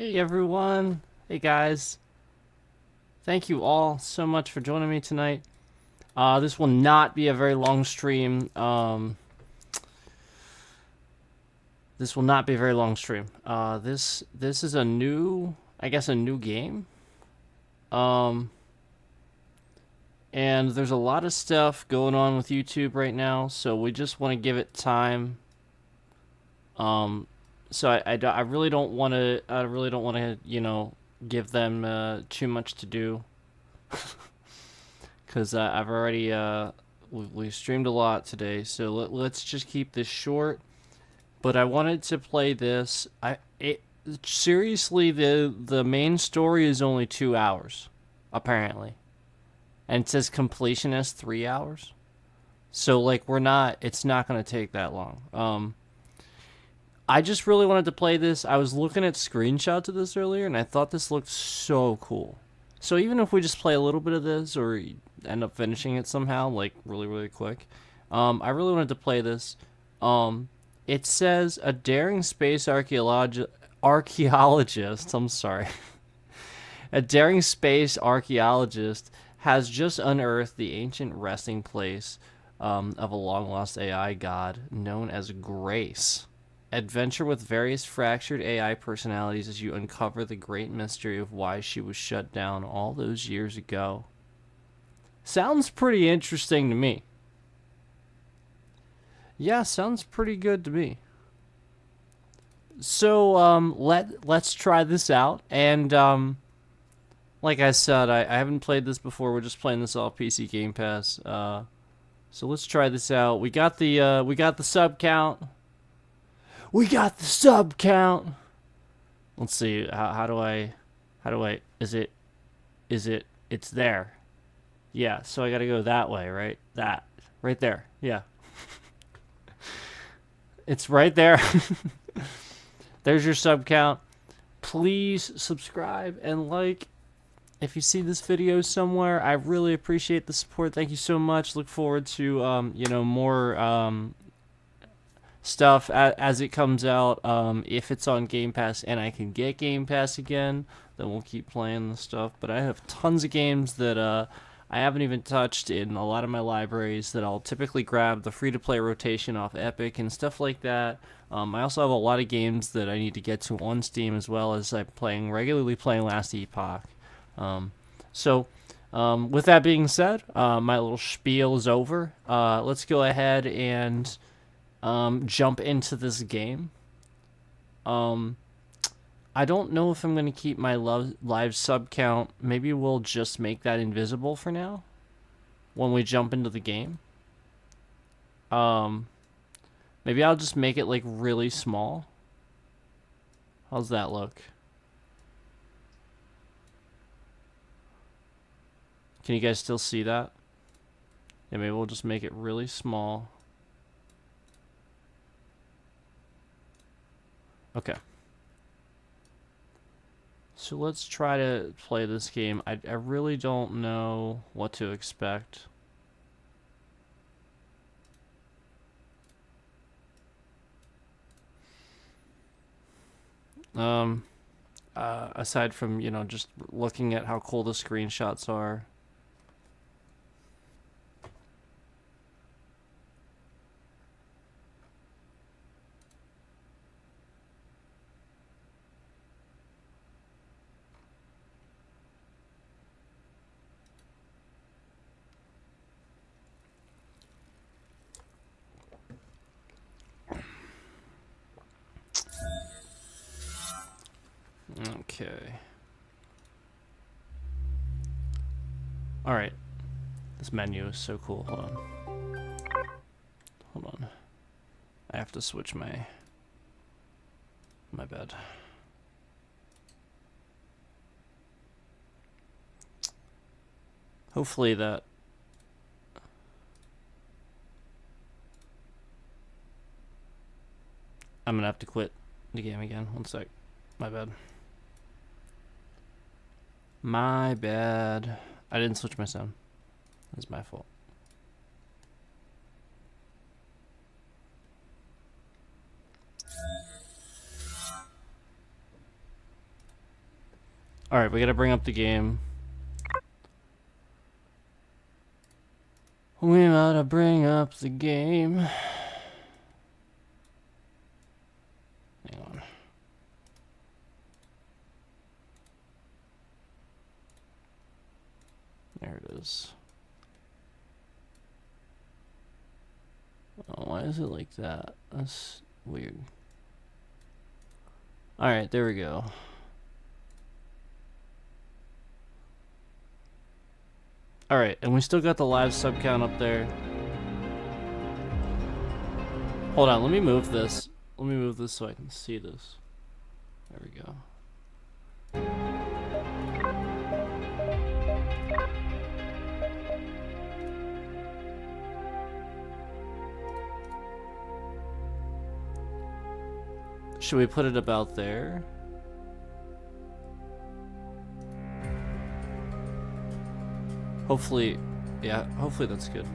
Hey everyone. Hey guys. Thank you all so much for joining me tonight. This will not be a very long stream. This will not be a very long stream. This is a new, I guess, a new game. Um, and there's a lot of stuff going on with YouTube right now, so we just want to give it time. So I really don't want to. I really don't want to, give them too much to do. Because I've already we streamed a lot today, so let's just keep this short. But I wanted to play this. Seriously, the main story is only 2 hours, apparently, and it says completion as 3 hours. So like it's not gonna take that long. I just really wanted to play this. I was looking at screenshots of this earlier, and I thought this looked so cool. So even if we just play a little bit of this, or end up finishing it somehow, like really, really quick, I really wanted to play this. It says a daring space archaeologist. I'm sorry, a daring space archaeologist has just unearthed the ancient resting place of a long lost AI god known as Grace. Adventure with various fractured AI personalities as you uncover the great mystery of why she was shut down all those years ago. Sounds pretty interesting to me. Yeah, sounds pretty good to me. So let's try this out. And like I said, I haven't played this before. We're just playing this off PC Game Pass. So let's try this out. We got the sub count. We got the sub count. Let's see. How do I? Is it? It's there. Yeah. So I gotta go that way, right? That. Right there. Yeah. It's right there. There's your sub count. Please subscribe and like if you see this video somewhere. I really appreciate the support. Thank you so much. Look forward to more stuff as it comes out. If it's on Game Pass and I can get Game Pass again, then we'll keep playing the stuff. But I have tons of games that I haven't even touched in a lot of my libraries that I'll typically grab the free-to-play rotation off Epic and stuff like that. I also have a lot of games that I need to get to on Steam, as well as I'm regularly playing Last Epoch. With that being said, my little spiel is over. Let's go ahead and jump into this game. I don't know if I'm going to keep my live sub count. Maybe we'll just make that invisible for now when we jump into the game. Maybe I'll just make it like really small. How's that look? Can you guys still see that? Yeah, maybe we'll just make it really small. Okay. So let's try to play this game. I really don't know what to expect. Aside from, just looking at how cool the screenshots are. Okay. Alright. This menu is so cool. Hold on. Hold on. I have to switch my bed. Hopefully that... I'm gonna have to quit the game again. One sec. My bad. My bad. I didn't switch my sound. That's my fault. Alright, we gotta bring up the game. We gotta bring up the game. Hang on. There it is. Oh, why is it like that? That's weird. Alright, there we go. Alright, and we still got the live sub count up there. Hold on, let me move this. Let me move this so I can see this. There we go. Should we put it about there? Hopefully, yeah, hopefully that's good.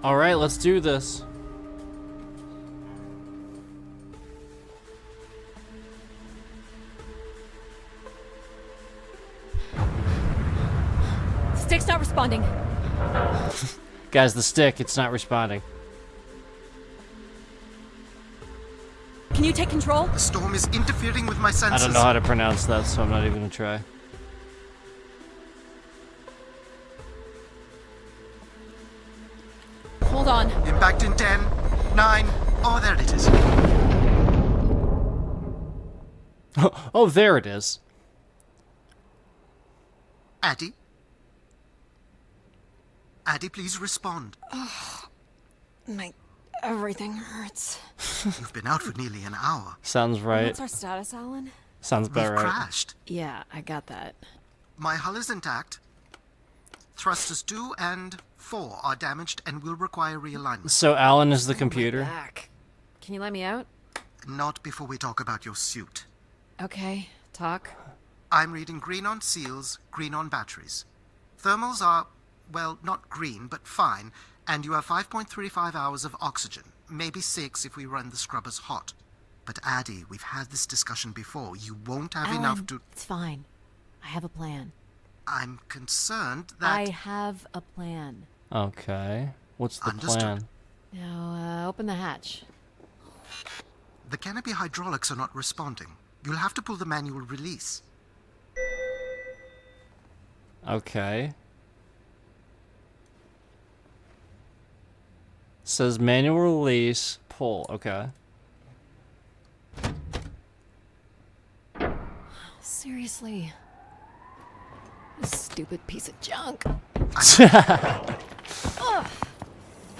Alright, let's do this. Stick's not responding. Guys, the stick, it's not responding. Can you take control? The storm is interfering with my senses. I don't know how to pronounce that, so I'm not even gonna try. Hold on. Impact in 10, 9. Oh, there it is. Oh, there it is. Addie? Addie, please respond. Everything hurts. You've been out for nearly an hour. Sounds right. What's our status, Alan? Sounds We've about right. crashed. Yeah, I got that. My hull is intact. Thrusters 2 and 4 are damaged and will require realignment. So Alan is the computer? Back. Can you let me out? Not before we talk about your suit. Okay, talk. I'm reading green on seals, green on batteries. Thermals are, well, not green, but fine, and you have 5.35 hours of oxygen. Maybe 6 if we run the scrubbers hot. But Addie, we've had this discussion before. You won't have Alan, enough to... It's fine. I have a plan. I'm concerned that... I have a plan. Okay. What's the Understood. plan? Now, open the hatch. The canopy hydraulics are not responding. You'll have to pull the manual release. Okay. Says manual release, pull. Okay. Seriously. This stupid piece of junk.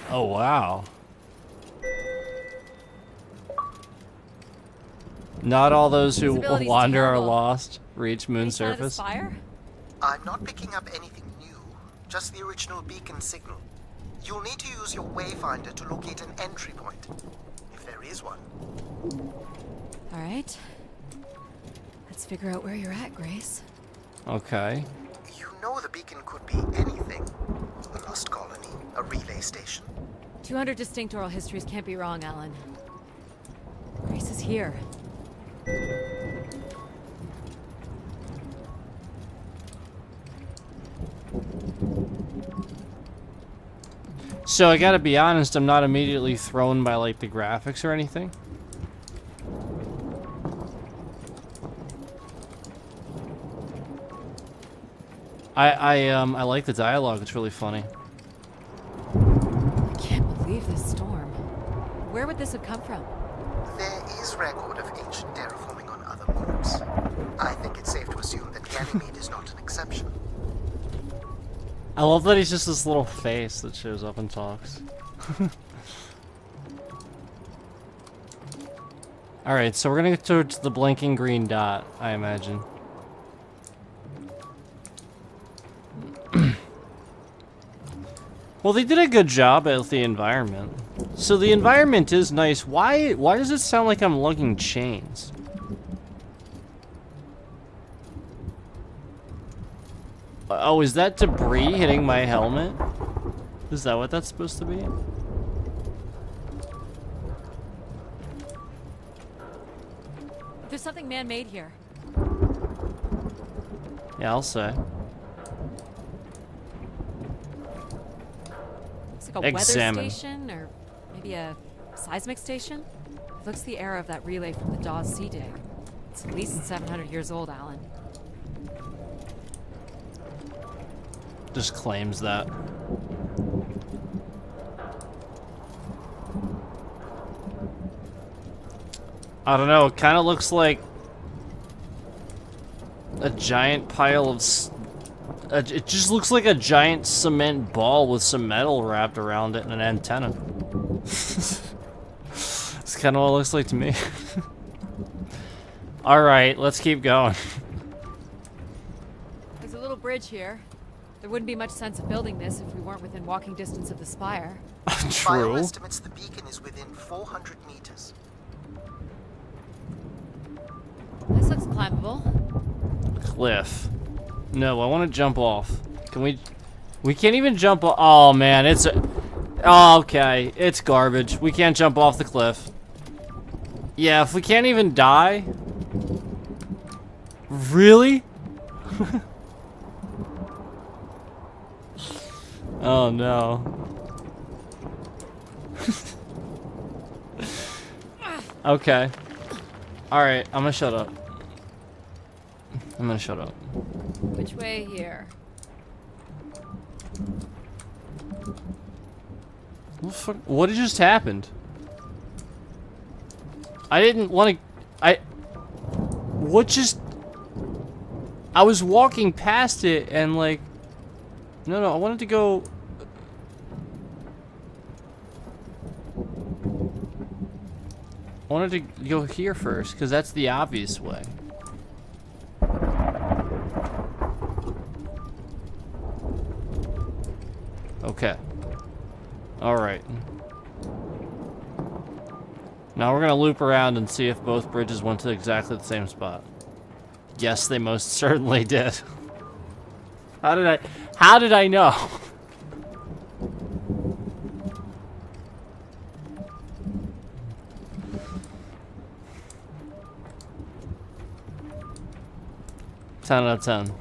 Oh, wow. Not all those who Visibility's wander are terrible. lost. Reach moon Any sign of this surface. fire? I'm not picking up anything new, just the original beacon signal. You'll need to use your wayfinder to locate an entry point, if there is one. All right. Let's figure out where you're at, Grace. Okay. You know the beacon could be anything. A lost colony, a relay station. 200 distinct oral histories can't be wrong, Alan. Grace is here. So I gotta be honest, I'm not immediately thrown by like the graphics or anything. I like the dialogue, it's really funny. I can't believe this storm. Where would this have come from? There is record of ancient terraforming on other moons. I think it's safe to assume that Ganymede is not an exception. I love that he's just this little face that shows up and talks. Alright, so we're gonna get towards the blinking green dot, I imagine. Well, they did a good job at the environment. So the environment is nice. Why does it sound like I'm lugging chains? Oh, is that debris hitting my helmet? Is that what that's supposed to be? there's something man-made here. Yeah, I'll say. Looks like a Examine. weather station, or maybe a seismic station. It looks the era of that relay from the Dawes Sea Dig. It's at least 700 years old, Alan. Just claims that. I don't know, it kind of looks like a giant pile of... it just looks like a giant cement ball with some metal wrapped around it and an antenna. It's kind of what it looks like to me. Alright, let's keep going. There's a little bridge here. There wouldn't be much sense of building this if we weren't within walking distance of the spire. Bio True. estimates the beacon is within 400 meters. This looks climbable. Cliff. No, I want to jump off. Can we... We can't even jump off. Oh, man, it's... Oh, okay. It's garbage. We can't jump off the cliff. Yeah, if we can't even die... Really? Oh, no. Okay. Alright, I'm gonna shut up. I'm gonna shut up. Which way here? What just happened? I didn't want to... What just... I was walking past it and like... No, I wanted to go... I wanted to go here first, because that's the obvious way. Okay. Alright. Now we're gonna loop around and see if both bridges went to exactly the same spot. Yes, they most certainly did. How did I know? Ten out of 10.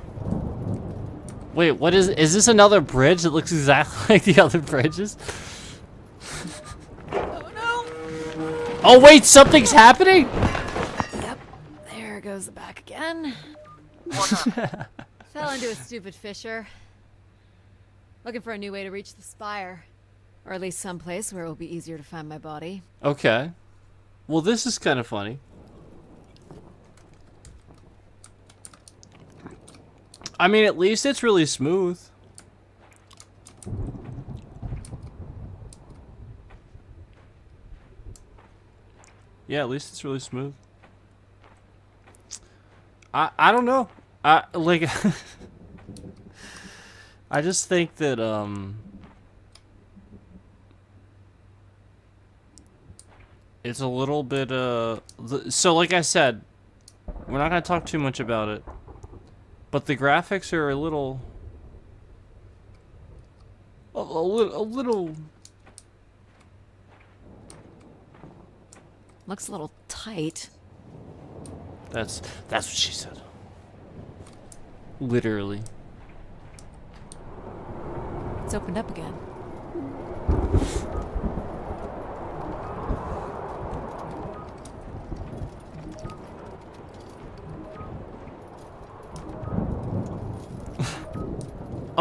Wait, what is this another bridge that looks exactly like the other bridges? Oh no! Oh wait, something's happening? Yep, there goes the back again. What happened? Fell into a stupid fissure. Looking for a new way to reach the spire. Or at least someplace where it will be easier to find my body. Okay. Well, this is kind of funny. I mean, at least it's really smooth. Yeah, at least it's really smooth. I don't know. Like I just think that it's a little bit so like I said, we're not going to talk too much about it. But the graphics are a little Looks a little tight. That's what she said. Literally. It's opened up again.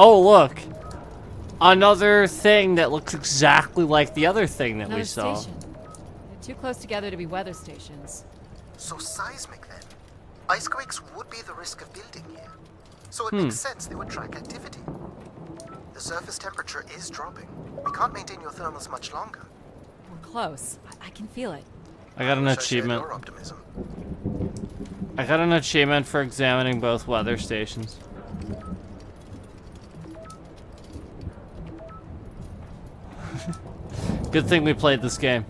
Oh, look. Another thing that looks exactly like the other thing that Another we saw. station. They're too close together to be weather stations. So seismic then. Icequakes would be the risk of building here. So it makes sense they would track activity. The surface temperature is dropping. We can't maintain your thermals much longer. We're close. I can feel it. I got an Wish I shared achievement. your optimism. I got an achievement for examining both weather stations. Good thing we played this game.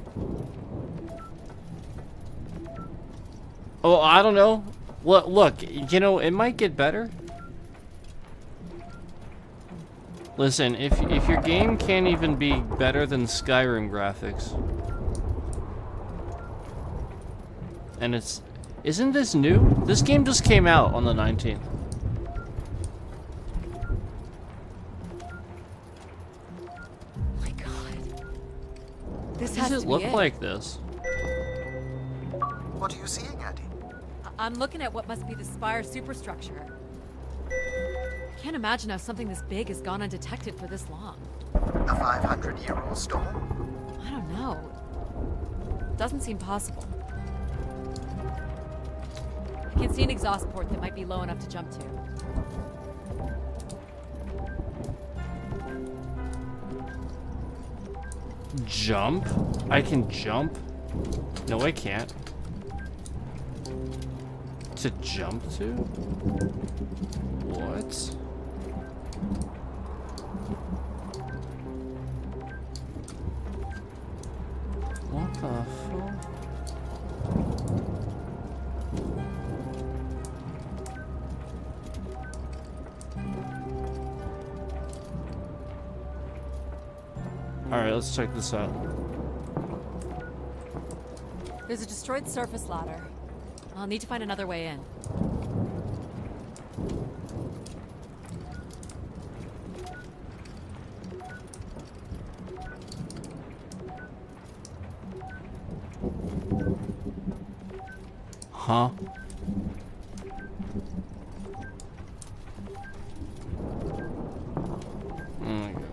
Oh, I don't know. Look, you know, it might get better. Listen, if your game can't even be better than Skyrim graphics, and Isn't this new? This game just came out on the 19th. Oh my god. This Does has it to look be it. like this? What are you seeing, Addie? I'm looking at what must be the Spire superstructure. I can't imagine how something this big has gone undetected for this long. A 500-year-old storm? I don't know. Doesn't seem possible. I can see an exhaust port that might be low enough to jump to. Jump? I can jump? No, I can't. To jump to? What? What the fuck? Alright, let's check this out. There's a destroyed surface ladder. I'll need to find another way in. Huh? Oh my god.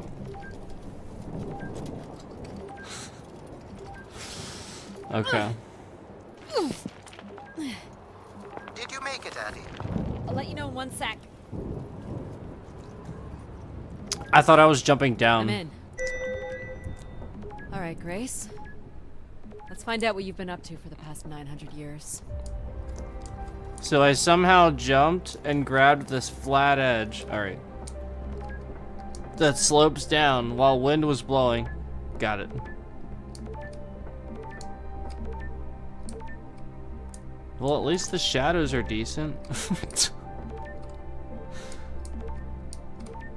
Okay. Did you make it, Addie? I'll let you know in 1 sec. I thought I was jumping down. I'm in. All right, Grace. Let's find out what you've been up to for the past 900 years. So I somehow jumped and grabbed this flat edge. Alright. That slopes down while wind was blowing. Got it. Well, at least the shadows are decent. It's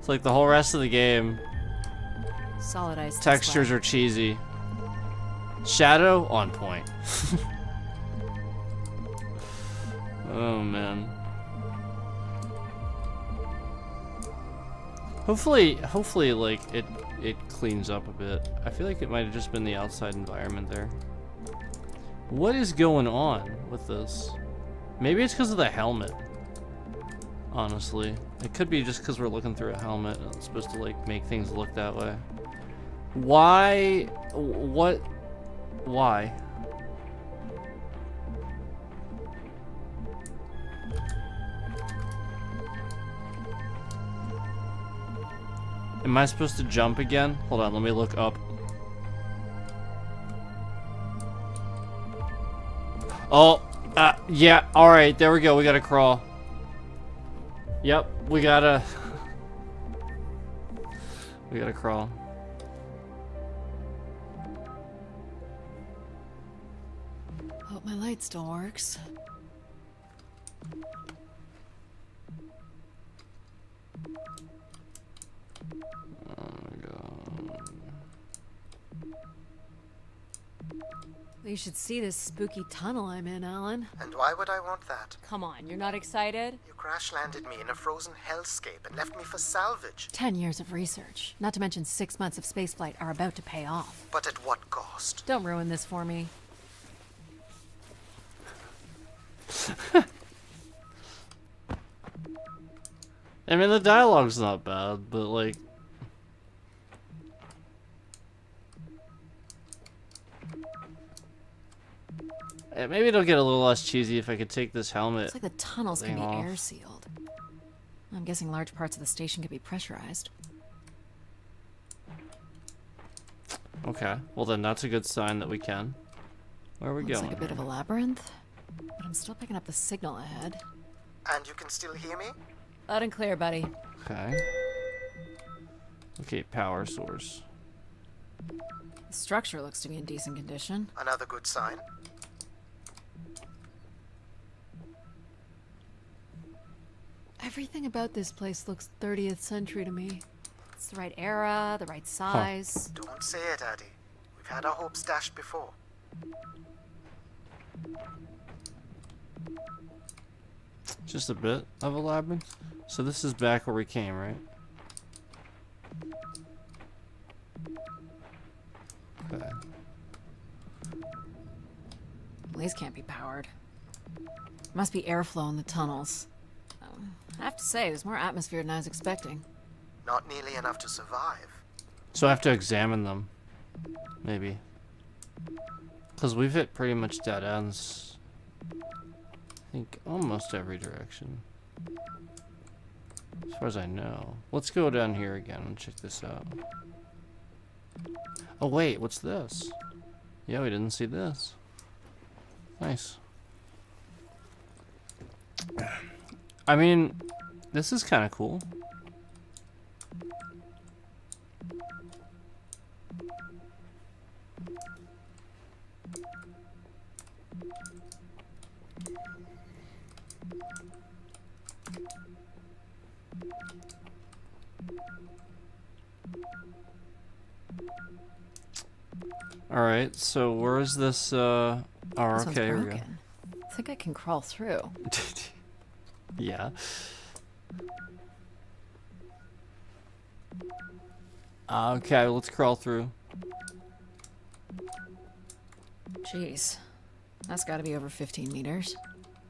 like the whole rest of the game. Solid ice. Textures are cheesy. Shadow on point. Oh man. Hopefully like it cleans up a bit. I feel like it might have just been the outside environment there. What is going on with this? Maybe it's because of the helmet. Honestly, it could be just because we're looking through a helmet and it's supposed to like make things look that way. Why? What? Why? Am I supposed to jump again? Hold on, let me look up. Oh, yeah, alright, there we go, we gotta crawl. Yep, we gotta crawl. Hope my light still works. Oh my god. You should see this spooky tunnel I'm in, Alan. And why would I want that? Come on, you're not excited? You crash-landed me in a frozen hellscape and left me for salvage. 10 years of research, not to mention 6 months of spaceflight, are about to pay off. But at what cost? Don't ruin this for me. I mean, the dialogue's not bad, but like... maybe it'll get a little less cheesy if I could take this helmet. Looks like the tunnels can be thing off. air sealed. I'm guessing large parts of the station could be pressurized. Okay, well then that's a good sign that we can. Where are we Looks going? like a bit of a labyrinth, but I'm still picking up the signal ahead. And you can still hear me? Loud and clear, buddy. Okay. Okay, power source. The structure looks to be in decent condition. Another good sign. Everything about this place looks 30th century to me. It's the right era, the right size. Don't say it, Addie. We've had our hopes dashed before. Just a bit of a labyrinth. So this is back where we came, right? Okay. These can't be powered. Must be airflow in the tunnels. I have to say, there's more atmosphere than I was expecting. Not nearly enough to survive. So I have to examine them. Maybe. Because we've hit pretty much dead ends. I think almost every direction. As far as I know. Let's go down here again and check this out. Oh wait, what's this? Yeah, we didn't see this. Nice. I mean, this is kind of cool. Alright, so where is this, oh, This one's okay, here we go. broken. I think I can crawl through. Yeah. Okay, let's crawl through. Jeez. That's gotta be over 15 meters.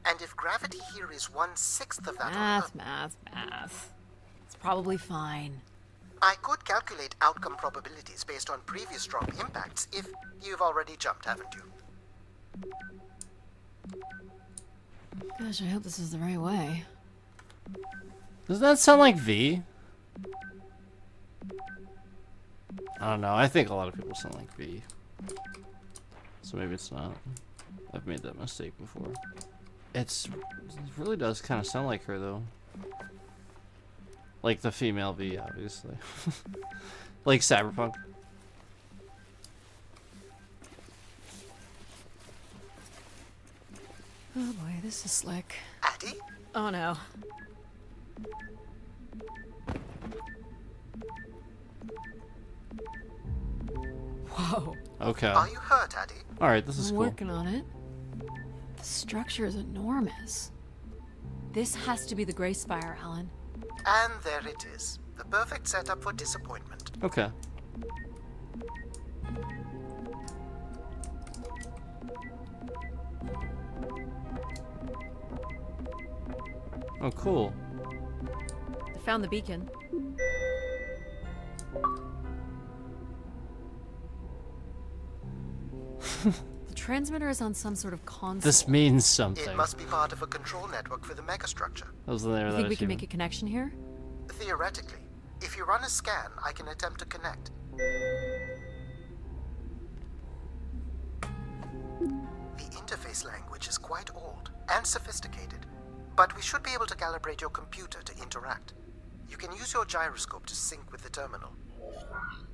And if gravity here is 1/6 of that on Math, Earth, math. It's probably fine. I could calculate outcome probabilities based on previous drop impacts if you've already jumped, haven't you? Gosh, I hope this is the right way. Does that sound like V? I don't know. I think a lot of people sound like V. So maybe it's not. I've made that mistake before. It really does kind of sound like her, though. Like the female V, obviously. Like Cyberpunk. Oh boy, this is slick. Addie? Oh no. Whoa. Okay. Are you hurt, Addie? Alright, this is I'm cool. working on it. The structure is enormous. This has to be the Gray Spire, Alan. And there it is. The perfect setup for disappointment. Okay. Oh, cool. I found the beacon. The transmitter is on some sort of console. This means something. It must be part of a control network for the megastructure. That was there. You that think I we can seen. make a connection here? Theoretically, if you run a scan, I can attempt to connect. The interface language is quite old and sophisticated, but we should be able to calibrate your computer to interact. You can use your gyroscope to sync with the terminal.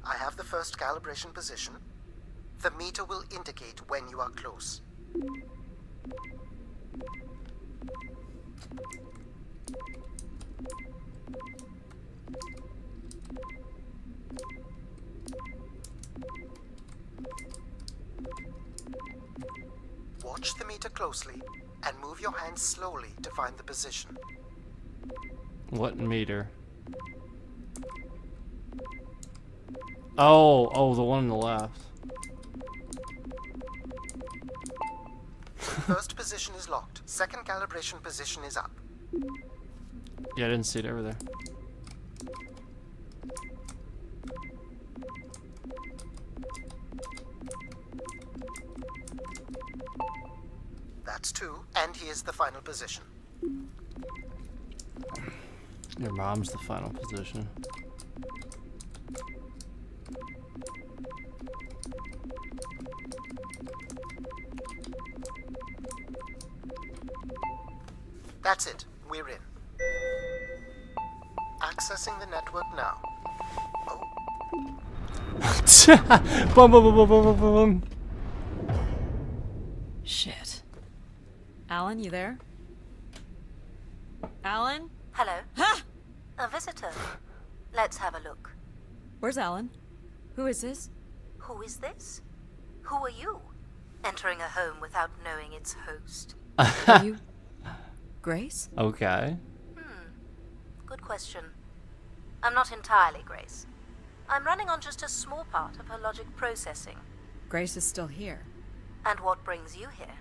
I have the first calibration position. The meter will indicate when you are close. Watch the meter closely and move your hands slowly to find the position. What meter? Oh, the one on the left. First position is locked. Second calibration position is up. Yeah, I didn't see it over there. That's two, and here's the final position. Your mom's the final position. That's it. We're in. Accessing the network now. Oh, Boom, boom, boom, boom, boom, boom, boom. Shit. Alan, you there? Alan? Hello? Ha! A visitor. Let's have a look. Where's Alan? Who is this? Who is this? Who are you? Entering a home without knowing its host. Are you Grace? Okay. Good question. I'm not entirely Grace. I'm running on just a small part of her logic processing. Grace is still here. And what brings you here?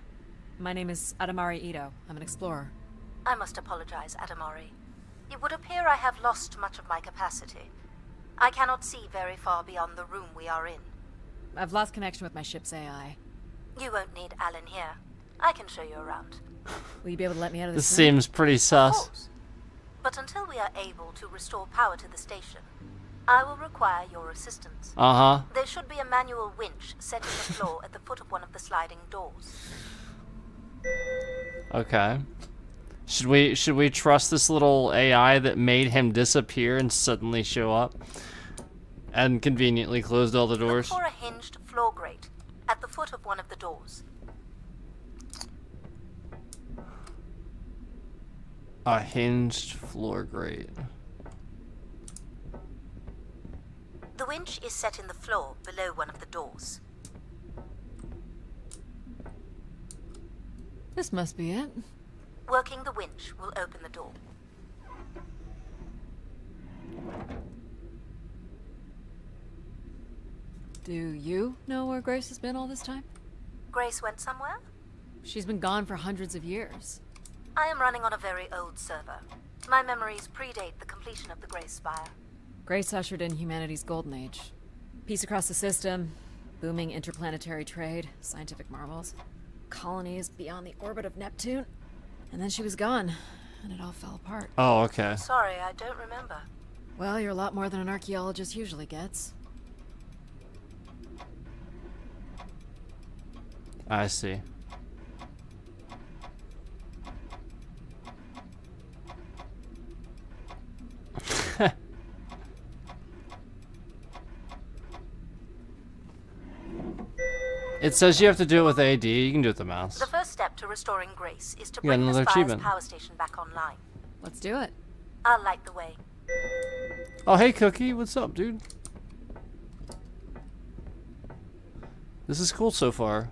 My name is Adamari Ito. I'm an explorer. I must apologize, Adamari. It would appear I have lost much of my capacity. I cannot see very far beyond the room we are in. I've lost connection with my ship's AI. You won't need Alan here. I can show you around. Will you be able to let me out of This this room? seems pretty Of sus. course. But until we are able to restore power to the station, I will require your assistance. Uh-huh. There should be a manual winch set in the floor at the foot of one of the sliding doors. Okay. Should we trust this little AI that made him disappear and suddenly show up? And conveniently closed all the Look doors? for a hinged floor grate at the foot of one of the doors. A hinged floor grate. The winch is set in the floor below one of the doors. This must be it. Working the winch will open the door. Do you know where Grace has been all this time? Grace went somewhere? She's been gone for hundreds of years. I am running on a very old server. My memories predate the completion of the Grace Spire. Grace ushered in humanity's golden age. Peace across the system, booming interplanetary trade, scientific marvels, colonies beyond the orbit of Neptune. And then she was gone, and it all fell apart. Oh, okay. Sorry, I don't remember. Well, you're a lot more than an archaeologist usually gets. I see. It says you have to do it with AD. You can do it with the mouse. The first step to restoring Grace is to You got bring the another Spire's achievement. power station back online. Let's do it. I'll light the way. Oh, hey, Cookie. What's up, dude? This is cool so far.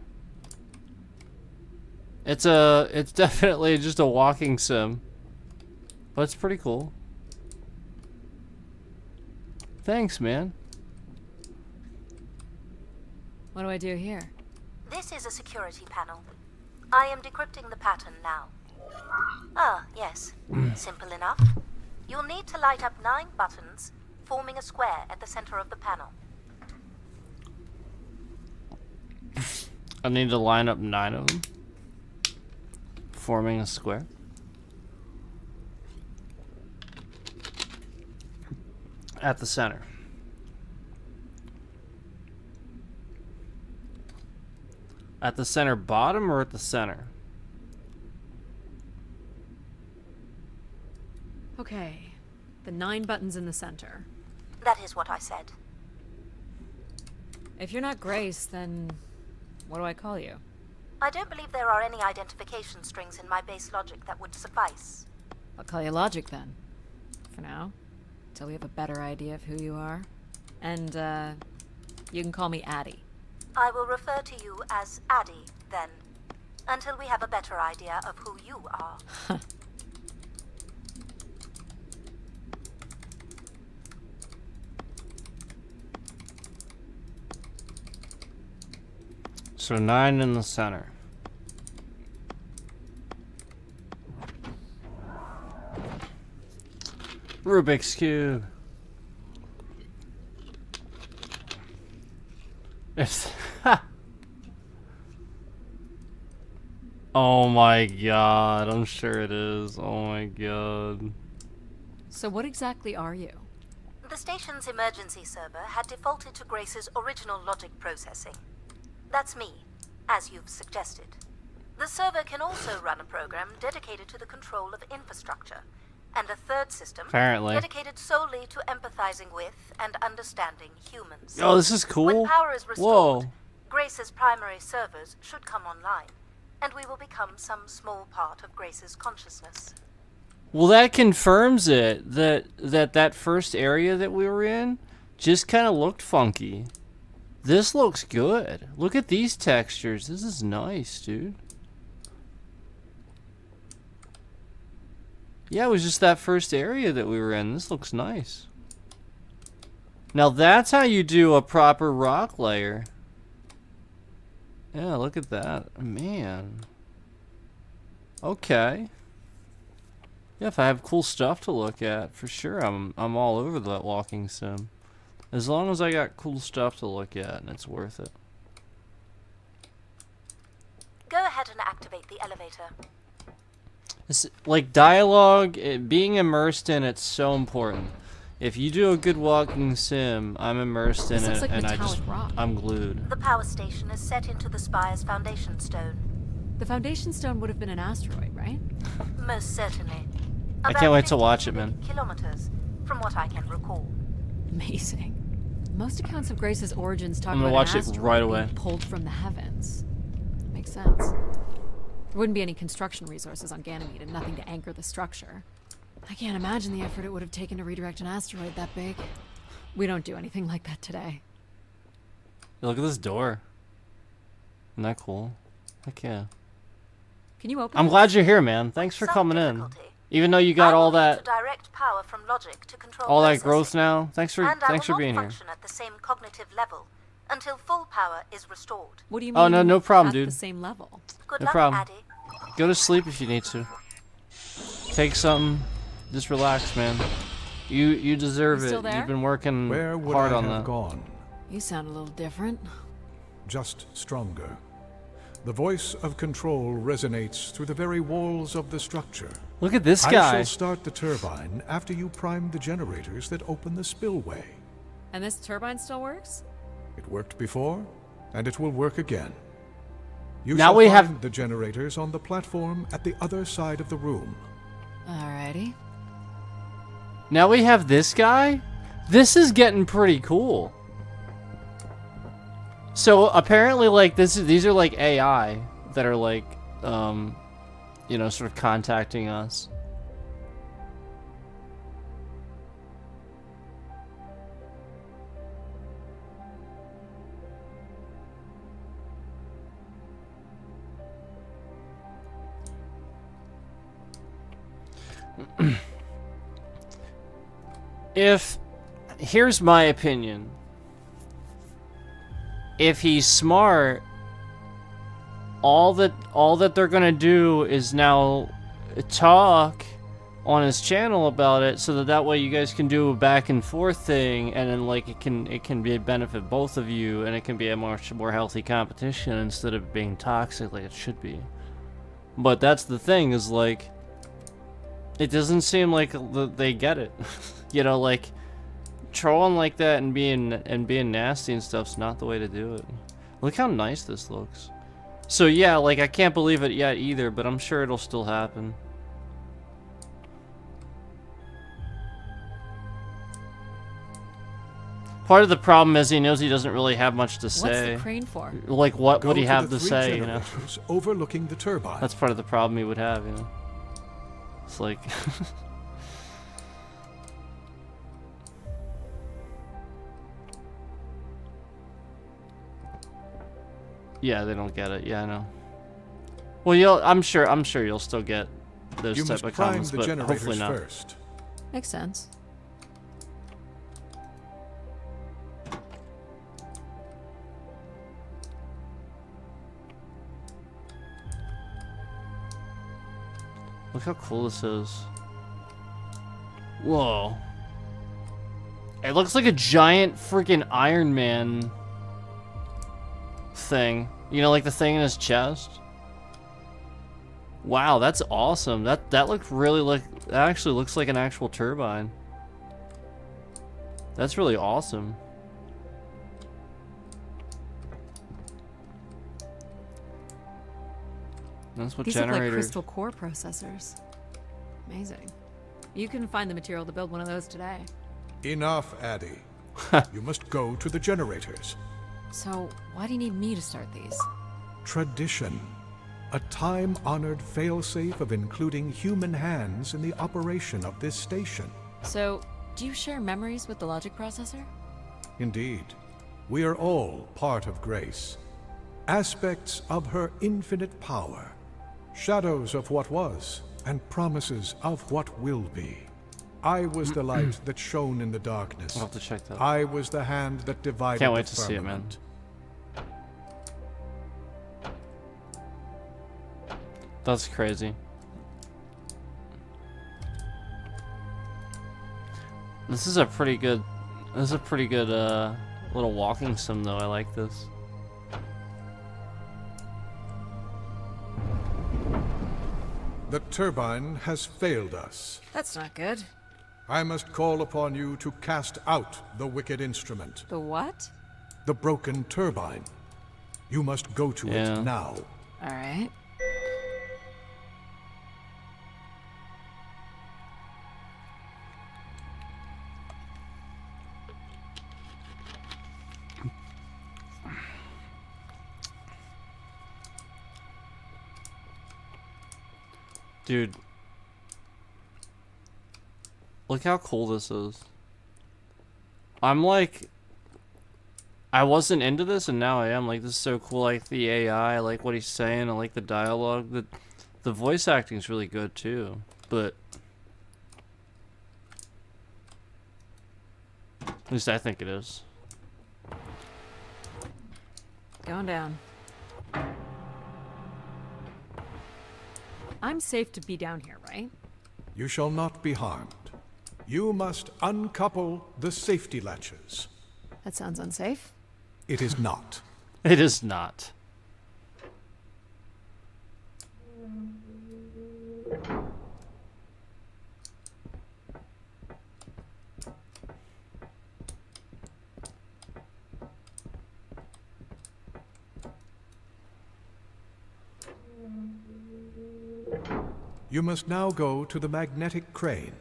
It's definitely just a walking sim. But it's pretty cool. Thanks, man. What do I do here? This is a security panel. I am decrypting the pattern now. Ah, yes. Simple enough. You'll need to light up 9 buttons, forming a square at the center of the panel. I need to line up 9 of them. Forming a square. At the center. At the center bottom or at the center? Okay. The 9 buttons in the center. That is what I said. If you're not Grace, then what do I call you? I don't believe there are any identification strings in my base logic that would suffice. I'll call you Logic then. For now. Until we have a better idea of who you are. And, you can call me Addie. I will refer to you as Addie, then, until we have a better idea of who you are. So 9 in the center. Rubik's Cube. It's oh my god, I'm sure it is. Oh my god. So what exactly are you? The station's emergency server had defaulted to Grace's original logic processing. That's me, as you've suggested. The server can also run a program dedicated to the control of infrastructure, and a third system Apparently. dedicated solely to empathizing with and understanding humans. Oh, this is cool. When power is restored, Whoa. Grace's primary servers should come online, and we will become some small part of Grace's consciousness. Well, that confirms it. That first area that we were in just kind of looked funky. This looks good. Look at these textures. This is nice, dude. Yeah, it was just that first area that we were in. This looks nice. Now that's how you do a proper rock layer. Yeah, look at that. Man. Okay. Yeah, if I have cool stuff to look at, for sure I'm all over that walking sim. As long as I got cool stuff to look at and it's worth it. Go ahead and activate the elevator. It's, like, dialogue, being immersed in it's so important. If you do a good walking sim, I'm immersed in This looks it like and metallic rock. I'm glued. The power station is set into the spire's foundation stone. The foundation stone would have been an asteroid, right? Most certainly. I can't wait to watch it, man. Kilometers, from what I can recall. Amazing. Most accounts of Grace's origins talk I'm gonna about watch an it asteroid right being away. pulled from the heavens. Makes sense. There wouldn't be any construction resources on Ganymede and nothing to anchor the structure. I can't imagine the effort it would have taken to redirect an asteroid that big. We don't do anything like that today. Look at this door. Isn't that cool? Heck yeah. Can you open I'm it? glad you're here, man. Thanks for Some coming in. difficulty. Even though you got I all will need that to direct power from logic to control all that processing, growth now. Thanks for and I will being not here. function at the same cognitive level until full power is restored. What do you mean? Oh, no problem, at dude. the same level? Good No luck, problem. Addy. Go to sleep if you need to. Take something. Just relax, man. You deserve You it. still there? You've been working Where would hard I on have that. gone? You sound a little different. Just stronger. The voice of control resonates through the very walls of the structure. Look at this I guy. shall start the turbine after you prime the generators that open the spillway. And this turbine still works? It worked before, and it will work again. You Now shall we find have- the generators on the platform at the other side of the room. Alrighty. Now we have this guy? This is getting pretty cool. So apparently, like, these are like AI that are like, you know, sort of contacting us. Here's my opinion. If he's smart, all that they're gonna do is now talk on his channel about it, so that way you guys can do a back and forth thing, and then like it can be a benefit both of you, and it can be a much more healthy competition instead of being toxic like it should be. But that's the thing, is like, it doesn't seem like they get it. You know, like, trolling like that and being nasty and stuff's not the way to do it. Look how nice this looks. So yeah, like, I can't believe it yet either, but I'm sure it'll still happen. Part of the problem is he knows he doesn't really have much to What's say. the crane for? Like, what Go would he to have the to 3 say, you know? generators overlooking the turbine. That's part of the problem he would have, you know? It's like... Yeah, they don't get it. Yeah, I know. Well, I'm sure you'll still get those You type must of prime comments, the but generators hopefully not. first. Makes sense. Look how cool this is. Whoa. It looks like a giant freaking Iron Man thing. You know, like the thing in his chest? Wow, that's awesome. That looks really like... That actually looks like an actual turbine. That's really awesome. That's what These look like generators... crystal core processors. Amazing. You can find the material to build one of those today. Enough, Addy. You must go to the generators. So, why do you need me to start these? Tradition. A time-honored failsafe of including human hands in the operation of this station. So, do you share memories with the logic processor? Indeed. We are all part of Grace. Aspects of her infinite power. Shadows of what was, and promises of what will be. I was the light that shone in the darkness. I'll have to check that. I was the hand that divided Can't wait the to see it, man. firmament. That's crazy. This is a pretty good little walking sim though. I like this. The turbine has failed us. That's not good. I must call upon you to cast out the wicked instrument, The what? the broken turbine. You must go to Yeah. it now. Alright. Dude, look how cool this is. I'm like, I wasn't into this and now I am. Like, this is so cool. Like the AI, I like what he's saying. I like the dialogue. The voice acting is really good too. But at least I think it is. Going down. I'm safe to be down here, right? You shall not be harmed. You must uncouple the safety latches. That sounds unsafe. It is not. It is not. You must now go to the magnetic crane.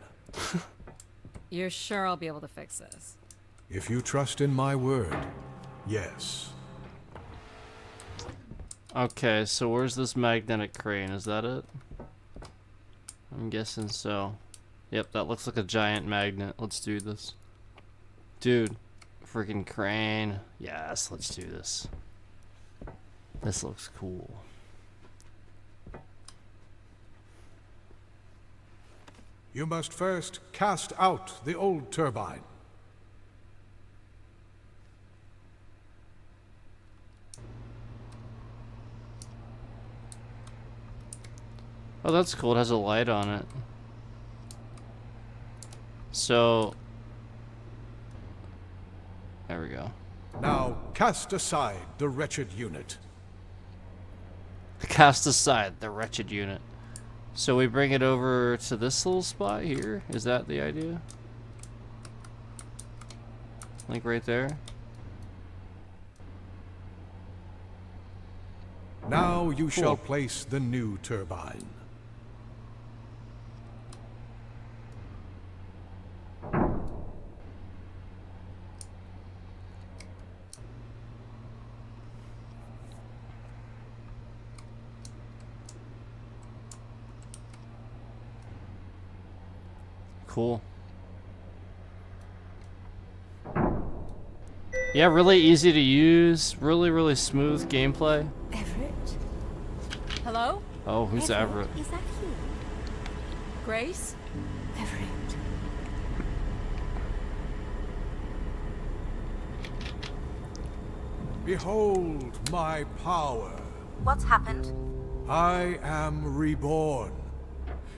You're sure I'll be able to fix this? If you trust in my word, yes. Okay, so where's this magnetic crane? Is that it? I'm guessing so. Yep, that looks like a giant magnet. Let's do this. Dude, freaking crane. Yes, let's do this. This looks cool. You must first cast out the old turbine. Oh, that's cool. It has a light on it. So, there we go. Now cast aside the wretched unit. Cast aside the wretched unit. So we bring it over to this little spot here? Is that the idea? Like right there? Now you shall Cool. place the new turbine. Cool. Yeah, really easy to use. Really smooth gameplay. Everett? Hello? Oh, who's Everett? Is that you? Grace? Everett. Behold my power. What's happened? I am reborn.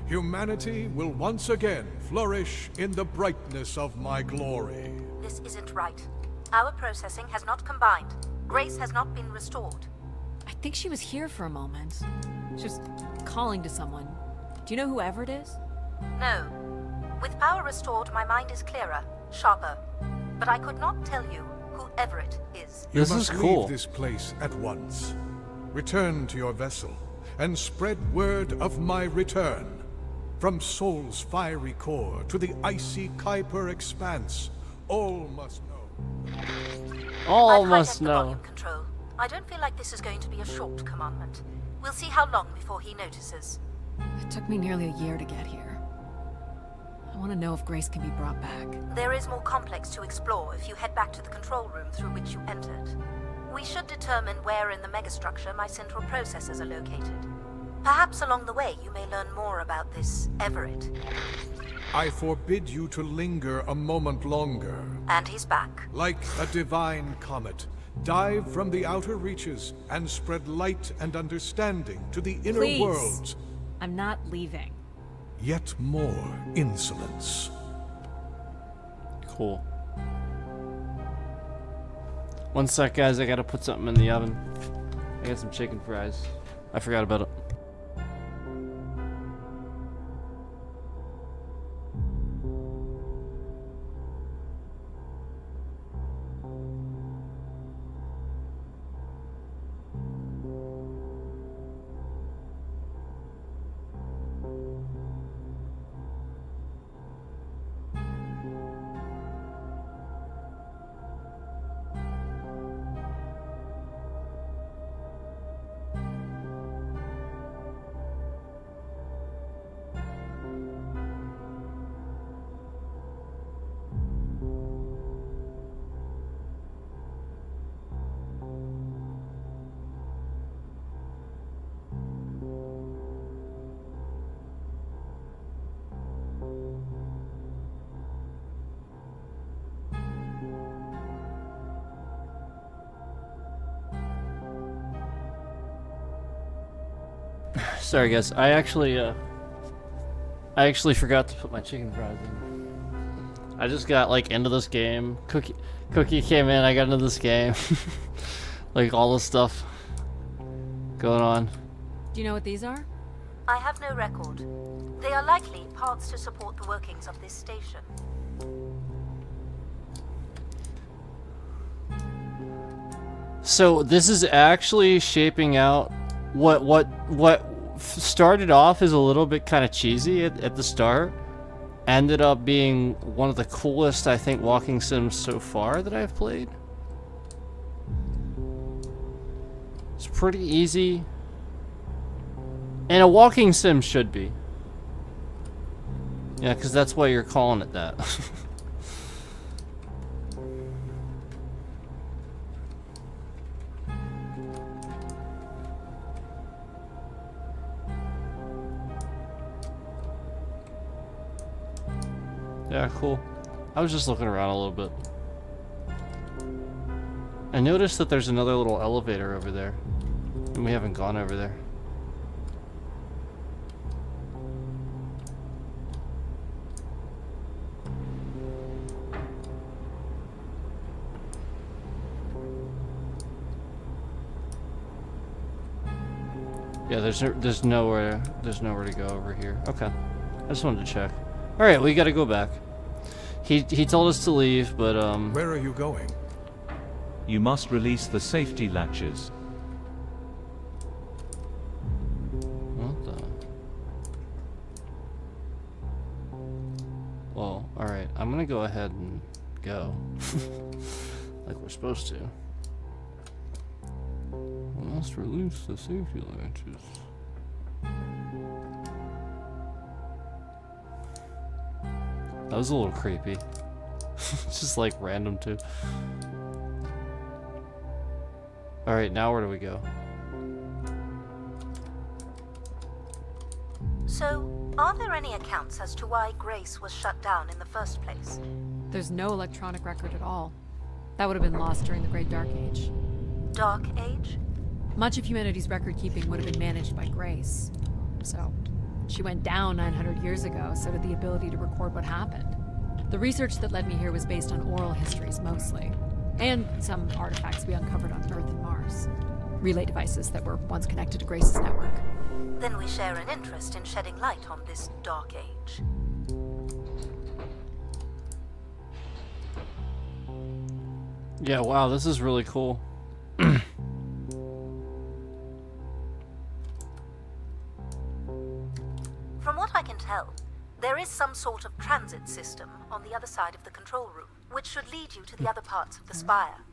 Humanity will once again flourish in the brightness of my glory. This isn't right. Our processing has not combined. Grace has not been restored. I think she was here for a moment. She was calling to someone. Do you know who Everett is? No. With power restored, my mind is clearer, sharper. But I could not tell you who Everett is. You This must is cool. leave this place at once. Return to your vessel and spread word of my return. From Sol's fiery core to the icy Kuiper expanse, all must know. All I've must hijacked the know. volume control. I don't feel like this is going to be a short commandment. We'll see how long before he notices. It took me nearly a year to get here. I want to know if Grace can be brought back. There is more complex to explore if you head back to the control room through which you entered. We should determine where in the megastructure my central processors are located. Perhaps along the way you may learn more about this Everett. I forbid you to linger a moment longer. And he's back. Like a divine comet, dive from the outer reaches and spread light and understanding to the inner Please. worlds. I'm not leaving. Yet more insolence. Cool. One sec, guys. I gotta put something in the oven. I got some chicken fries. I forgot about it. Sorry, guys. I actually forgot to put my chicken fries in. I just got like into this game. Cookie came in. I got into this game. Like all this stuff going on. Do you know what these are? I have no record. They are likely parts to support the workings of this station. So this is actually shaping out what started off as a little bit kind of cheesy at the start, ended up being one of the coolest, I think, walking sims so far that I've played. It's pretty easy, and a walking sim should be. Yeah, because that's why you're calling it that. Yeah, cool. I was just looking around a little bit. I noticed that there's another little elevator over there, and we haven't gone over there. Yeah, there's nowhere to go over here. Okay, I just wanted to check. All right, we got to go back. He told us to leave, but Where are you going? You must release the safety latches. What the? Well, all right. I'm gonna go ahead and go, like we're supposed to. We must release the safety latches. That was a little creepy. It's just like random too. Alright, now where do we go? So, are there any accounts as to why Grace was shut down in the first place? There's no electronic record at all. That would have been lost during the Great Dark Age. Dark Age? Much of humanity's record-keeping would have been managed by Grace. So, she went down 900 years ago, so did the ability to record what happened. The research that led me here was based on oral histories mostly, and some artifacts we uncovered on Earth and Mars. Relay devices that were once connected to Grace's network. Then we share an interest in shedding light on this Dark Age. Yeah, wow, this is really cool. From what I can tell, there is some sort of transit system on the other side of the control room, which should lead you to the other parts of the spire.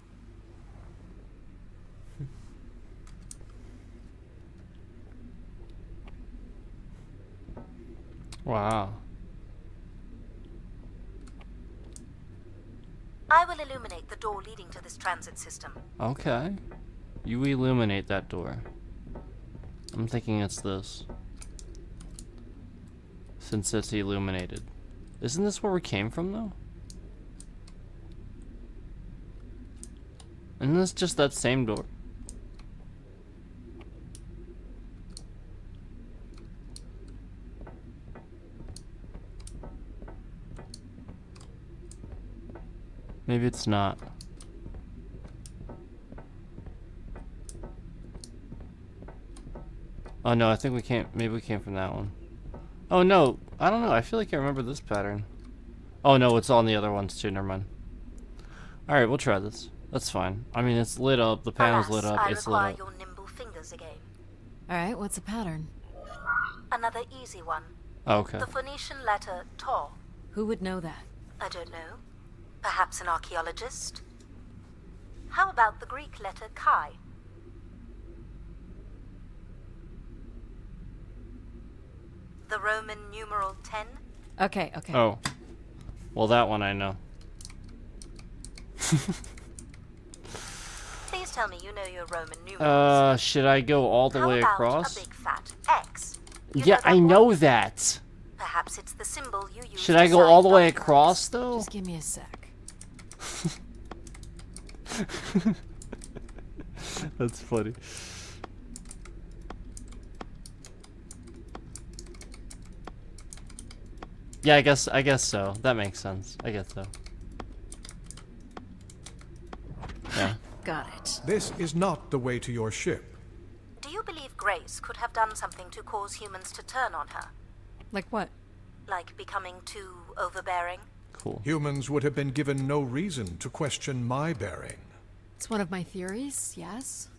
Wow. I will illuminate the door leading to this transit system. Okay. You illuminate that door. I'm I'm thinking it's this. Since it's illuminated. Isn't this where we came from, though? Isn't this just that same door? Maybe it's not. Oh no, I think we can't. Maybe we came from that one. Oh no, I don't know. I feel like I remember this pattern. Oh no, it's on the other ones too. Never mind. Alright, we'll try this. That's fine. I mean, it's lit up. The panel's lit up. I It's lit require up. your nimble fingers again. Alright, what's the pattern? Another easy one. Oh, okay. The Phoenician letter Tor. Who would know that? I don't know. Perhaps an archaeologist? How about the Greek letter Chi? The Roman numeral 10? Okay, okay. Oh. Well, that one I know. Please tell me you know your Roman numerals. Should I go all the How way about across? a big fat X? You Yeah, that I one? know that. Perhaps it's the symbol you use Should to I go sign all the way documents. across, though? Just give me a sec. That's funny. Yeah, I guess so. That makes sense. I guess so. Yeah. Got it. This is not the way to your ship. Do you believe Grace could have done something to cause humans to turn on her? Like what? Like becoming too overbearing? Cool. Humans would have been given no reason to question my bearing. It's one of my theories, yes?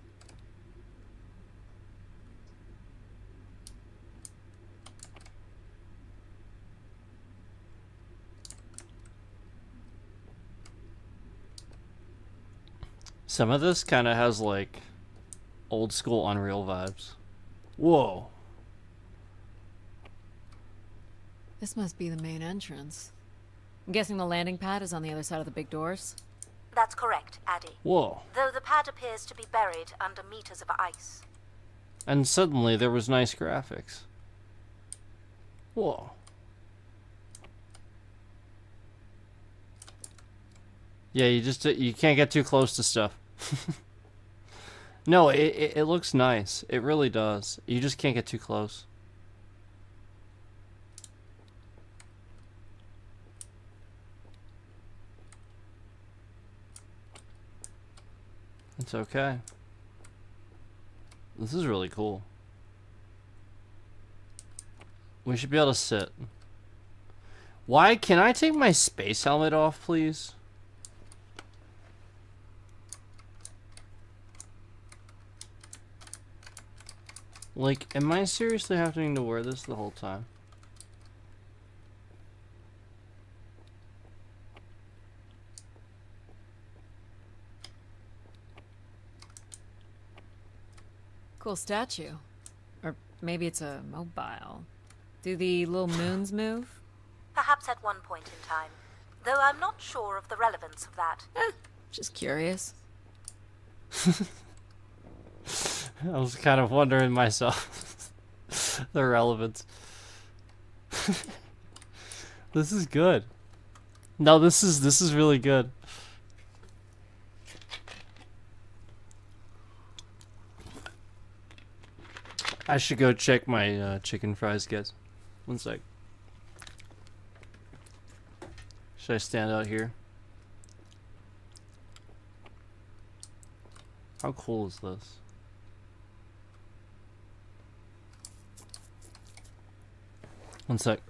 Some of this kind of has like old school Unreal vibes. Whoa. This must be the main entrance. I'm guessing the landing pad is on the other side of the big doors. That's correct, Addy. Whoa. Though the pad appears to be buried under meters of ice. And suddenly there was nice graphics. Whoa. Yeah, you can't get too close to stuff. No, it looks nice. It really does. You just can't get too close. It's okay. This is really cool. We should be able to sit. Why can I take my space helmet off, please? Like, am I seriously having to wear this the whole time? Cool statue. Or maybe it's a mobile. Do the little moons move? Perhaps at one point in time. Though I'm not sure of the relevance of that. Just curious. I was kind of wondering myself the relevance. This is good. No, this is really good. I should go check my chicken fries, guys. One sec. Should I stand out here? How cool is this? One sec.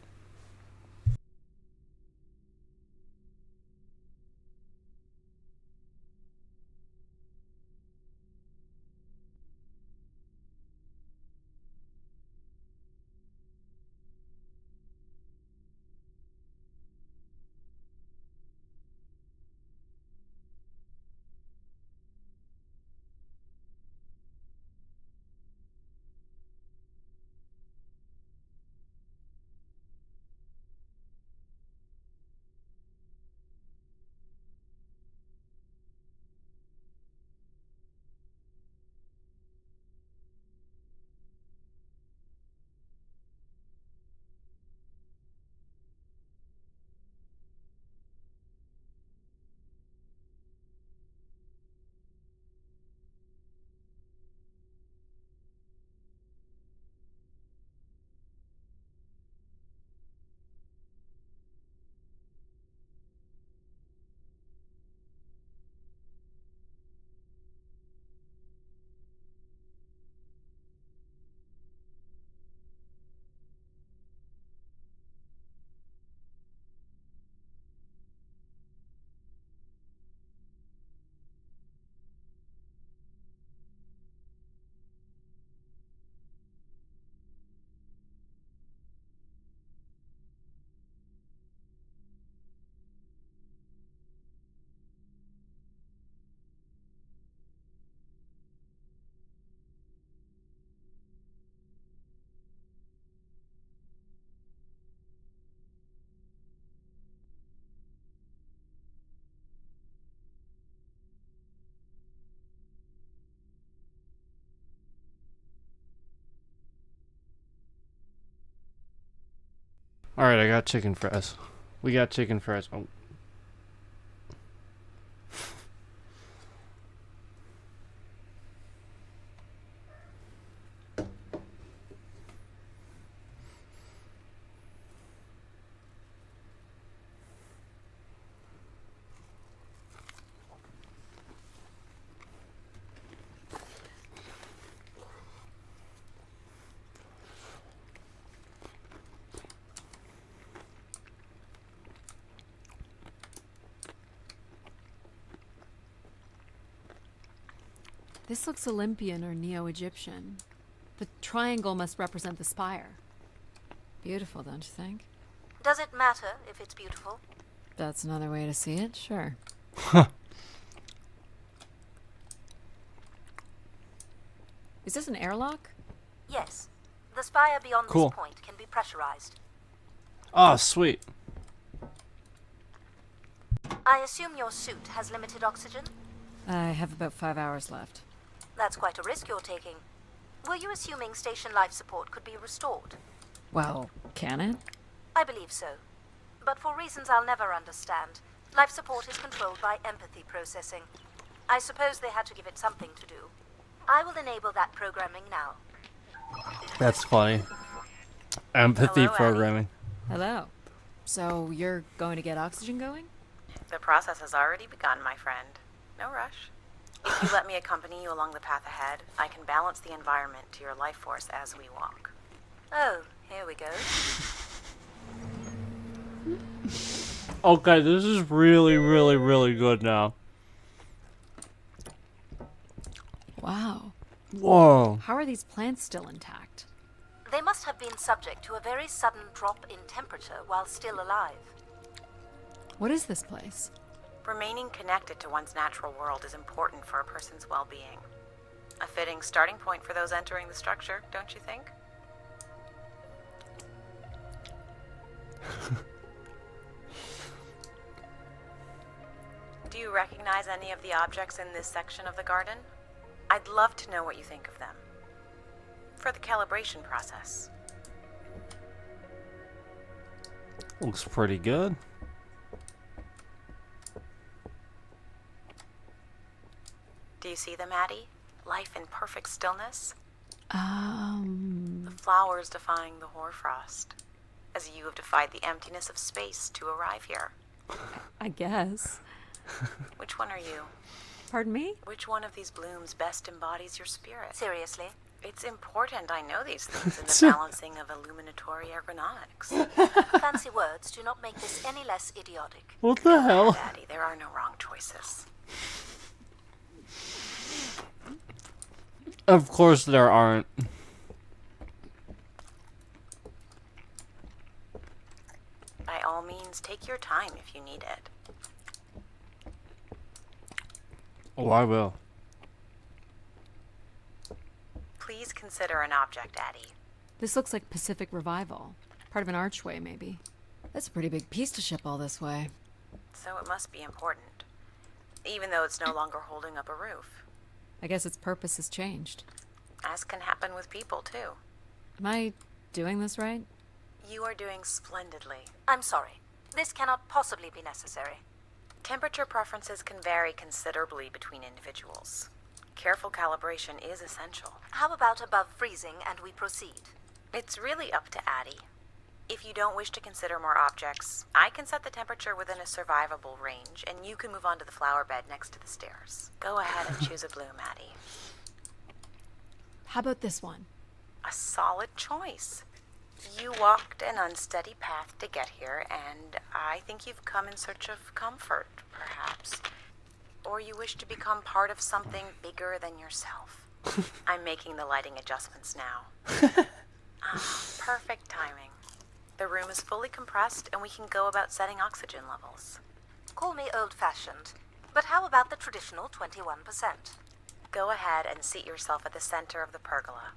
Alright, I got chicken fries. We got chicken fries. Oh. This looks Olympian or Neo-Egyptian. The triangle must represent the spire. Beautiful, don't you think? Does it matter if it's beautiful? That's another way to see it, sure. Is this an airlock? Yes. The spire beyond Cool. this point can be pressurized. Oh, sweet. I assume your suit has limited oxygen? I have about 5 hours left. That's quite a risk you're taking. Were you assuming station life support could be restored? Well, can it? I believe so. But for reasons I'll never understand, life support is controlled by empathy processing. I suppose they had to give it something to do. I will enable that programming now. That's funny. Empathy Hello, programming. Hello. So you're going to get oxygen going? The process has already begun, my friend. No rush. If you let me accompany you along the path ahead, I can balance the environment to your life force as we walk. Oh, here we go. Okay, this is really, really, really good now. Wow. Whoa. How are these plants still intact? They must have been subject to a very sudden drop in temperature while still alive. What is this place? Remaining connected to one's natural world is important for a person's well-being. A fitting starting point for those entering the structure, don't you think? Do you recognize any of the objects in this section of the garden? I'd love to know what you think of them. For the calibration process. Looks pretty good. Do you see them, Addie? Life in perfect stillness? Um, The flowers defying the hoarfrost, as you have defied the emptiness of space to arrive here. I guess. Which one are you? Pardon me? Which one of these blooms best embodies your spirit? Seriously? It's important I know these things in the balancing of illuminatory ergonomics. Fancy words do not make this any less idiotic. What the hell? Daddy, there are no wrong choices. Of course there aren't. By all means, take your time if you need it. Oh, I will. Please consider an object, Addie. This looks like Pacific Revival. Part of an archway, maybe. That's a pretty big piece to ship all this way. So it must be important. Even though it's no longer holding up a roof. I guess its purpose has changed. As can happen with people, too. Am I doing this right? You are doing splendidly. I'm sorry. This cannot possibly be necessary. Temperature preferences can vary considerably between individuals. Careful calibration is essential. How about above freezing and we proceed? It's really up to Addie. If you don't wish to consider more objects, I can set the temperature within a survivable range, and you can move on to the flower bed next to the stairs. Go ahead and choose a bloom, Addie. How about this one? A solid choice. You walked an unsteady path to get here, and I think you've come in search of comfort, perhaps. Or you wish to become part of something bigger than yourself. I'm making the lighting adjustments now. Perfect timing. The room is fully compressed, and we can go about setting oxygen levels. Call me old-fashioned, but how about the traditional 21%? Go ahead and seat yourself at the center of the pergola.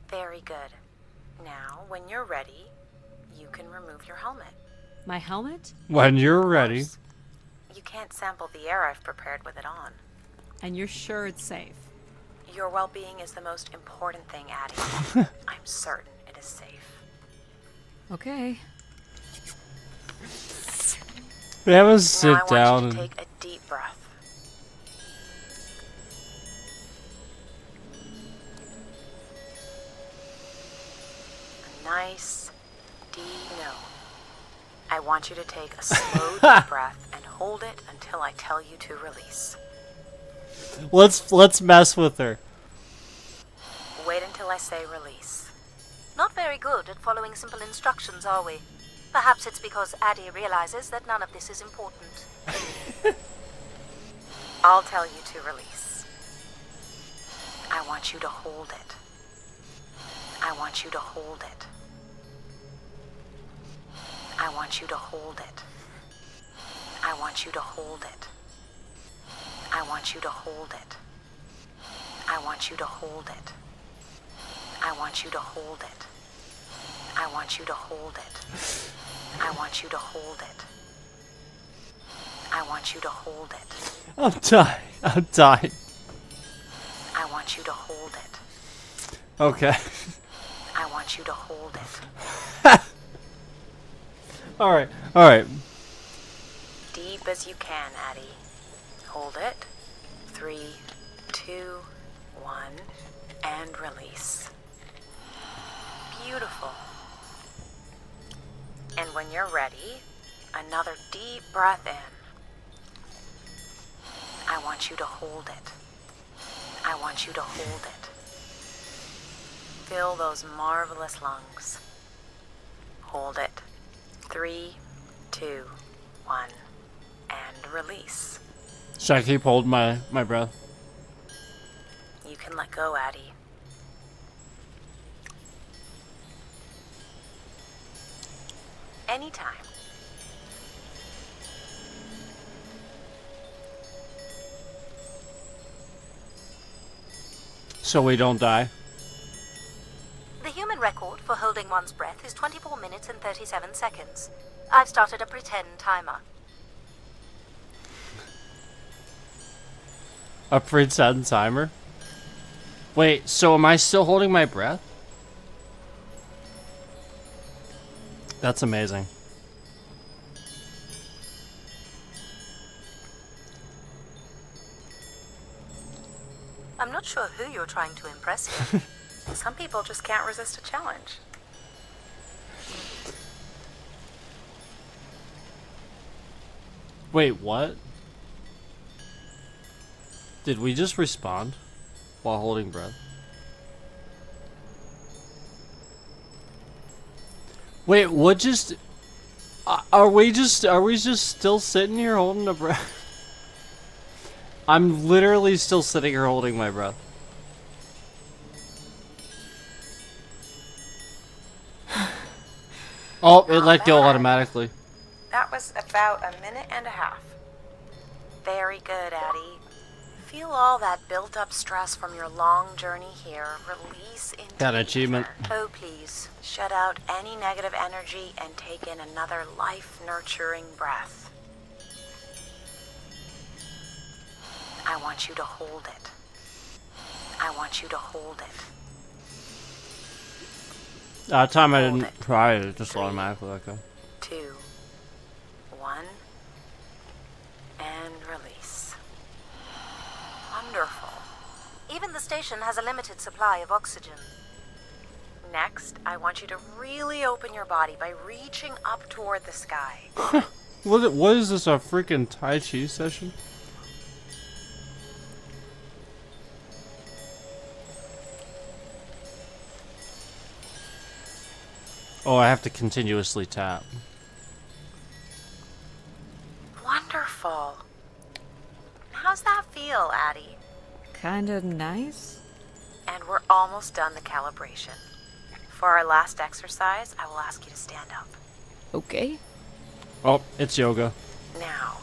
Very good. Now, when you're ready, you can remove your helmet. My helmet? When you're ready. you can't sample the air I've prepared with it on. And you're sure it's safe? Your well-being is the most important thing, Addie. I'm certain it is safe. Okay. We have to Now sit I down want you and... to take a deep breath. A nice, deep no. I want you to take a slow deep breath and hold it until I tell you to release. Let's mess with her. Wait until I say release. Not very good at following simple instructions, are we? Perhaps it's because Addie realizes that none of this is important. I'll tell you to release. I want you to hold it. I want you to hold it. I want you to hold it. I want you to hold it. I want you to hold it. I want you to hold it. I want you to hold it. I want you to hold it. I want you to hold it. I want you to hold it. I'm dying. I'm dying. I want you to hold it. Okay. I want you to hold it. All right. All right. Deep as you can, Addie. Hold it. 3, 2, 1, and release. Beautiful. And when you're ready, another deep breath in. I want you to hold it. I want you to hold it. Fill those marvelous lungs. Hold it. 3, 2, 1, and release. Should I keep holding my breath? You can let go, Addie. Anytime. So we don't die. The human record for holding one's breath is 24 minutes and 37 seconds. I've started a pretend timer. A pretend timer? Wait, so am I still holding my breath? That's amazing. I'm not sure who you're trying to impress here. Some people just can't resist a challenge. Wait, what? Did we just respond while holding breath? Wait, what just... Are we just still sitting here holding a breath? I'm literally still sitting here holding my breath. Oh, it let go automatically. That was about a minute and a half. Very good, Addie. Feel all that built-up stress from your long journey here release into Got an the achievement. ether. Oh, please. Shut out any negative energy and take in another life-nurturing breath. I want you to hold it. I want you to hold it. That time I Hold didn't it. try it, just 3, automatically let go. 2, 1, and release. Wonderful. Even the station has a limited supply of oxygen. Next, I want you to really open your body by reaching up toward the sky. What is this, a freaking Tai Chi session? Oh, I have to continuously tap. Wonderful. How's that feel, Addie? Kinda nice? And we're almost done the calibration. For our last exercise, I will ask you to stand up. Okay. Oh, it's yoga. Now,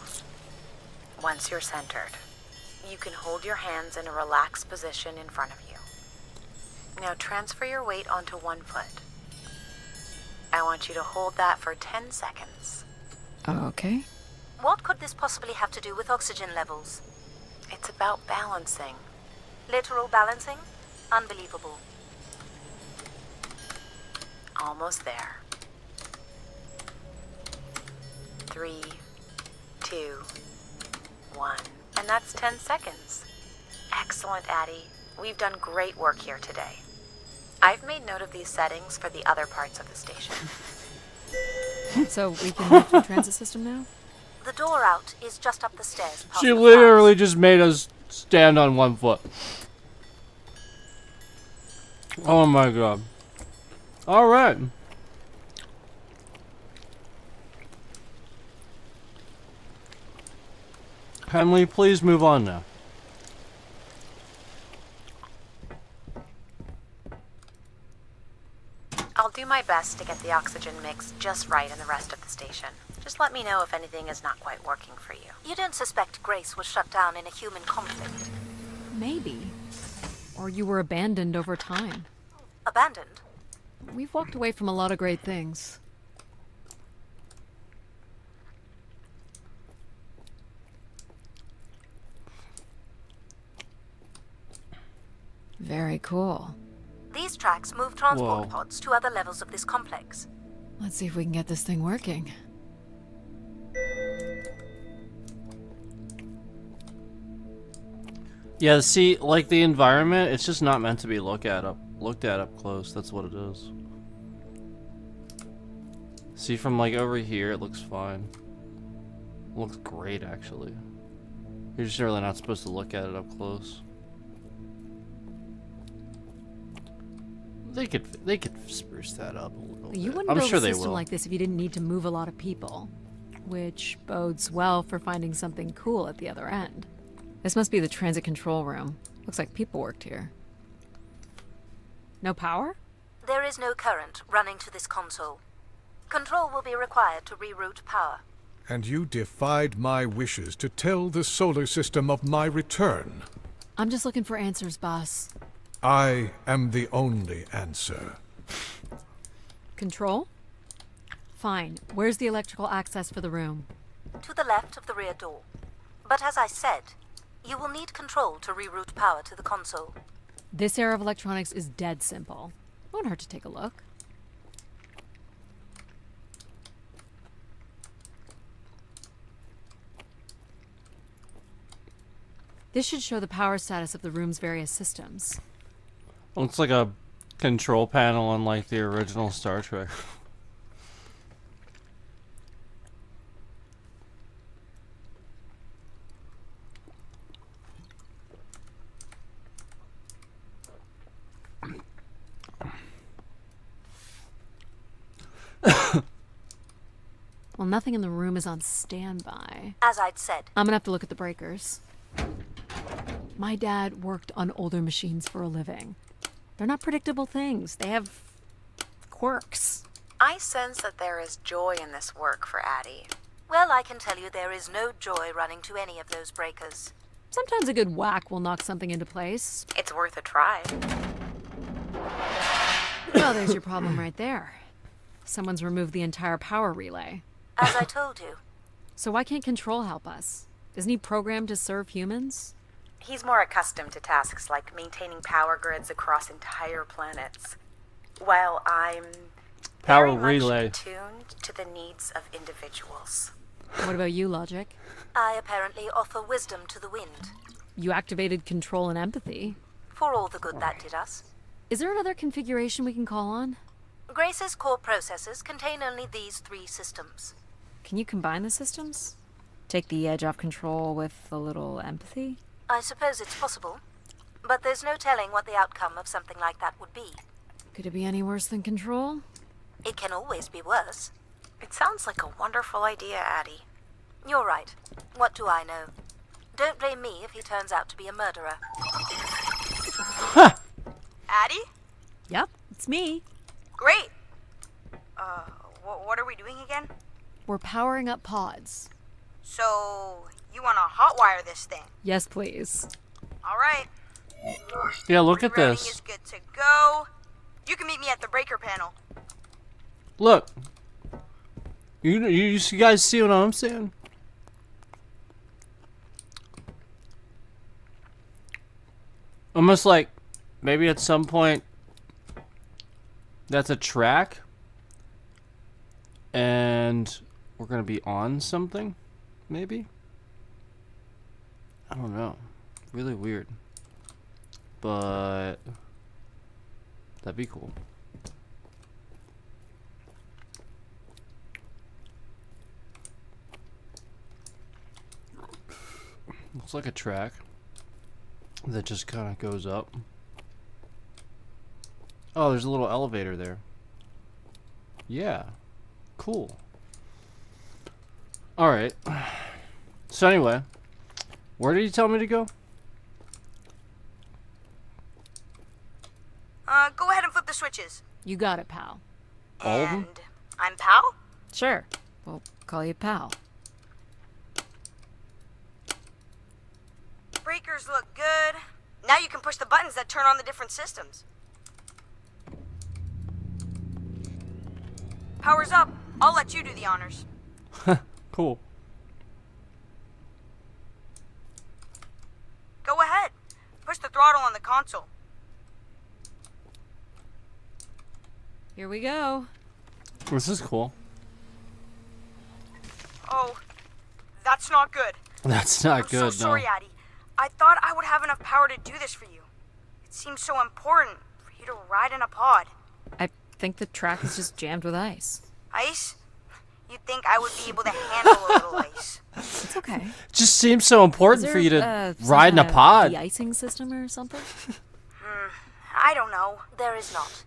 once you're centered, you can hold your hands in a relaxed position in front of you. Now transfer your weight onto one foot. I want you to hold that for 10 seconds. Okay. What could this possibly have to do with oxygen levels? It's about balancing. Literal balancing? Unbelievable. Almost there. 3, 2, 1. And that's 10 seconds. Excellent, Addie. We've done great work here today. I've made note of these settings for the other parts of the station. So we can move to the transit system now? The door out is just up the stairs. Past She the literally flowers. just made us stand on one foot. Oh my god. Alright. Can we please move on now? I'll do my best to get the oxygen mix just right in the rest of the station. Just let me know if anything is not quite working for you. You don't suspect Grace was shut down in a human conflict? Maybe. Or you were abandoned over time. Abandoned? We've walked away from a lot of great things. Very cool. These tracks move transport Whoa. pods to other levels of this complex. Let's see if we can get this thing working. Yeah, see, like the environment, it's just not meant to be looked at up close. That's what it is. See, from like over here, it looks fine. Looks great, actually. You're just really not supposed to look at it up close. They could spruce that up a little You bit. wouldn't I'm build sure a they system will. like this if you didn't need to move a lot of people, which bodes well for finding something cool at the other end. This must be the transit control room. Looks like people worked here. No power? There is no current running to this console. Control will be required to reroute power. And you defied my wishes to tell the solar system of my return. I'm just looking for answers, boss. I am the only answer. Control? Fine. Where's the electrical access for the room? To the left of the rear door. But as I said, you will need control to reroute power to the console. This era of electronics is dead simple. Won't hurt to take a look. This should show the power status of the room's various systems. Looks like a control panel on like the original Star Trek. Well, nothing in the room is on standby. As I'd said, I'm gonna have to look at the breakers. My dad worked on older machines for a living. They're not predictable things. They have quirks. I sense that there is joy in this work for Addie. well, I can tell you there is no joy running to any of those breakers. Sometimes a good whack will knock something into place. It's worth a try. Well, there's your problem right there. Someone's removed the entire power relay. As I told you, So why can't Control help us? Isn't he programmed to serve humans? He's more accustomed to tasks like maintaining power grids across entire planets, while I'm Power very relay. much attuned to the needs of individuals. What about you, Logic? I apparently offer wisdom to the wind, You activated Control and Empathy. for all the good that did us. Is there another configuration we can call on? Grace's core processors contain only these 3 systems. Can you combine the systems? Take the edge off Control with a little Empathy? I suppose it's possible, but there's no telling what the outcome of something like that would be. Could it be any worse than Control? It can always be worse. It sounds like a wonderful idea, Addie. You're right. What do I know? Don't blame me if he turns out to be a murderer. Addie? Yep, it's me. Great. What are we doing again? We're powering up pods. So, you want to hotwire this thing? Yes, please. All right. Yeah, look at Rerouting this. is good to go. You can meet me at the breaker panel. Look. You guys see what I'm saying? Almost like maybe at some point that's a track and we're gonna be on something, maybe? I don't know. Really weird. But that'd be cool. Looks like a track that just kind of goes up. Oh, there's a little elevator there. Yeah. Cool. Alright. So anyway, where did he tell me to go? Go ahead and flip the switches. You got it, pal. All of them? And I'm Pal? Sure. We'll call you pal. Breakers look good. Now you can push the buttons that turn on the different systems. Power's up. I'll let you do the honors. Cool. Go ahead. Push the throttle on the console. Here we go. This is cool. Oh, that's not good. That's not I'm good, so sorry, no. Addie. I thought I would have enough power to do this for you. It seems so important for you to ride in a pod. I think the track is just jammed with ice. Ice? You'd think I would be able to handle a little ice. It's okay. Just seems so Is important there, for you to some ride in a kind of pod. de-icing system or something? I don't know. There is not.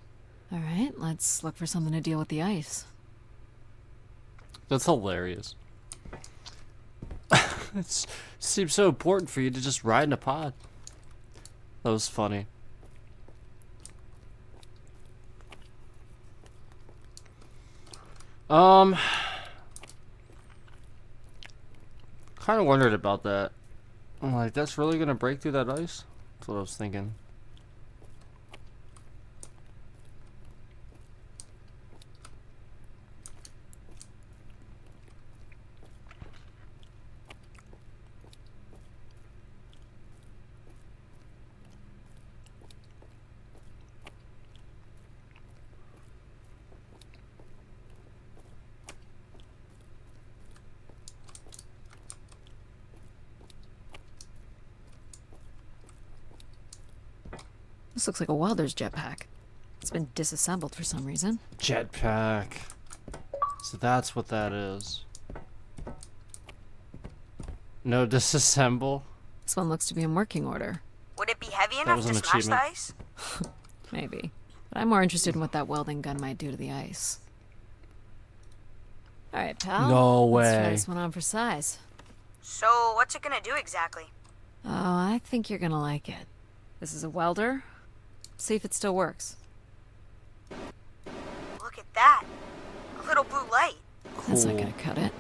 All right, let's look for something to deal with the ice. That's hilarious. It seems so important for you to just ride in a pod. That was funny. Kind of wondered about that. I'm like, that's really gonna break through that ice? That's what I was thinking. This looks like a welder's jetpack. It's been disassembled for some reason. Jetpack. So that's what that is. No disassemble? This one looks to be in working order. Would it be heavy That enough was to an smash the achievement. ice? Maybe. But I'm more interested in what that welding gun might do to the ice. Alright, pal. No Let's try way. this one on for size. So, what's it gonna do exactly? Oh, I think you're gonna like it. This is a welder. See if it still works. Look at that. A little blue light. That's not Cool. gonna cut it.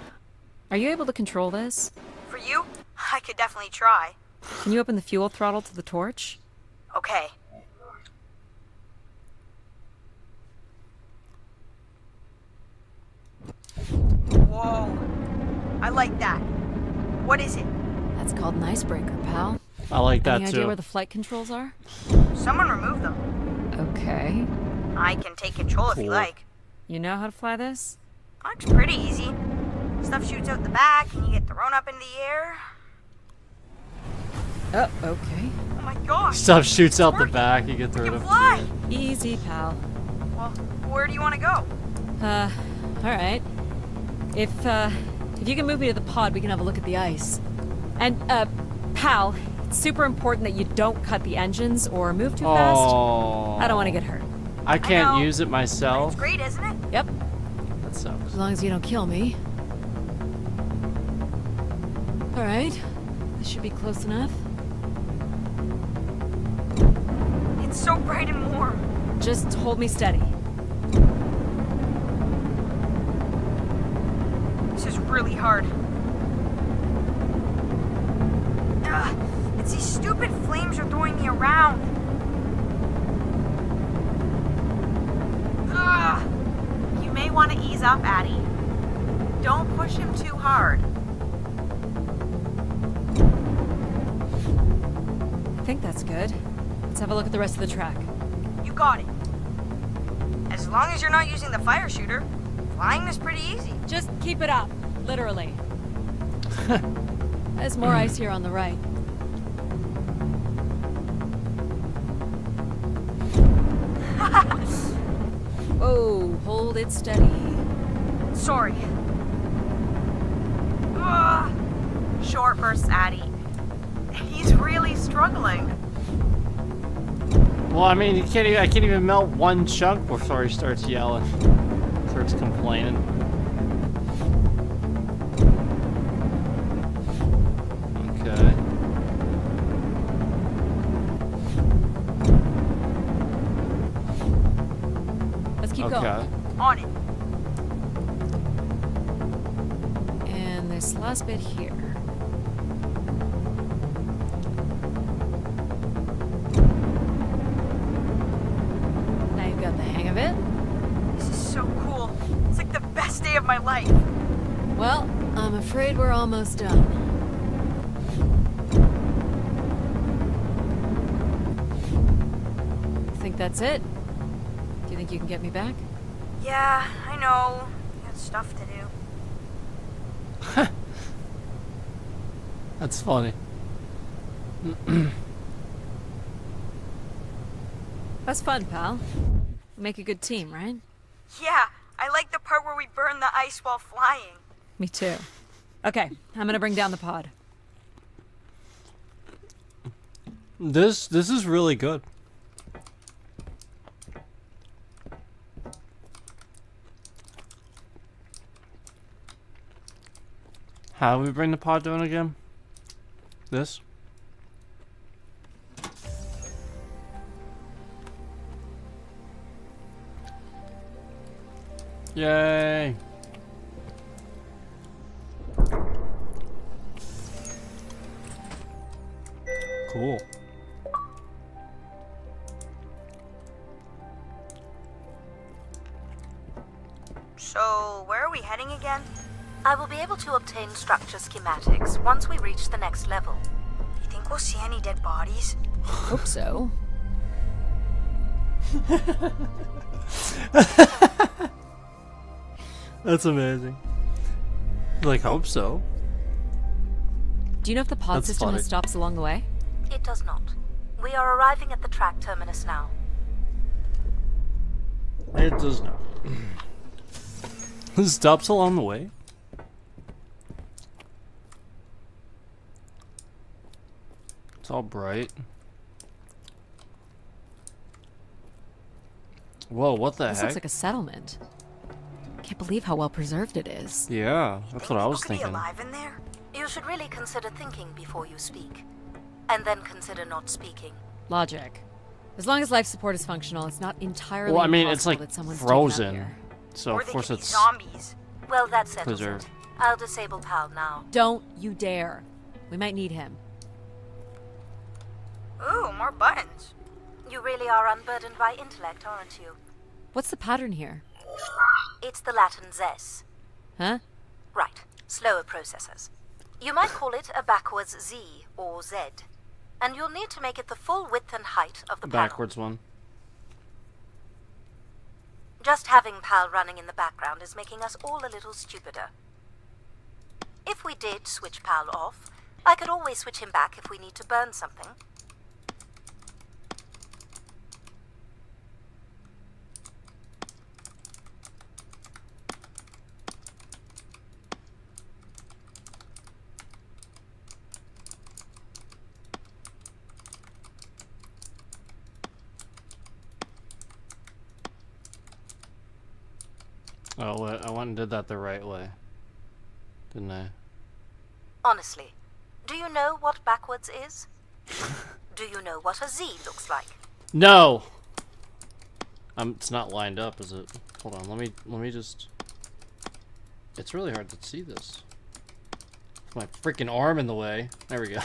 Are you able to control this? For you, I could definitely try. Can you open the fuel throttle to the torch? Okay. Whoa. I like that. What is it? That's called an icebreaker, pal. I like that Any idea too. where the flight controls are? Someone removed them. Okay. I can take control if you Cool. like. You know how to fly this? Looks pretty easy. Stuff shoots out the back and you get thrown up into the air. Oh, okay. Oh my gosh. Stuff shoots out the working. back, you get You through can it. fly. Easy, pal. Well, where do you want to go? Alright. If you can move me to the pod, we can have a look at the ice. And, pal, it's super important that you don't cut the engines or move too fast. Oh. I don't want to get hurt. I can't know. use it It's myself. great, isn't it? Yep. That sucks. As long as you don't kill me. Alright. This should be close enough. It's so bright and warm. Just hold me steady. This is really hard. Ugh, it's these stupid flames are throwing me around. Ugh. You may want to ease up, Addie. Don't push him too hard. I think that's good. Let's have a look at the rest of the track. You got it. As long as you're not using the fire shooter, flying is pretty easy. Just keep it up, literally. There's more ice here on the right. Whoa, hold it steady. Sorry. Short bursts, Addie. He's really struggling. Well, I mean, I can't even melt one chunk before he starts yelling. Starts complaining. Okay. Let's keep Okay. going. On it. And this last bit here. Now you've got the hang of it. This is so cool. It's like the best day of my life. Well, I'm afraid we're almost done. Think that's it? Do you think you can get me back? Yeah, I know. I got stuff to do. That's funny. That's fun, pal. We make a good team, right? Yeah, I like the part where we burn the ice while flying. Me too. Okay, I'm gonna bring down the pod. This is really good. How do we bring the pod down again? This? Yay! Cool. So, where are we heading again? I will be able to obtain structure schematics once we reach the next level. You think we'll see any dead bodies? Hope so. That's amazing. Like, hope so. Do you know if the pod That's system funny. has stops along the way? It does not. We are arriving at the track terminus now. It does not. Stops along the way. It's all bright. Whoa, what the This heck? looks like a settlement. Can't believe how well preserved it is. Yeah, that's what I was People could thinking. be alive in there? You should really consider thinking before you speak. And then consider not speaking. Logic. As long as life support is functional, it's not entirely Well, I mean, it's impossible like that someone's taken out frozen. here. So, Or of they course, could be it's zombies. Well, that settles preserved. it. I'll disable PAL now. Don't you dare. We might need him. Ooh, more buttons. You really are unburdened by intellect, aren't you? What's the pattern here? It's the Latin zes. Huh? Right, slower processors. You might call it a backwards Z or Z. And you'll need to make it the full width and height of the panel. backwards one. Just having PAL running in the background is making us all a little stupider. If we did switch PAL off, I could always switch him back if we need to burn something. Oh, I went and did that the right way. Didn't I? Honestly, do you know what backwards is? Do you know what a Z looks like? No! It's not lined up, is it? Hold on, let me just... It's really hard to see this. My freaking arm in the way. There we go.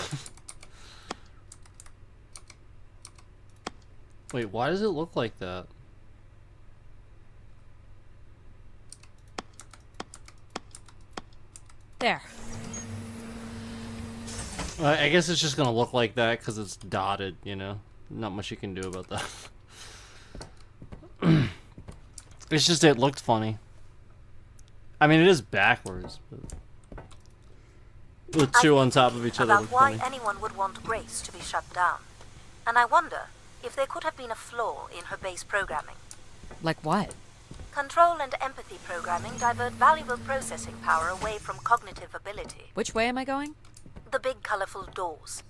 Wait, why does it look like that? There. I guess it's just gonna look like that because it's dotted, you know? Not much you can do about that. It's just it looked funny. I mean, it is backwards, but the two on top of each other about look why funny. anyone would want Grace to be shut down. And I wonder if there could have been a flaw in her base programming. Like what? Control and empathy programming divert valuable processing power away from cognitive ability. Which way am I going? The big colorful doors.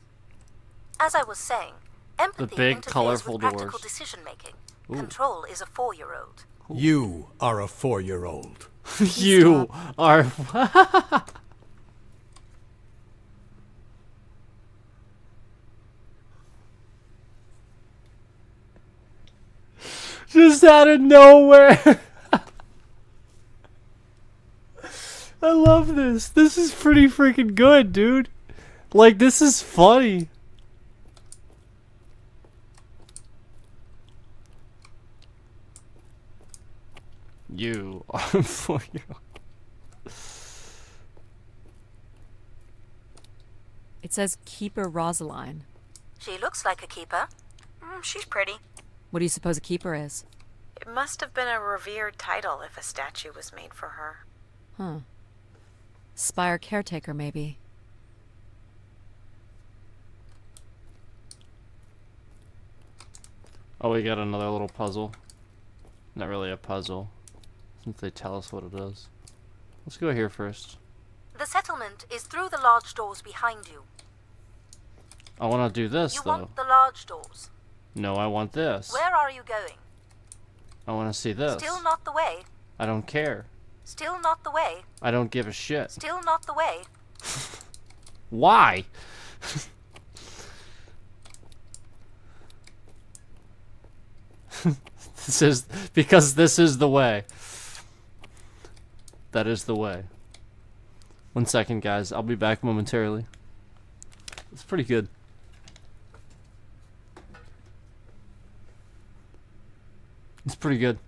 As I was saying, empathy big, interferes colorful with practical doors. decision-making. Ooh. Control is a 4-year-old. You are a 4-year-old. You are. Just out of nowhere. I love this. This is pretty freaking good, dude. Like, this is funny. You are a 4-year-old. It says Keeper Rosaline. She looks like a keeper. She's pretty. What do you suppose a keeper is? It must have been a revered title if a statue was made for her. Huh. Spire caretaker, maybe. Oh, we got another little puzzle. Not really a puzzle, since they tell us what it is. Let's go here first. The settlement is through the large doors behind you. I want to do this, You though. want the large doors. No, I want this. Where are you going? I want to see this. Still not the way. I don't care. Still not the way. I don't give a shit. Still not the way. Why? This is because this is the way. That is the way. 1 second, guys. I'll be back momentarily. It's pretty good. It's pretty good.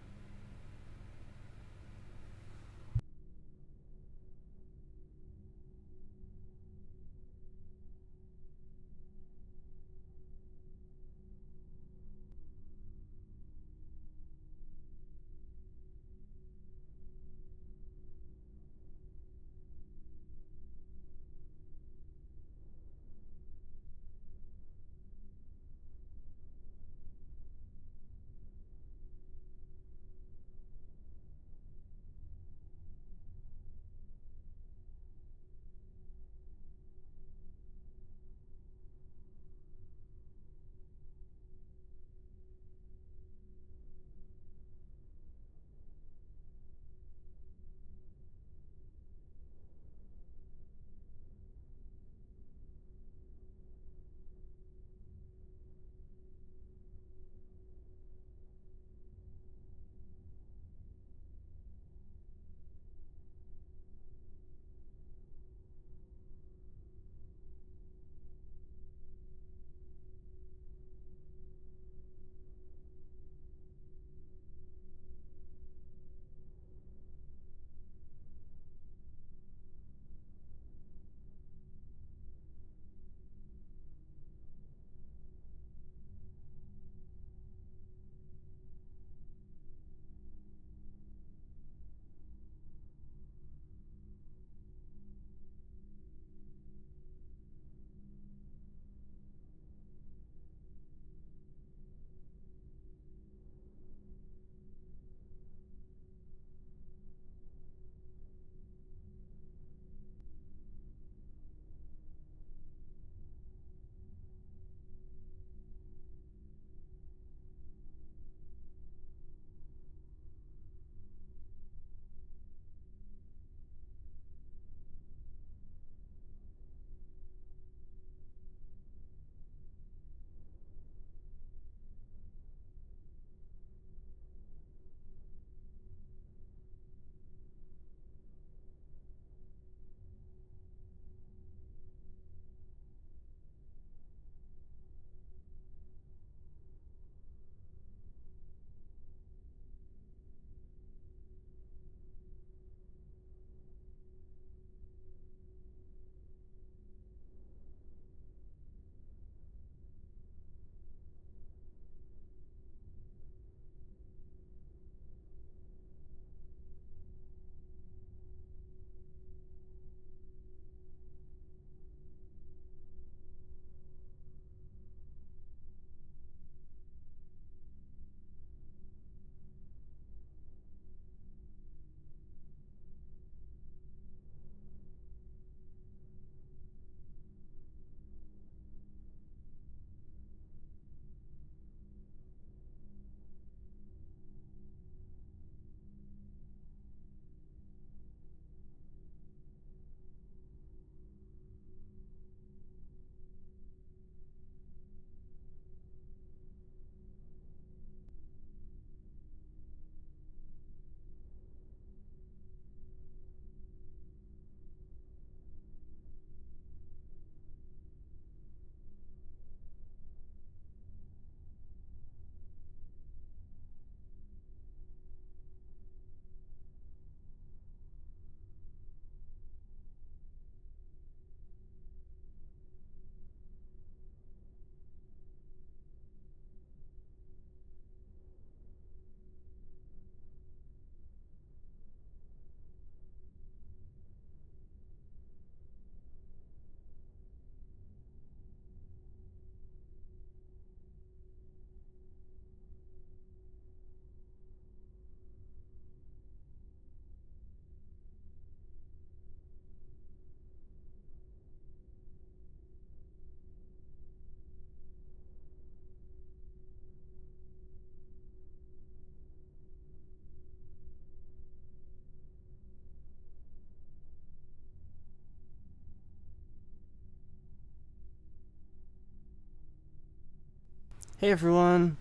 Hey everyone.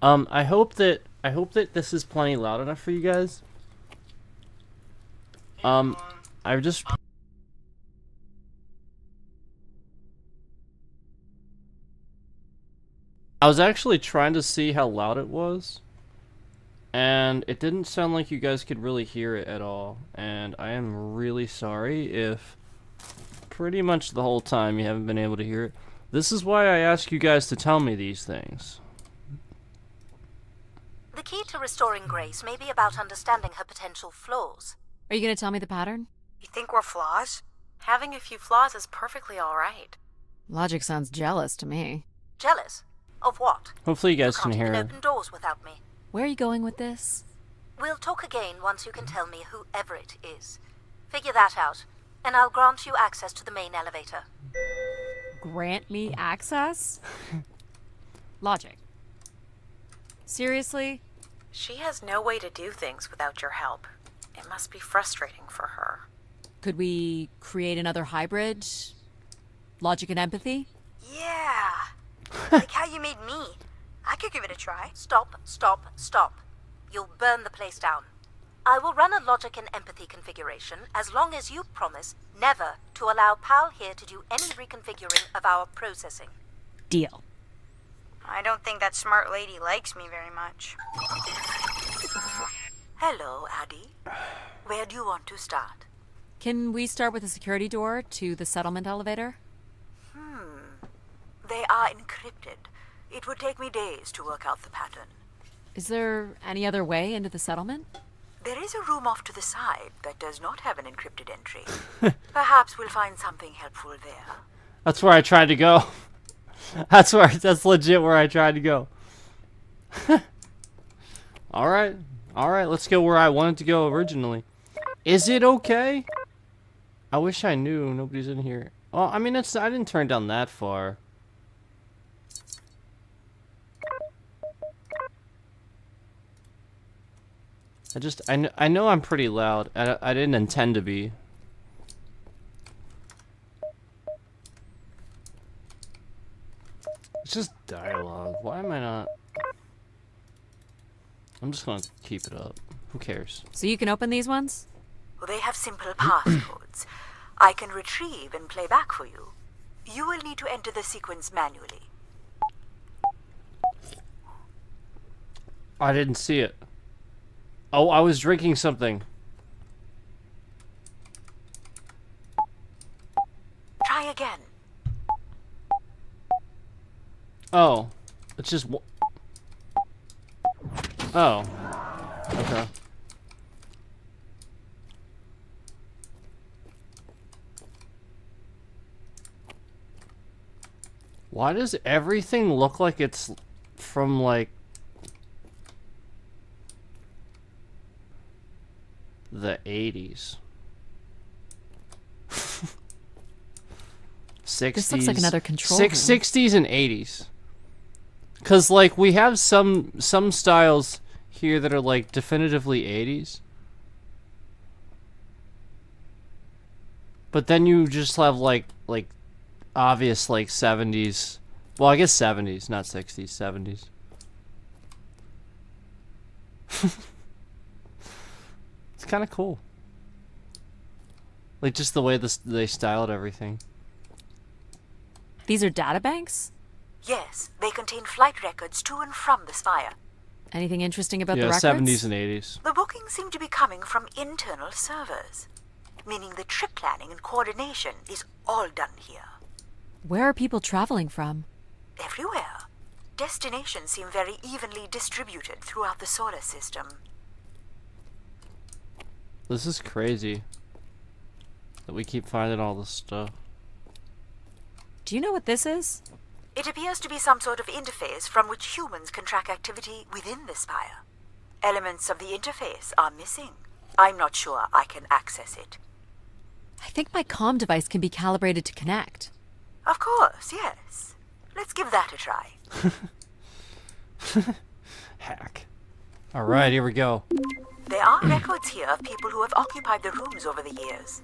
I hope that this is plenty loud enough for you guys. I just I was actually trying to see how loud it was, and it didn't sound like you guys could really hear it at all. And I am really sorry if pretty much the whole time you haven't been able to hear it. This is why I ask you guys to tell me these things. The key to restoring Grace may be about understanding her potential flaws. Are you gonna tell me the pattern? You think we're flaws? Having a few flaws is perfectly alright. Logic sounds jealous to me. Jealous? Of what? Hopefully you guys You can can't even hear. open doors without me. Where are you going with this? We'll talk again once you can tell me whoever it is. Figure that out, and I'll grant you access to the main elevator. Grant me access? Logic. Seriously? She has no way to do things without your help. It must be frustrating for her. Could we create another hybrid? Logic and empathy? Yeah. Like how you made me. I could give it a try. Stop, stop, stop. You'll burn the place down. I will run a logic and empathy configuration as long as you promise never to allow Pal here to do any reconfiguring of our processing. Deal. I don't think that smart lady likes me very much. Hello, Addie. Where do you want to start? Can we start with the security door to the settlement elevator? They are encrypted. It would take me days to work out the pattern. Is there any other way into the settlement? There is a room off to the side that does not have an encrypted entry. Perhaps we'll find something helpful there. That's where I tried to go. That's legit where I tried to go. All right, let's go where I wanted to go originally. Is it okay? I wish I knew. Nobody's in here. Well, I mean, I didn't turn down that far. I know I'm pretty loud. I didn't intend to be. It's just dialogue. Why am I not? I'm just gonna keep it up. Who cares? So you can open these ones? They have simple passcodes. I can retrieve and play back for you. You will need to enter the sequence manually. I didn't see it. Oh, I was drinking something. Try again. Oh, it's just. Oh, okay. Why does everything look like it's from like the 80s? 60s. This looks like another control room. 60s and 80s. Cause like we have some styles here that are like definitively 80s. But then you just have like obvious like 70s. Well, I guess 70s, not 60s, 70s. It's kind of cool. Like just the way they styled everything. These are data banks? Yes, they contain flight records to and from the Spire. Anything interesting about the Yeah, records? 70s and 80s. The bookings seem to be coming from internal servers, meaning the trip planning and coordination is all done here. Where are people traveling from? Everywhere. Destinations seem very evenly distributed throughout the solar system. This is crazy that we keep finding all this stuff. Do you know what this is? It appears to be some sort of interface from which humans can track activity within the Spire. Elements of the interface are missing. I'm not sure I can access it. I think my comm device can be calibrated to connect. Of course, yes. Let's give that a try. Hack. Alright, here we go. There are records here of people who have occupied the rooms over the years.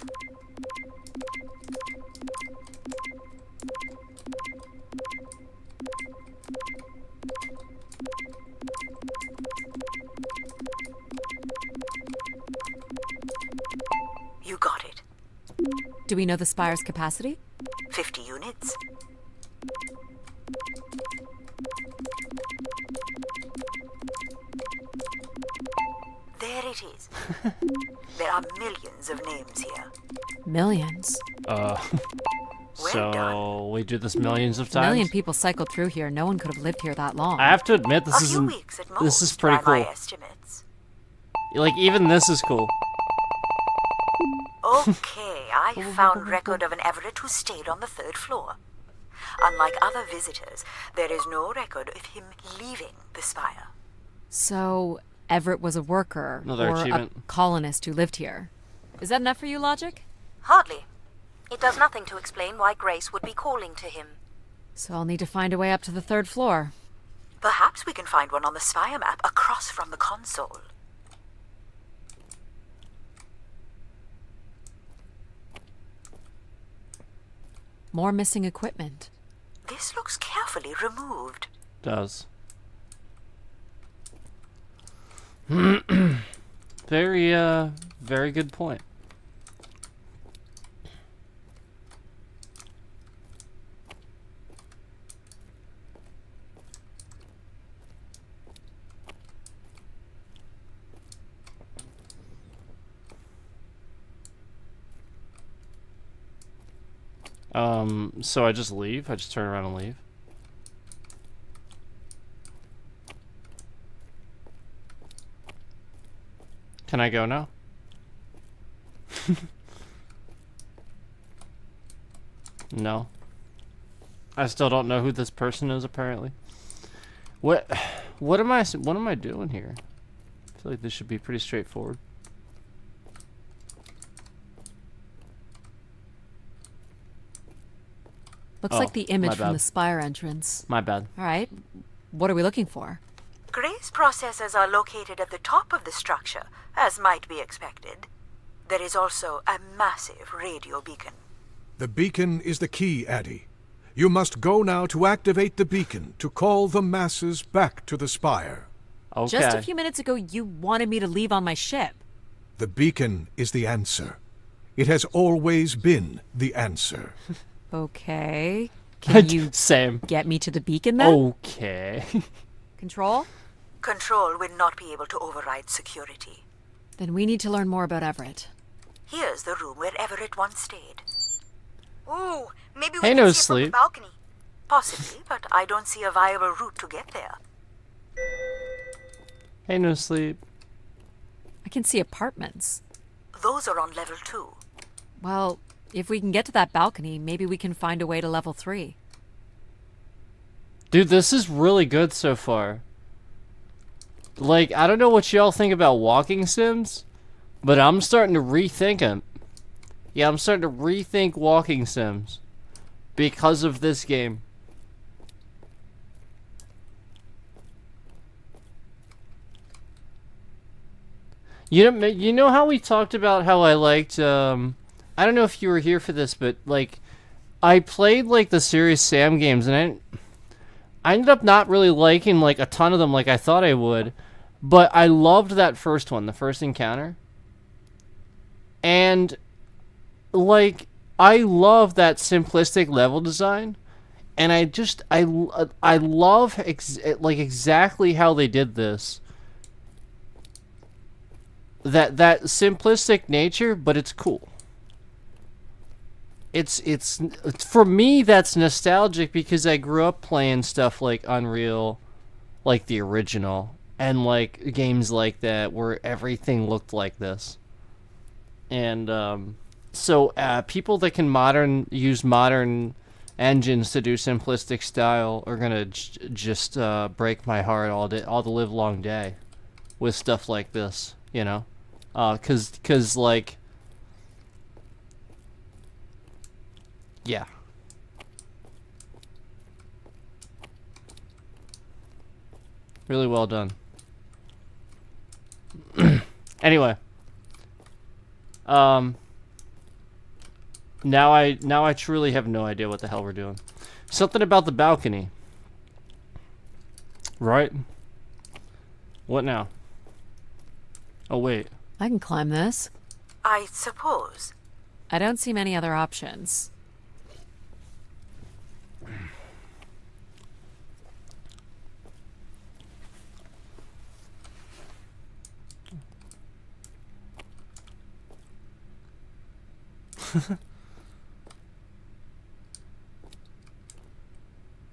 Do we know the spire's capacity? 50 units. There it is. There are millions of names here. Millions. So we do this millions of A times. million people cycled through here. No one could have lived here that long. I have to admit, A few weeks at most, this is pretty by my cool. estimates. Like, even this is cool. Okay, I found record of an Everett who stayed on the 3rd floor. Unlike other visitors, there is no record of him leaving the spire. So, Everett was a worker Another or achievement. a colonist who lived here. Is that enough for you, Logic? Hardly. It does nothing to explain why Grace would be calling to him. So I'll need to find a way up to the 3rd floor. Perhaps we can find one on the spire map across from the console. More missing equipment. This looks carefully removed. Does. Very good point. So I just leave? I just turn around and leave? Can I go now? No. I still don't know who this person is, apparently. What am I doing here? I feel like this should be pretty straightforward. Looks Oh, like the image my from bad. the spire entrance. My bad. All right. What are we looking for? Grace processors are located at the top of the structure, as might be expected. There is also a massive radio beacon. The beacon is the key, Addie. You must go now to activate the beacon to call the masses back to the spire. Okay. Just a few minutes ago, you wanted me to leave on my ship. The beacon is the answer. It has always been the answer. Okay. Can you Same. get me to the beacon then? Okay. Control? Control will not be able to override security. Then we need to learn more about Everett. Here's the room where Everett once stayed. Ooh, maybe Hey, we can no see it from the sleep. balcony. Possibly, but I don't see a viable route to get there. Hey, no sleep. I can see apartments. Those are on level 2. Well, if we can get to that balcony, maybe we can find a way to level 3. Dude, this is really good so far. Like, I don't know what y'all think about walking sims, but I'm starting to rethink them. Yeah, I'm starting to rethink walking sims because of this game. You know how we talked about how I liked, I don't know if you were here for this, but, like, I played, like, the Serious Sam games, and I ended up not really liking, like, a ton of them like I thought I would, but I loved that first one, the first encounter. And, like, I love that simplistic level design, and I love, exactly how they did this. That simplistic nature, but it's cool. It's for me, that's nostalgic because I grew up playing stuff like Unreal, like the original, and like games like that where everything looked like this. And so people that can use modern engines to do simplistic style are gonna just break my heart all the live long day with stuff like this, you know, cause like. Yeah. Really well done. Anyway. Now I truly have no idea what the hell we're doing. Something about the balcony. Right? What now? Oh wait. I can climb this. I suppose. I don't see many other options.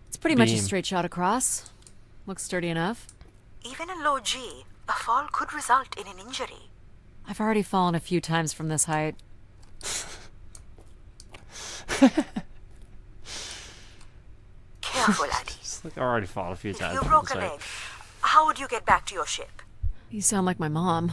It's pretty much a Beam. straight shot across. Looks sturdy enough. Even in low G, a fall could result in an injury. I've already fallen a few times from this height. Careful, Addy. It's like I already fought a few If times. you I'm broke just a like, leg, how would you get back to your ship? You sound like my mom.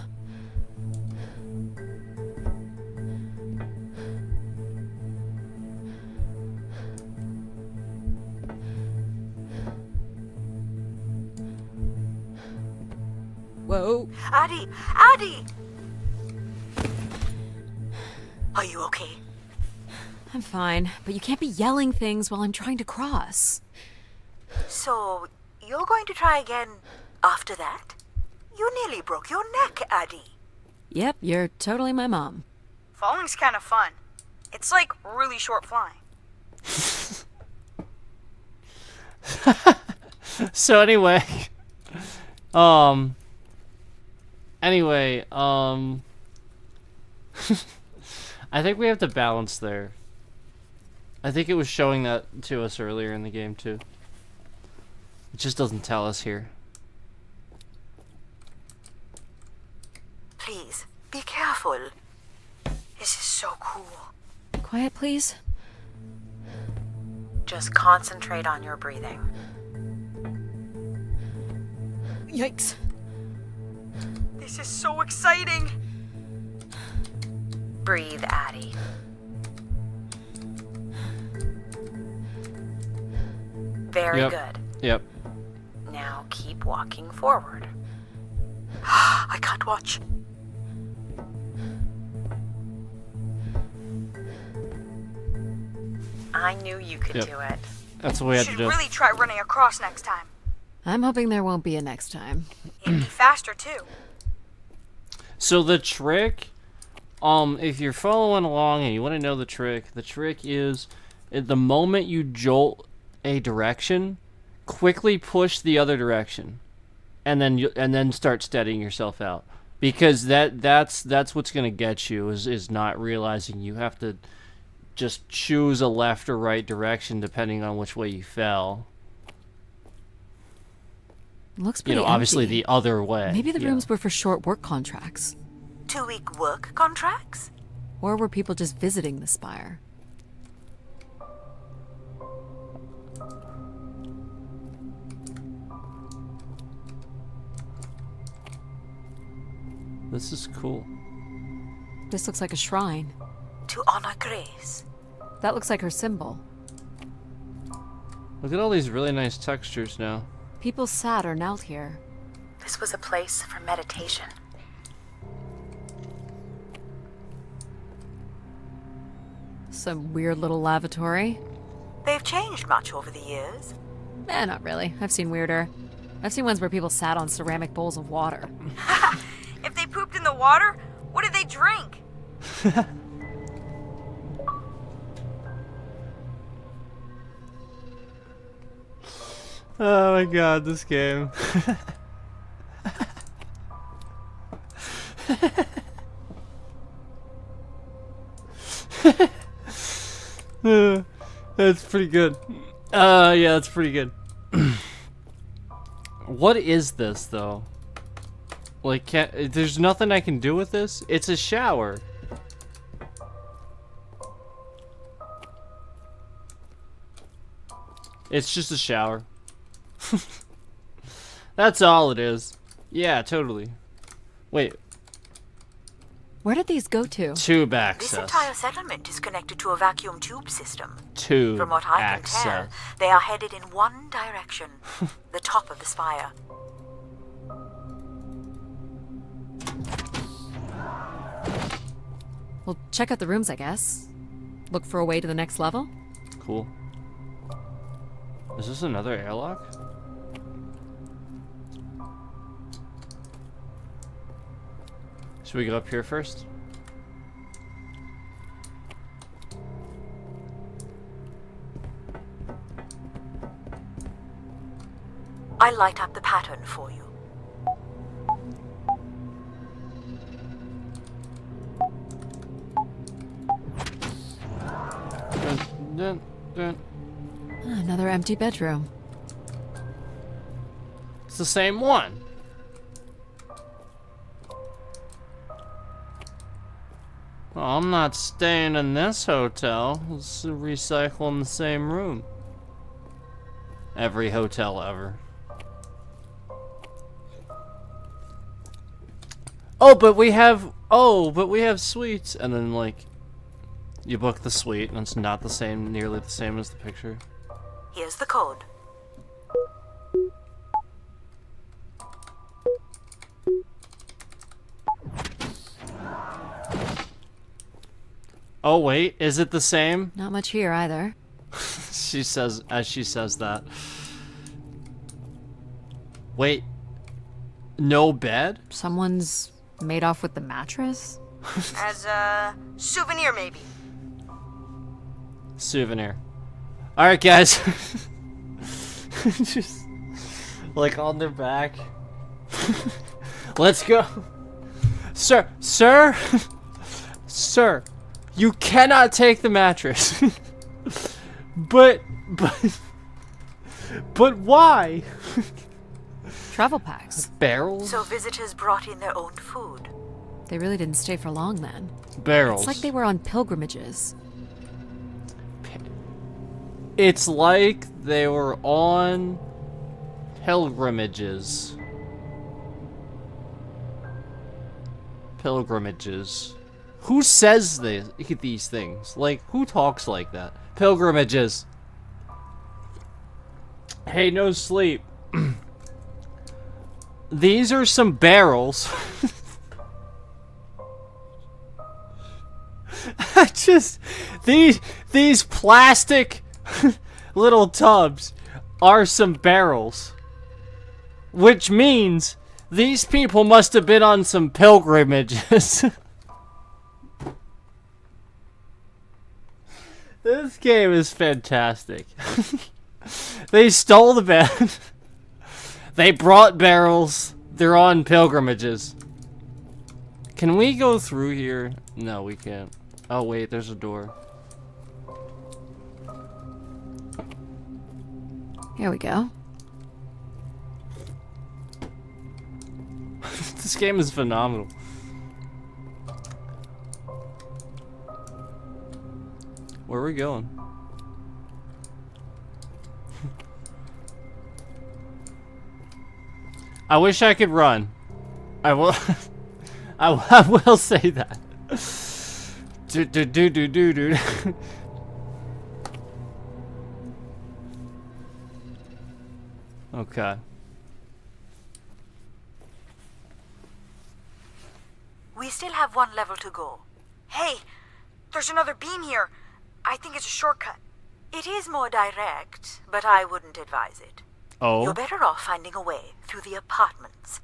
Whoa. Addy! Addy! Are you okay? I'm fine, but you can't be yelling things while I'm trying to cross. So, you're going to try again after that? You nearly broke your neck, Addy. Yep, you're totally my mom. Falling's kind of fun. It's like really short flying. So anyway, I think we have to balance there. I think it was showing that to us earlier in the game too. It just doesn't tell us here. Please, be careful. This is so cool. Quiet, please. Just concentrate on your breathing. Yikes. This is so exciting. Breathe, Addie. Very Yep. good. Yep. Now keep walking forward. I can't watch. I knew you could Yep. do it. That's what we had to Should do. really try running across next time. I'm hoping there won't be a next time. It'd be faster too. So the trick, if you're following along and you want to know the trick is at the moment you jolt a direction, quickly push the other direction, and then start steadying yourself out, because that's what's gonna get you is not realizing you have to just choose a left or right direction depending on which way you fell. Looks You pretty know, obviously empty. the other way. Maybe the yeah. rooms were for short work contracts. 2-week work contracts? Or were people just visiting the spire? This is cool. This looks like a shrine. To honor Grace. That looks like her symbol. Look at all these really nice textures now. People sat or knelt here. This was a place for meditation. Some weird little lavatory. They've changed much over the years. Not really. I've seen weirder. I've seen ones where people sat on ceramic bowls of water. If they pooped in the water, what did they drink? Oh my god, this game. That's pretty good. Yeah, that's pretty good. What is this, though? Like, there's nothing I can do with this? It's a shower. It's just a shower. That's all it is. Yeah, totally. Wait, Where did these go to? tube This access. entire settlement is connected to a vacuum tube system. Tube From what I can access. tell, they are headed in one direction. The top of the spire. Well, check out the rooms, I guess. Look for a way to the next level? Cool. Is this another airlock? Should we go up here first? light up the pattern for you. Dun, dun. Another empty bedroom. It's the same one. Well, I'm not staying in this hotel. Let's recycle in the same room. Every hotel ever. Oh, but we have suites, and then like you book the suite and it's not the same, nearly the same as the picture. Here's the code. Oh wait, is it the same? Not much here either. She says as she says that. Wait. No bed? Someone's made off with the mattress? As a souvenir, maybe. Souvenir. Alright, guys. Just like on their back. Let's go. Sir, sir, you cannot take the mattress. but why? Travel packs. Barrels? So visitors brought in their own food. They really didn't stay for long then. Barrels. It's like they were on pilgrimages. It's like they were on pilgrimages. Pilgrimages. Who says these things? Like, who talks like that? Pilgrimages. Hey, no sleep. These are some barrels. These plastic little tubs are some barrels. Which means these people must have been on some pilgrimages. This game is fantastic. They stole the bed. They brought barrels. They're on pilgrimages. Can we go through here? No, we can't. Oh wait, there's a door. Here we go. This game is phenomenal. Where are we going? I wish I could run. I will. I will say that. Do. Okay. We still have one level to go. Hey, there's another beam here. I think it's a shortcut. It is more direct, but I wouldn't advise it. Oh. You're better off finding a way through the apartments.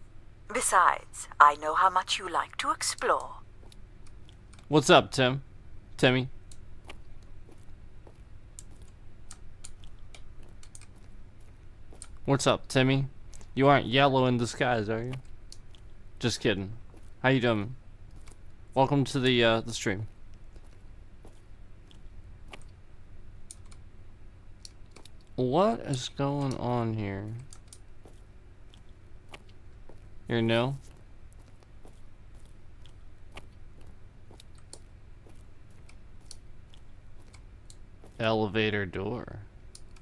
Besides, I know how much you like to explore. What's up, Timmy? What's up, Timmy? You aren't yellow in disguise, are you? Just kidding. How you doing? Welcome to the stream. What is going on here? Here, no? Elevator door.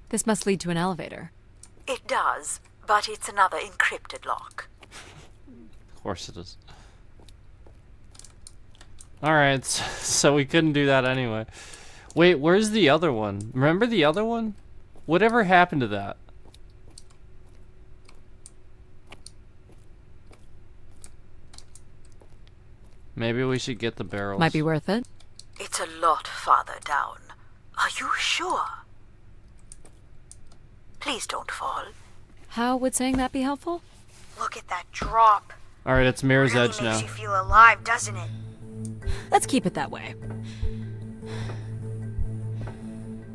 This must lead to an elevator. It does, but it's another encrypted lock. Of course it is. Alright, so we couldn't do that anyway. Wait, where's the other one? Remember the other one? Whatever happened to that? Maybe we should get the barrels. Might be worth it. It's a lot farther down. Are you sure? Please don't fall. How would saying that be helpful? Look at that drop. Alright, it's Mirror's Really Edge makes now. you feel alive, doesn't it? Let's keep it that way.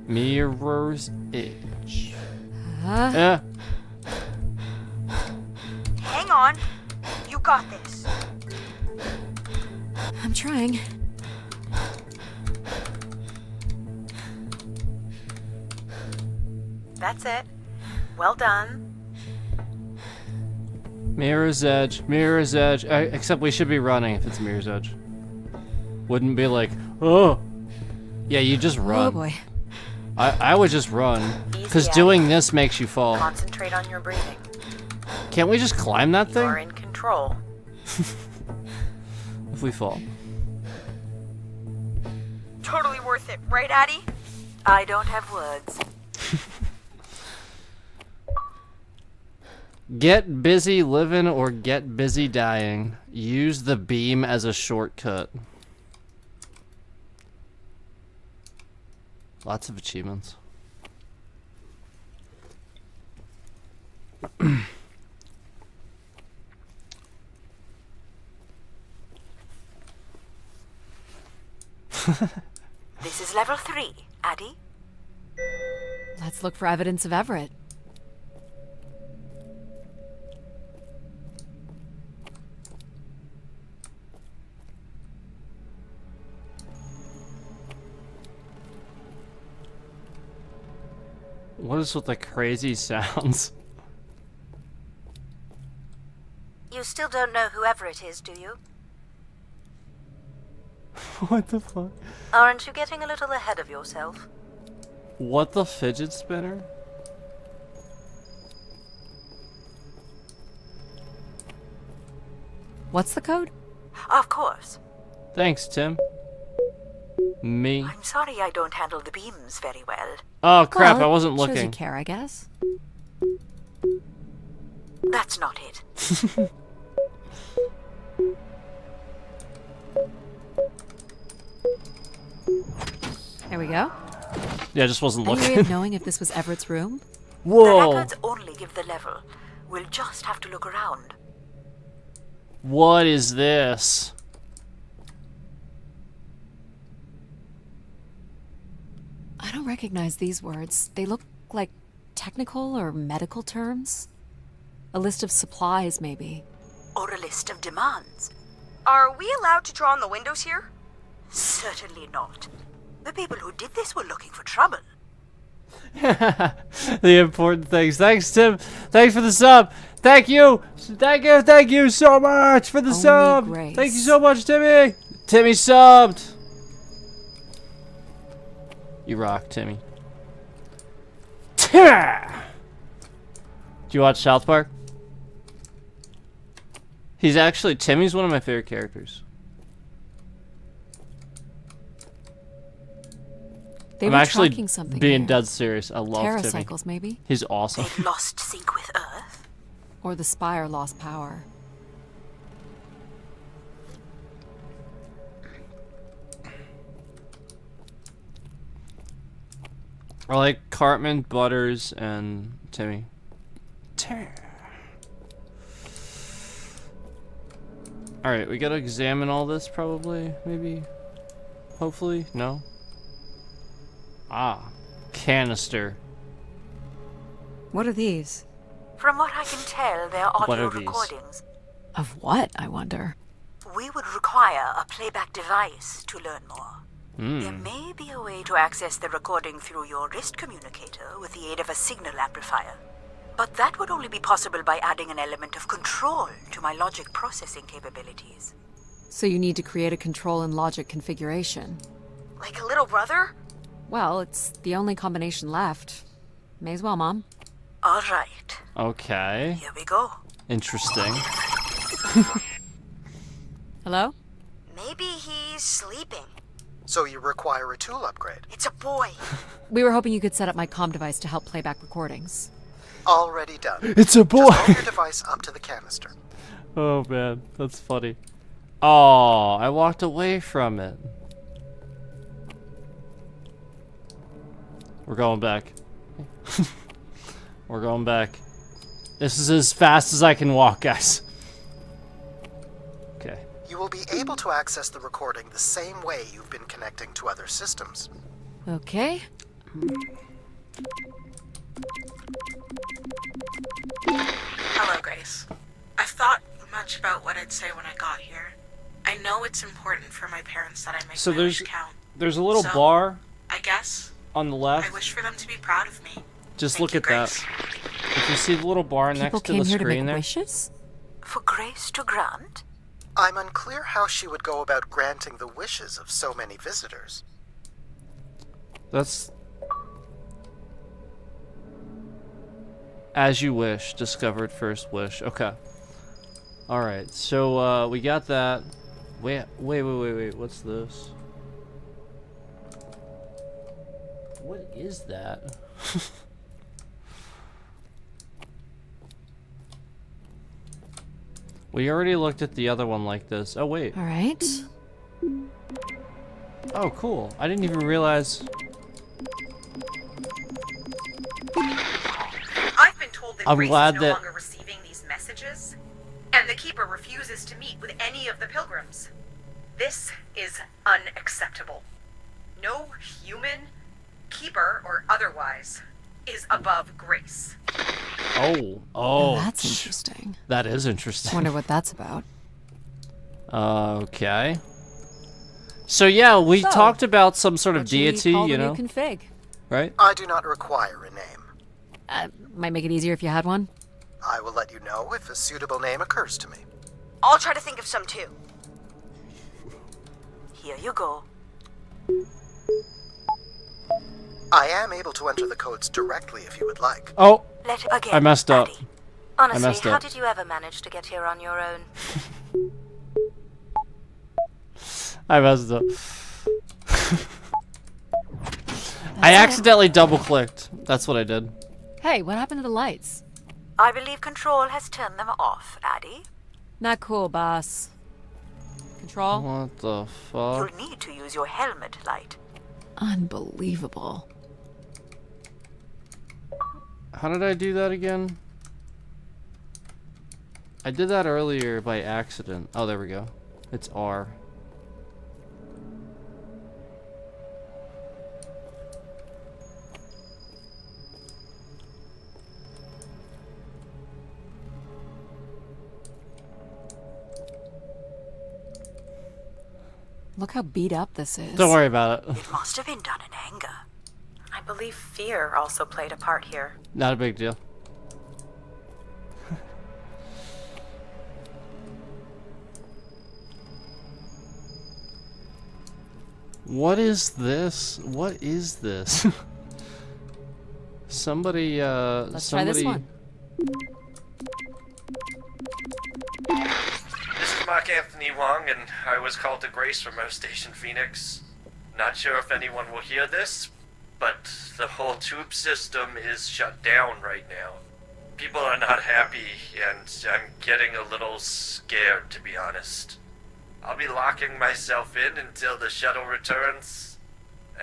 Mirror's Edge. on. You got this. I'm trying. That's it. Well done. Mirror's Edge, Mirror's Edge. Except we should be running if it's Mirror's Edge. Wouldn't be like, oh. Yeah, you just run. Oh boy. I would just run. Because Easy, doing this makes you fall. Concentrate on your breathing. Can't we just climb that You're thing? in control. If we fall. Totally worth it, right, Addie? I don't have words. Get busy living or get busy dying. Use the beam as a shortcut. Lots of achievements. This is level 3, Addie. Let's look for evidence of Everett. What is with the crazy sounds? You still don't know who Everett is, do you? What the fuck? Aren't you getting a little ahead of yourself? What the fidget spinner? What's the code? Of course. Thanks, Tim. Me. I'm sorry I don't handle the beams very well. Oh crap, Well, I wasn't shows you looking. care, I guess. That's not it. There we go. Yeah, I just wasn't Any way looking. of knowing if this was Everett's room? The Whoa! records only give the level. We'll just have to look around. What is this? I don't recognize these words. They look like technical or medical terms. A list of supplies, maybe. Or a list of demands. Are we allowed to draw on the windows here? Certainly not. The people who did this were looking for trouble. The important things. Thanks, Tim. Thanks for the sub. Thank you. Thank you so much for the Only sub. grace. Thank you so much, Timmy. Timmy subbed. You rock, Timmy. Do you watch South Park? Timmy's one of my favorite characters. They I'm were actually tracking something being here. dead serious. I love Timmy. Terracycles, maybe? He's awesome. They've lost sync with Earth. Or the spire lost power. I like Cartman, Butters, and Timmy. Alright, we gotta examine all this probably, maybe. Hopefully, no? Ah, canister. What are these? From what I can tell, they're What audio are these? recordings. Of what, I wonder? We would require a playback device to learn more. There may be a way to access the recording through your wrist communicator with the aid of a signal amplifier. But that would only be possible by adding an element of control to my logic processing capabilities. So you need to create a control and logic configuration. Like a little brother? Well, it's the only combination left. May as well, Mom. All right, Okay, here we go. interesting. Hello? Maybe he's sleeping. So you require a tool upgrade. It's a boy. We were hoping you could set up my comm device to help play back recordings. Already done. It's a boy! Just hold your device up to the canister. Oh man, that's funny. Oh, I walked away from it. We're going back. We're going back. This is as fast as I can walk, guys. Okay. You will be able to access the recording the same way you've been connecting to other systems. Okay. Hello, Grace. I've thought much about what I'd say when I got here. I know it's important for my parents that I make So my wish count. there's a little So, bar I guess on the I left. wish for them to be proud of me. Just Thank look you, at that. Grace. If you see the little bar People next to came the here to screen make there. wishes? For Grace to grant? I'm unclear how she would go about granting the wishes of so many visitors. That's as you wish. Discovered first wish. Okay. All right. So we got that. Wait. What's this? What is that? We already looked at the other one like this. Oh wait. All right. Oh cool. I didn't even realize. I've been told that I'm Grace glad is no that- longer receiving these messages, and the Keeper refuses to meet with any of the pilgrims. This is unacceptable. No human, Keeper or otherwise, is above Grace. Oh. That's interesting. That is interesting. Wonder what that's about. Okay. So yeah, we So, talked about some sort of What should we deity, call you the know, new config? right? I do not require a name. Might make it easier if you had one. I will let you know if a suitable name occurs to me. I'll try to think of some too. Here you go. I am able to enter the codes directly if you would like. Oh, Let again. I messed up. Addy. Honestly, messed how up. did you ever manage to get here on your own? I messed up. I accidentally double-clicked. That's what I did. Hey, what happened to the lights? I believe Control has turned them off, Addy. Not cool, boss. Control? What the fuck? You'll need to use your helmet light. Unbelievable. How did I do that again? I did that earlier by accident. Oh, there we go. It's R. Look how beat up this is. Don't worry about it. It must have been done in anger. I believe fear also played a part here. Not a big deal. What is this? What is this? Somebody, Let's try this one. This is Mark Anthony Wong, and I was called to Grace from our station Phoenix. Not sure if anyone will hear this, but the whole tube system is shut down right now. People are not happy, and I'm getting a little scared, to be honest. I'll be locking myself in until the shuttle returns,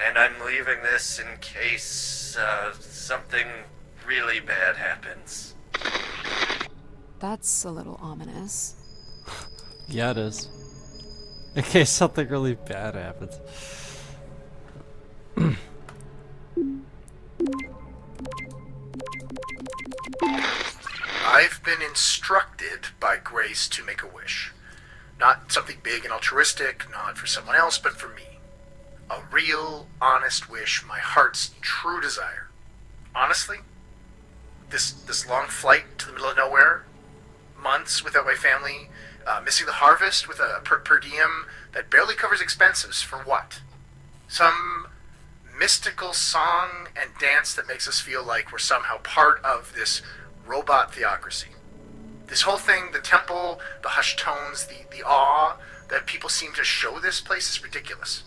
and I'm leaving this in case something really bad happens. That's a little ominous. Yeah, it is. In case something really bad happens. I've been instructed by Grace to make a wish. Not something big and altruistic, not for someone else, but for me. A real, honest wish, my heart's true desire. Honestly, this long flight to the middle of nowhere, months without my family, missing the harvest with a per diem that barely covers expenses, for what? Some mystical song and dance that makes us feel like we're somehow part of this robot theocracy. This whole thing, the temple, the hushed tones, the awe that people seem to show this place is ridiculous.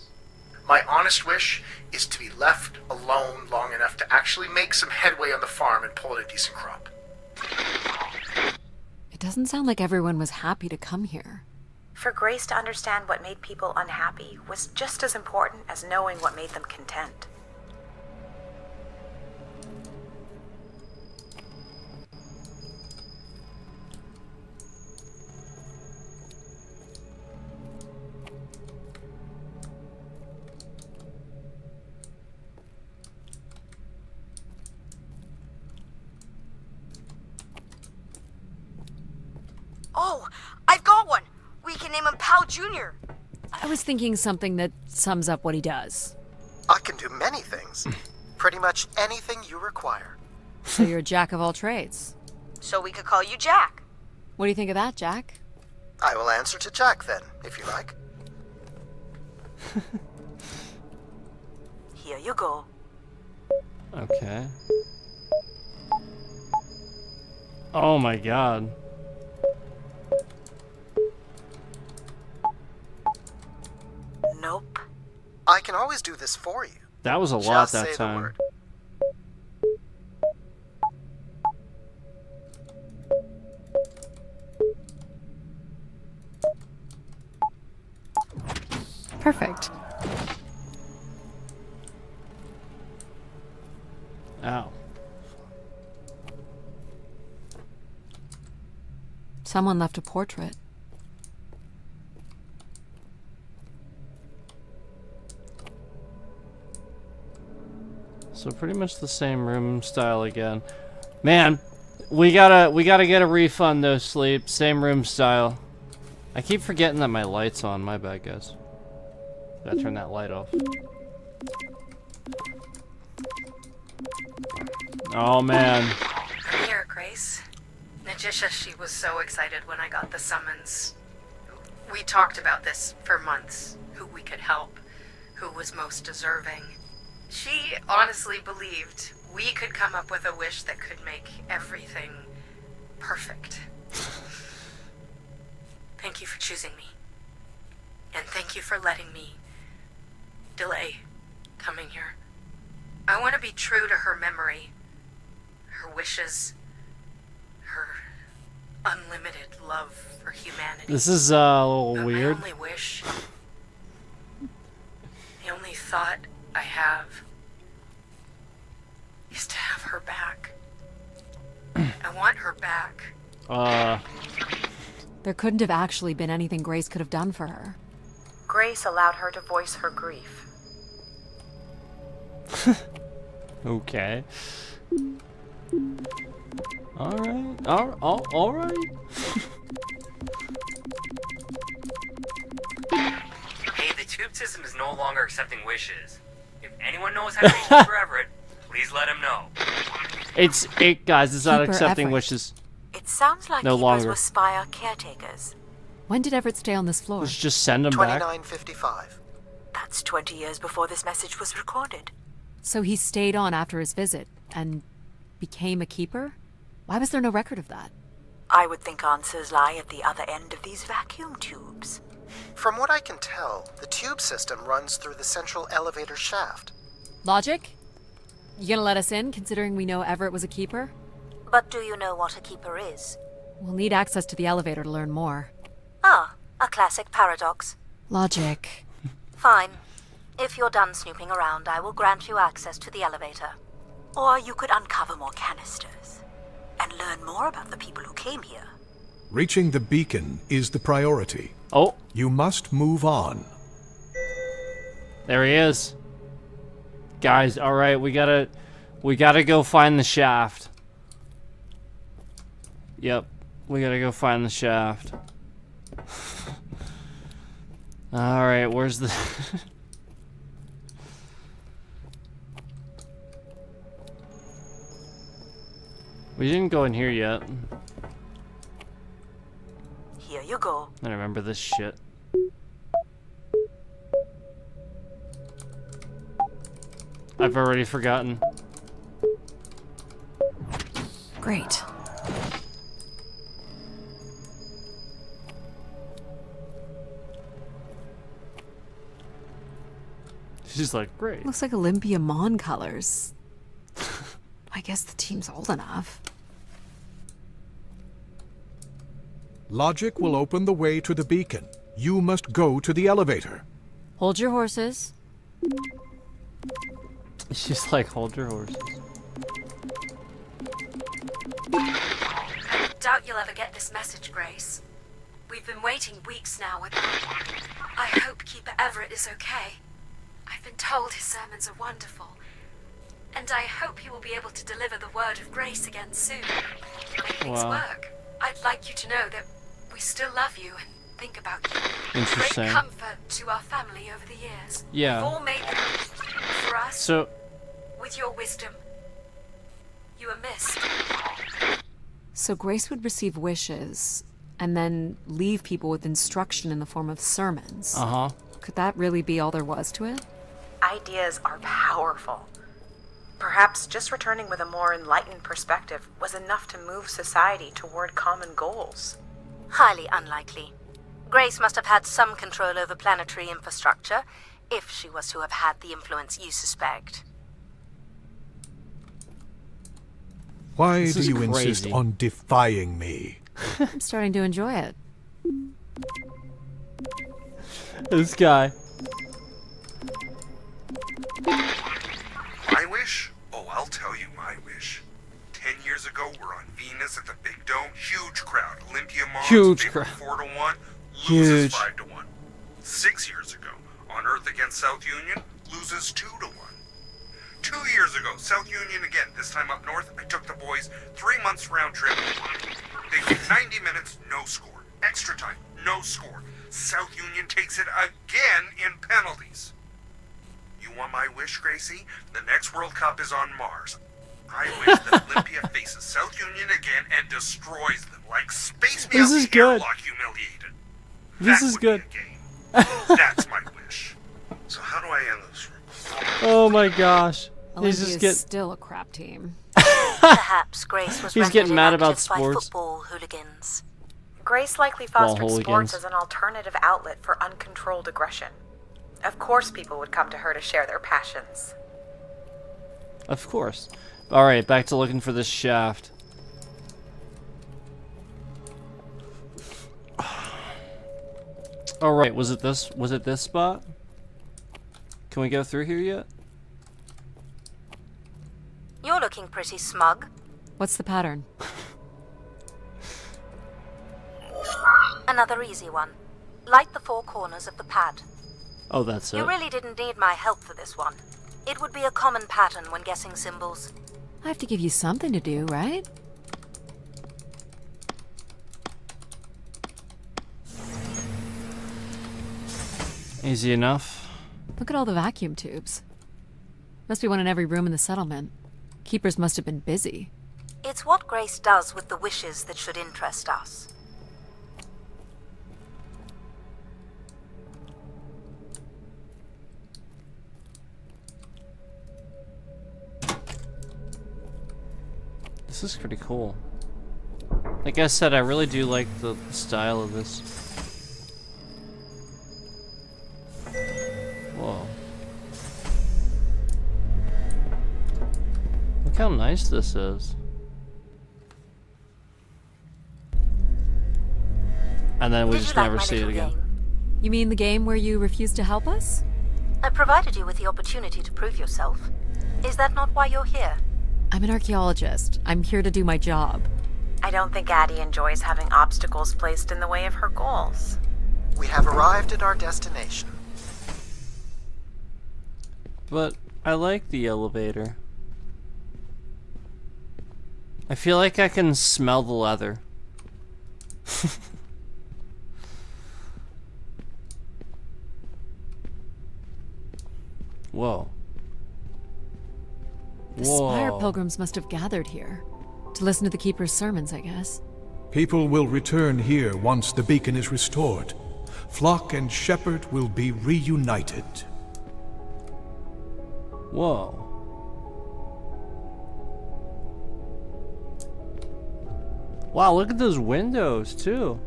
My honest wish is to be left alone long enough to actually make some headway on the farm and pull in a decent crop. It doesn't sound like everyone was happy to come here. For Grace to understand what made people unhappy was just as important as knowing what made them content. Oh, I've got one! We can name him Pal Jr. I was thinking something that sums up what he does. I can do many things. Pretty much anything you require. So you're a jack of all trades. So we could call you Jack. What do you think of that, Jack? I will answer to Jack then, if you like. Here you go. Okay. Oh my god. Nope. I can always do this for you. That was a lot Just that say the time. word. Perfect. Ow. Someone left a portrait. So pretty much the same room style again. Man, we gotta get a refund though, Sleep. Same room style. I keep forgetting that my light's on. My bad, guys. Gotta turn that light off. Oh man. Come here, Grace. Najisha, she was so excited when I got the summons. We talked about this for months. Who we could help. Who was most deserving. She honestly believed we could come up with a wish that could make everything perfect. Thank you for choosing me. And thank you for letting me delay coming here. I want to be true to her memory, her wishes, her unlimited love for humanity. This is a little But weird. my only wish, the only thought I have, is to have her back. I want her back. There couldn't have actually been anything Grace could have done for her. Grace allowed her to voice her grief. Okay. Alright. Alright. Hey, the tube system is no longer accepting wishes. If anyone knows how to reach Keeper Everett, please let him know. Guys, it's not Keeper accepting Everett. wishes. It sounds like No keepers longer. were Spire caretakers. When did Everett stay on this floor? Let's just send him back. 2955. That's 20 years before this message was recorded. So he stayed on after his visit and became a keeper? Why was there no record of that? I would think answers lie at the other end of these vacuum tubes. From what I can tell, the tube system runs through the central elevator shaft. Logic? You gonna let us in, considering we know Everett was a keeper? But do you know what a keeper is? We'll need access to the elevator to learn more. Ah, a classic paradox. Logic. Fine. If you're done snooping around, I will grant you access to the elevator. Or you could uncover more canisters and learn more about the people who came here. Reaching the beacon is the priority. Oh, You must move on. there he is. Guys, alright, we gotta go find the shaft. Yep, we gotta go find the shaft. Alright, where's the... We didn't go in here yet. Here you go. I remember this shit. I've already forgotten. Great. She's like, great. Looks like Olympia Mon colors. I guess the team's old enough. Logic will open the way to the beacon. You must go to the elevator. Hold your horses. She's like, hold your horses. I doubt you'll ever get this message, Grace. We've been waiting weeks now. I hope Keeper Everett is okay. I've been told his sermons are wonderful. And I hope he will be able to deliver the word of grace again soon. Make things Wow. work. I'd like you to know that We still love you and think about you. Interesting. Great comfort to our family over the years. Yeah. We've all made them. For us, So, with your wisdom, you are missed. So Grace would receive wishes and then leave people with instruction in the form of sermons. uh-huh. Could that really be all there was to it? Ideas are powerful. Perhaps just returning with a more enlightened perspective was enough to move society toward common goals. Highly unlikely. Grace must have had some control over planetary infrastructure, if she was to have had the influence you suspect. Why This do is you insist crazy. on defying me? I'm starting to enjoy it. This guy. My wish? Oh, I'll tell you my wish. 10 years ago, we're on Venus at the Big Dome. Huge crowd. Olympia Mons, Huge favored crowd. 4-1, Huge. loses 5-1. 6 years ago, on Earth against South Union, loses 2-1. 2 years ago, South Union again, this time up north. I took the boys 3 months round trip. They go 90 minutes, no score. Extra time, no score. South Union takes it again in penalties. You want my wish, Gracie? The next World Cup is on Mars. I wish that Olympia faces South Union again and destroys them like Space This is Mouse good. Airlock humiliated. This That is would good. be a game. That's my wish. So how do I end this? Oh my gosh. He's Olympia's just getting... still a crap team. Perhaps Grace was He's rendered getting mad about inactive by sports. football hooligans. Grace likely Ball fostered hooligans. sports as an alternative outlet for uncontrolled aggression. Of course people would come to her to share their passions. Of course. Alright, back to looking for this shaft. Alright, was it this spot? Can we go through here yet? You're looking pretty smug. What's the pattern? Another easy one. Light the 4 corners of the pad. Oh, that's it. You really didn't need my help for this one. It would be a common pattern when guessing symbols. I have to give you something to do, right? Easy enough. Look at all the vacuum tubes. Must be one in every room in the settlement. Keepers must have been busy. It's what Grace does with the wishes that should interest us. This is pretty cool. Like I said, I really do like the style of this. Whoa. Look how nice this is. And then we Did just you like never my see it little again. game? You mean the game where you refused to help us? I provided you with the opportunity to prove yourself. Is that not why you're here? I'm an archaeologist. I'm here to do my job. I don't think Addie enjoys having obstacles placed in the way of her goals. We have arrived at our destination. But I like the elevator. I feel like I can smell the leather. Whoa. The Spire Whoa. pilgrims must have gathered here. To listen to the Keeper's sermons, I guess. People will return here once the beacon is restored. Flock and shepherd will be reunited. Whoa. Wow, look at those windows, too.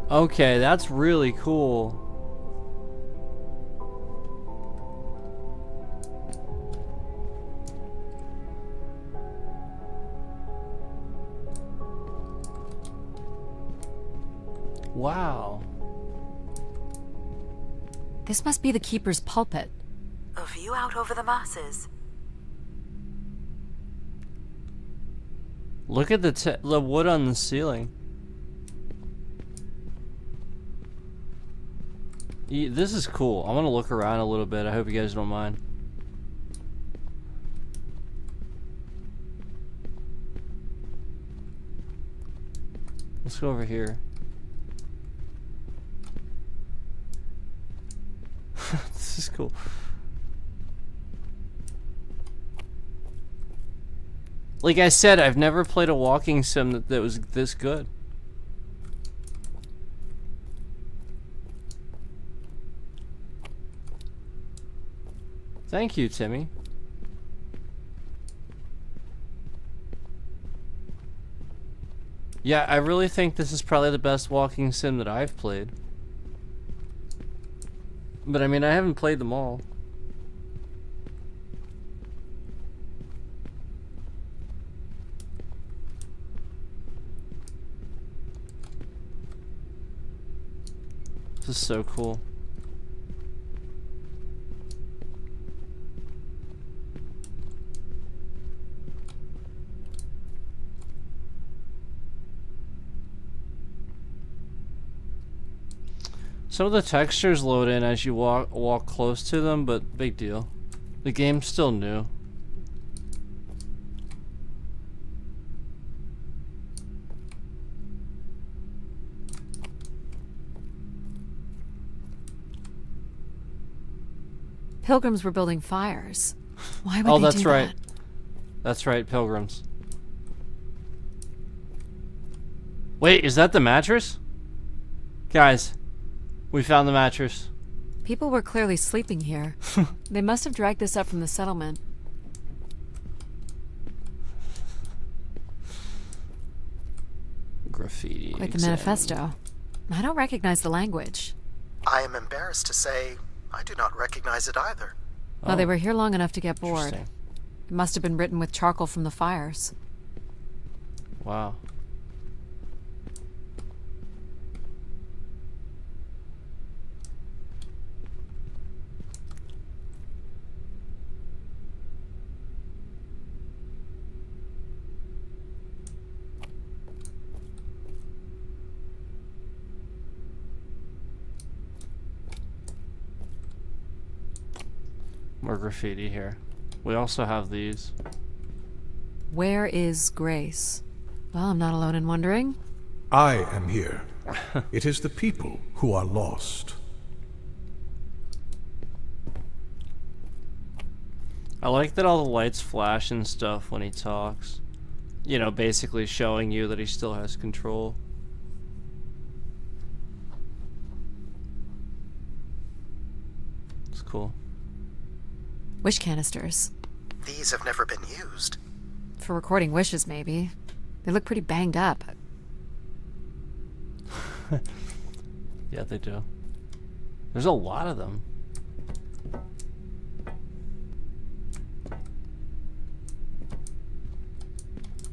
Okay, that's really cool. Wow. This must be the Keeper's pulpit. A view out over the masses. Look at the wood on the ceiling. This is cool. I want to look around a little bit. I hope you guys don't mind. Let's go over here. This is cool. Like I said, I've never played a walking sim that was this good. Thank you, Timmy. Yeah, I really think this is probably the best walking sim that I've played. But I mean, I haven't played them all. This is so cool. Some of the textures load in as you walk close to them, but big deal. The game's still new. Pilgrims were building fires. Why would Oh, they that's do right. that? That's right, pilgrims. Wait, is that the mattress? Guys, we found the mattress. People were clearly sleeping here. They must have dragged this up from the settlement. Graffiti. Quite the manifesto. I don't recognize the language. I am embarrassed to say I do not recognize it either. Well, they were here long enough to get bored. Interesting. It must have been written with charcoal from the fires. Wow. More graffiti here. We also have these. Where is Grace? Well, I'm not alone in wondering. I am here. It is the people who are lost. I like that all the lights flash and stuff when he talks. You know, basically showing you that he still has control. It's cool. Wish canisters. These have never been used. For recording wishes, maybe. They look pretty banged up. Yeah, they do. There's a lot of them.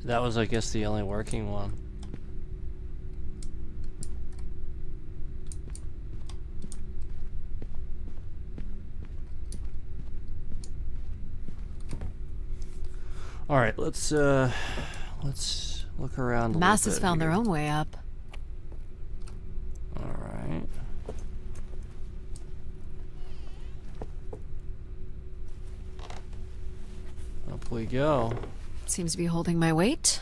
That was, I guess, the only working one. All right, let's look around. The a masses little bit found their here. own way up. All right. Up we go. Seems to be holding my weight.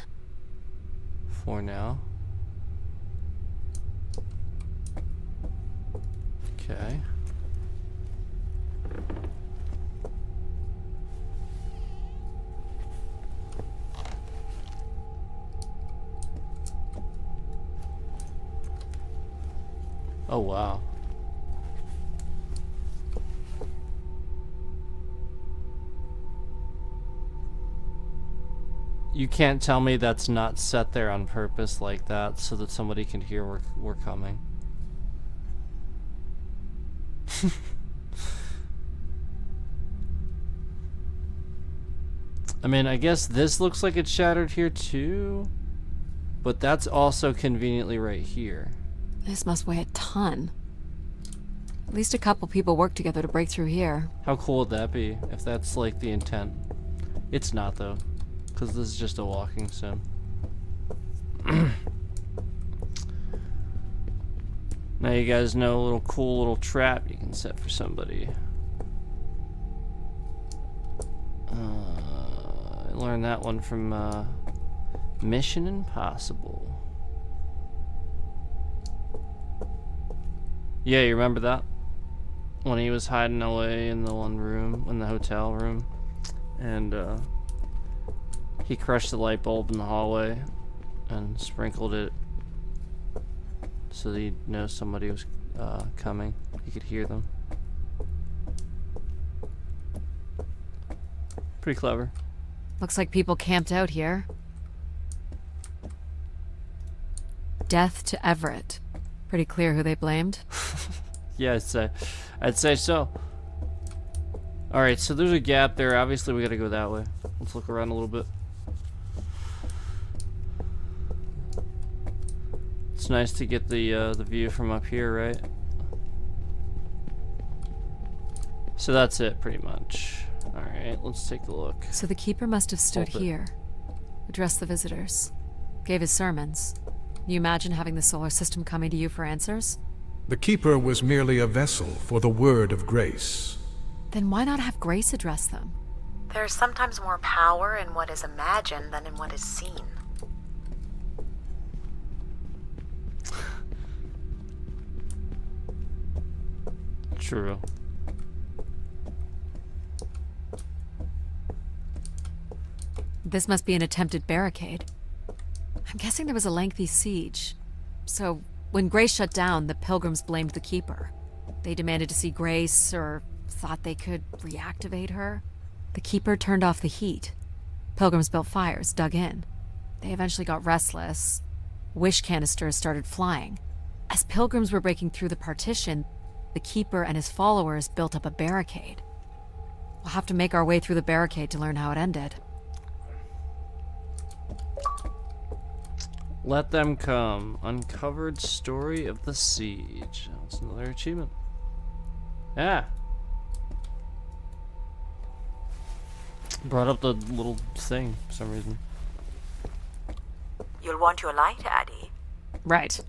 For now. Okay. Oh, wow. You can't tell me that's not set there on purpose like that so that somebody can hear we're coming. I mean, I guess this looks like it's shattered here too, but that's also conveniently right here. This must weigh a ton. At least a couple people worked together to break through here. How cool would that be if that's like the intent? It's not though, because this is just a walking sim. Now you guys know a little cool little trap you can set for somebody. I learned that one from Mission Impossible. Yeah, you remember that? When he was hiding away in the one room, in the hotel room, and he crushed the light bulb in the hallway and sprinkled it so that he'd know somebody was coming. He could hear them. Pretty clever. Looks like people camped out here. Death to Everett. Pretty clear who they blamed. Yeah, I'd say so. Alright, so there's a gap there. Obviously, we gotta go that way. Let's look around a little bit. It's nice to get the view from up here, right? So that's it, pretty much. Alright, let's take a look. So the keeper must have stood here, addressed the visitors, gave his sermons. You imagine having the solar system coming to you for answers? The Keeper was merely a vessel for the word of grace. Then why not have Grace address them? There's sometimes more power in what is imagined than in what is seen. True. This must be an attempted barricade. I'm guessing there was a lengthy siege. So, when Grace shut down, the Pilgrims blamed the Keeper. They demanded to see Grace, or thought they could reactivate her. The Keeper turned off the heat. Pilgrims built fires, dug in. They eventually got restless. Wish canisters started flying. As Pilgrims were breaking through the partition, the Keeper and his followers built up a barricade. We'll have to make our way through the barricade to learn how it ended. Let them come. Uncovered story of the siege. That's another achievement. Yeah. Brought up the little thing for some reason. You'll want your light, Addie. Right.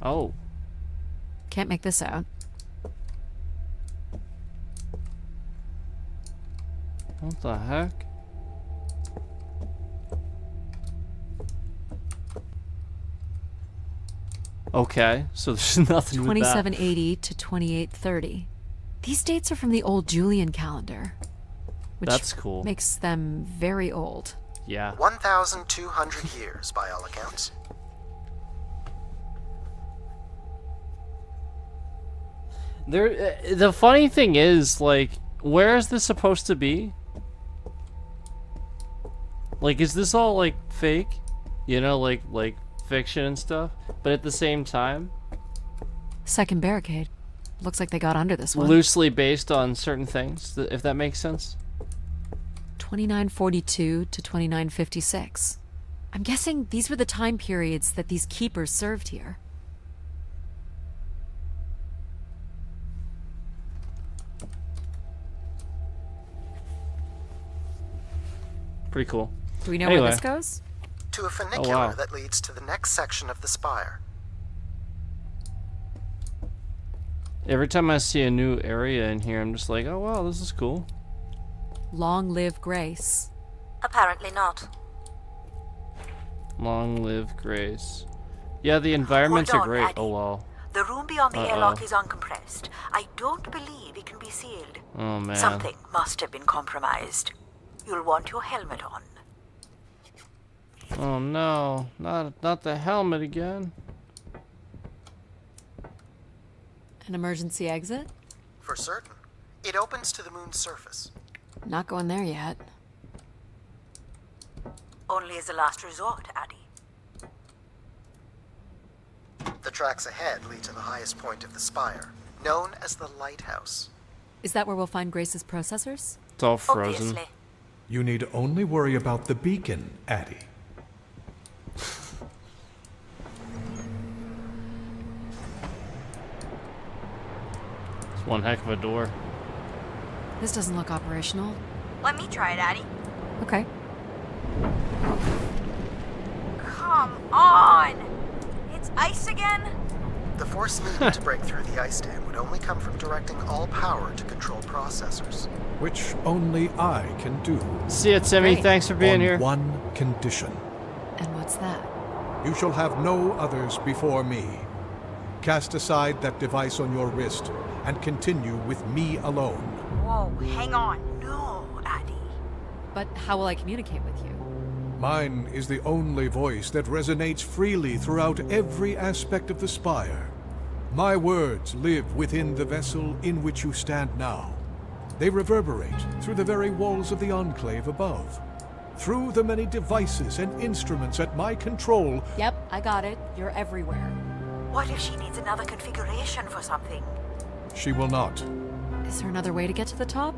Oh. Can't make this out. What the heck? Okay, so there's nothing with that. 2780 to 2830. These dates are from the old Julian calendar. Which That's cool. Makes them very old. Yeah. 1,200 years, by all accounts. There. The funny thing is, like, where is this supposed to be? Like, is this all like fake? You know, like fiction and stuff. But at the same time, Second barricade. Looks like they got under this one. loosely based on certain things, if that makes sense. 2942 to 2956. I'm guessing these were the time periods that these keepers served here. Pretty cool. Do we know Anyway. where this goes? To a funicular wow. that leads to the next section of the spire. Every time I see a new area in here, I'm just like, oh wow, this is cool. Long live Grace. Apparently not. Long live Grace. Yeah, the environments Hold are on, great. Addie. Oh wow. The room beyond the Uh-oh. airlock is uncompressed. I don't believe it can be sealed. Oh man. Something must have been compromised. You'll want your helmet on. Oh no, not the helmet again. An emergency exit? For certain. It opens to the moon's surface. Not going there yet. Only as a last resort, Addie. The tracks ahead lead to the highest point of the spire, known as the lighthouse. Is that where we'll find Grace's processors? It's all frozen. Obviously. You need only worry about the beacon, Addie. It's one heck of a door. This doesn't look operational. Let me try it, Addie. Okay. Come on! It's ice again? The force needed to break through the ice dam would only come from directing all power to control processors. Which only I can do. See it, Timmy. Great. Thanks for being on here. one condition. What's that? You shall have no others before me. Cast aside that device on your wrist and continue with me alone. Whoa, hang on. No, Addy. But how will I communicate with you? Mine is the only voice that resonates freely throughout every aspect of the spire. My words live within the vessel in which you stand now. They reverberate through the very walls of the Enclave above. Through the many devices and instruments at my control. Yep, I got it. You're everywhere. What if she needs another configuration for something? She will not. Is there another way to get to the top?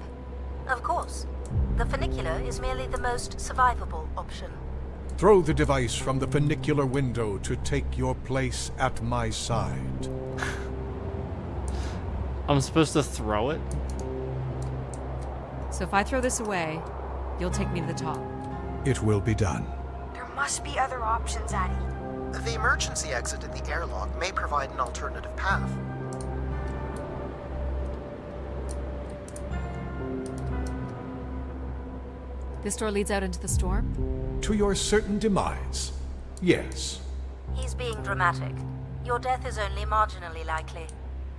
Of course. The funicular is merely the most survivable option. Throw the device from the funicular window to take your place at my side. I'm supposed to throw it? So if I throw this away, you'll take me to the top. It will be done. There must be other options, Addy. The emergency exit in the airlock may provide an alternative path. This door leads out into the storm? To your certain demise, yes. He's being dramatic. Your death is only marginally likely.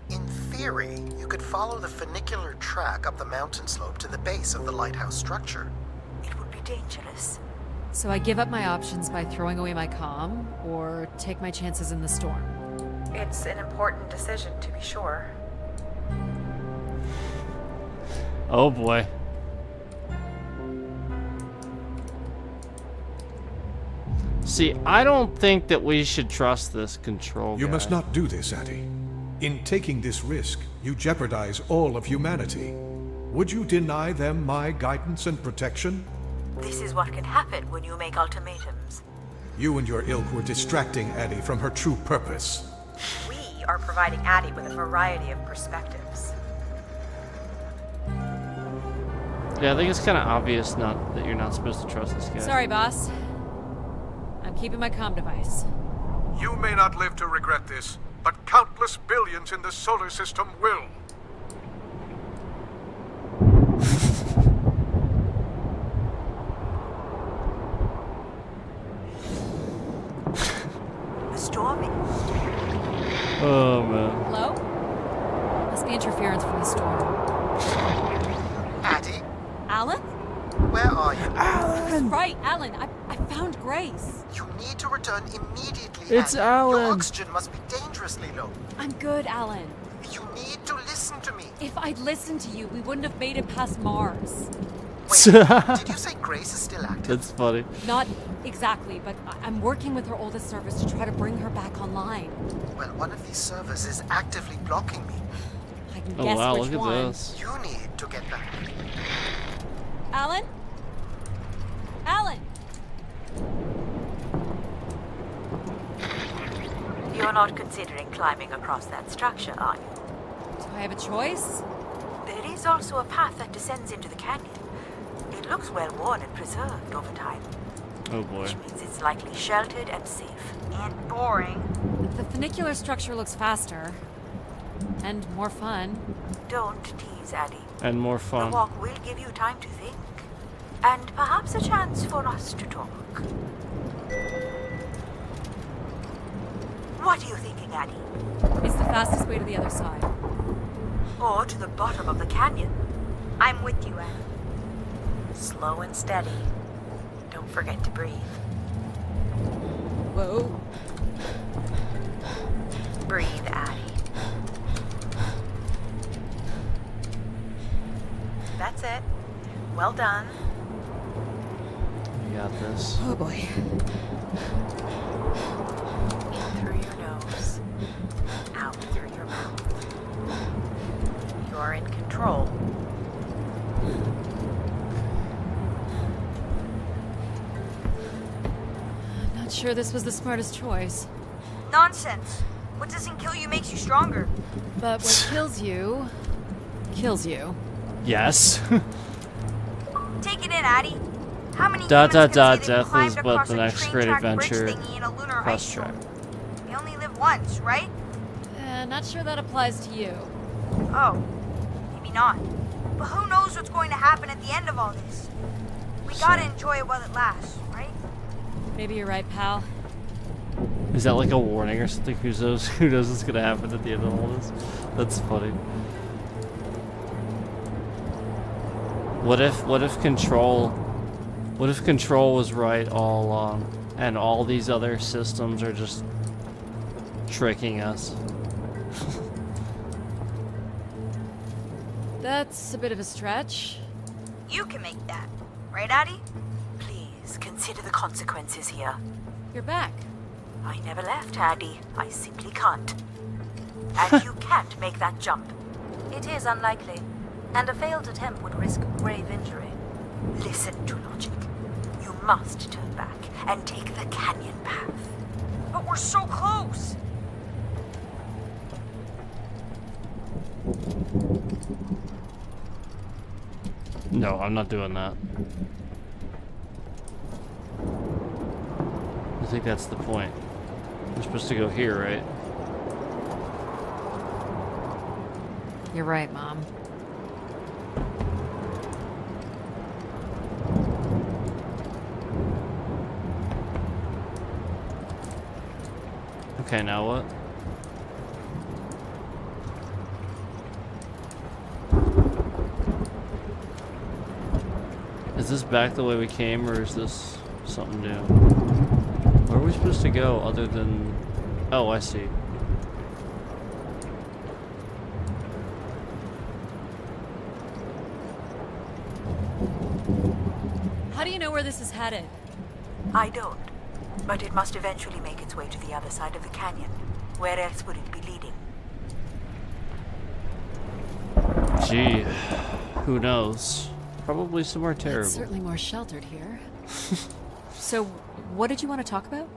In theory, you could follow the funicular track up the mountain slope to the base of the lighthouse structure. It would be dangerous. So I give up my options by throwing away my comm, or take my chances in the storm? It's an important decision, to be sure. Oh boy. See, I don't think that we should trust this control You guy. must not do this, Addy. In taking this risk, you jeopardize all of humanity. Would you deny them my guidance and protection? This is what can happen when you make ultimatums. You and your ilk were distracting Addy from her true purpose. We are providing Addy with a variety of perspectives. Yeah, I think it's kind of obvious that you're not supposed to trust this guy. Sorry, boss. I'm keeping my comm device. You may not live to regret this, but countless billions in the solar system will. Stormy. Oh, man. Hello? Must be interference from the storm. Addy, Alan? where are you? Alan! Right, Alan. I found Grace. You need to return immediately. It's Addy. Alan. Your oxygen must be dangerously low. I'm good, Alan. You need to listen to me. If I'd listened to you, we wouldn't have made it past Mars. Wait, did you say Grace is still active? That's funny. Not exactly, but I'm working with her oldest service to try to bring her back online. Well, one of these servers is actively blocking me. I can Oh guess wow, which look one. at this. You need to get back. Alan? Alan! You're not considering climbing across that structure, are you? Do I have a choice? There is also a path that descends into the canyon. It looks well worn and preserved over time, Oh boy. which means it's likely sheltered and safe. And boring. The funicular structure looks faster. And more fun. Don't tease, Addy. And more The fun. walk will give you time to think. And perhaps a chance for us to talk. What are you thinking, Addy? It's the fastest way to the other side. Or to the bottom of the canyon? I'm with you, Addy. Slow and steady. Don't forget to breathe. Whoa. Breathe, Addy. That's it. Well done. You got this. Oh boy. In through your nose. Out through your mouth. You're in control. Not sure this was the smartest choice. Nonsense. What doesn't kill you makes you stronger. But what kills you, kills you. Yes. Take it in, Addy. How many Dot, humans dot, can say dot, they've death climbed is but across the a next train great track adventure bridge thingy in a lunar cross ice track. storm? We only live once, right? Not sure that applies to you. Oh, maybe not. But who knows what's going to happen at the end of all this? We gotta enjoy it while it lasts, right? Maybe you're right, pal. Is that like a warning or something? Who knows? Who knows what's gonna happen at the end of all this? That's funny. What if control was right all along, and all these other systems are just tricking us? That's a bit of a stretch. You can make that. Right, Addie? Please, consider the consequences here. You're back. I never left, Addie. I simply can't. And you can't make that jump. It is unlikely, and a failed attempt would risk grave injury. Listen to logic. You must turn back and take the canyon path. But we're so close. No, I'm not doing that. I think that's the point. We're supposed to go here, right? You're right, Mom. Okay, now what? Is this back the way we came, or is this something new? Where are we supposed to go other than... Oh, I see. How do you know where this is headed? I don't. But it must eventually make its way to the other side of the canyon. Where else would it be leading? Gee, who knows? Probably somewhere terrible. It's certainly more sheltered here. So, what did you want to talk about?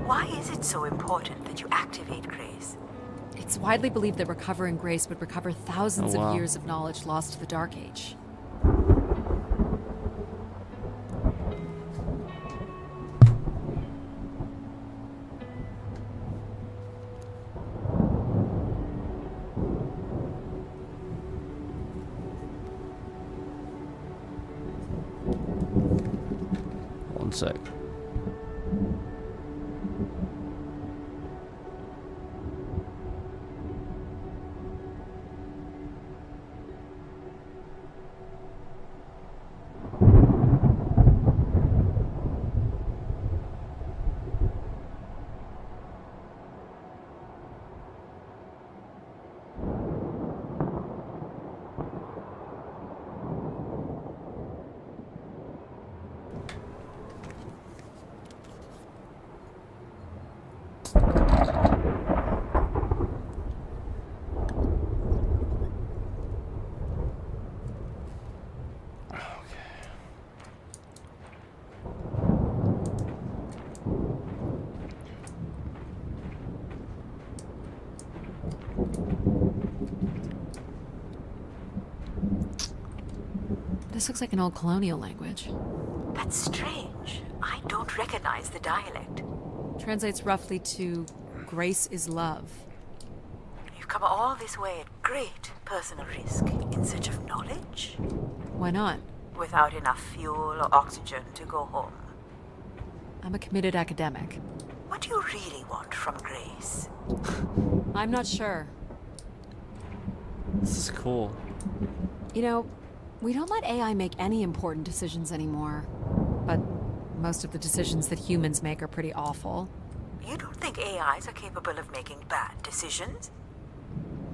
Why is it so important that you activate Grace? It's widely believed that recovering Grace would recover thousands Oh, wow. of years of knowledge lost to the Dark Age. One sec. This looks like an old colonial language. That's strange. I don't recognize the dialect. Translates roughly to Grace is love. You've come all this way at great personal risk in search of knowledge? Why not? Without enough fuel or oxygen to go home. I'm a committed academic. What do you really want from Grace? I'm not sure. This is cool. You know, we don't let AI make any important decisions anymore. But most of the decisions that humans make are pretty awful. You don't think AIs are capable of making bad decisions?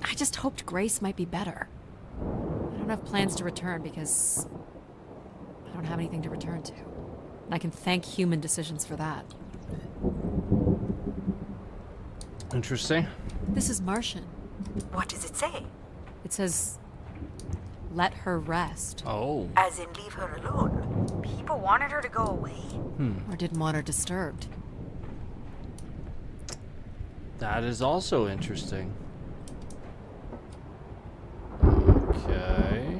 I just hoped Grace might be better. I don't have plans to return because I don't have anything to return to. And I can thank human decisions for that. Interesting. This is Martian. What does it say? It says, let her rest. Oh. As in leave her alone? People wanted her to go away? Or didn't want her disturbed. That is also interesting. Okay.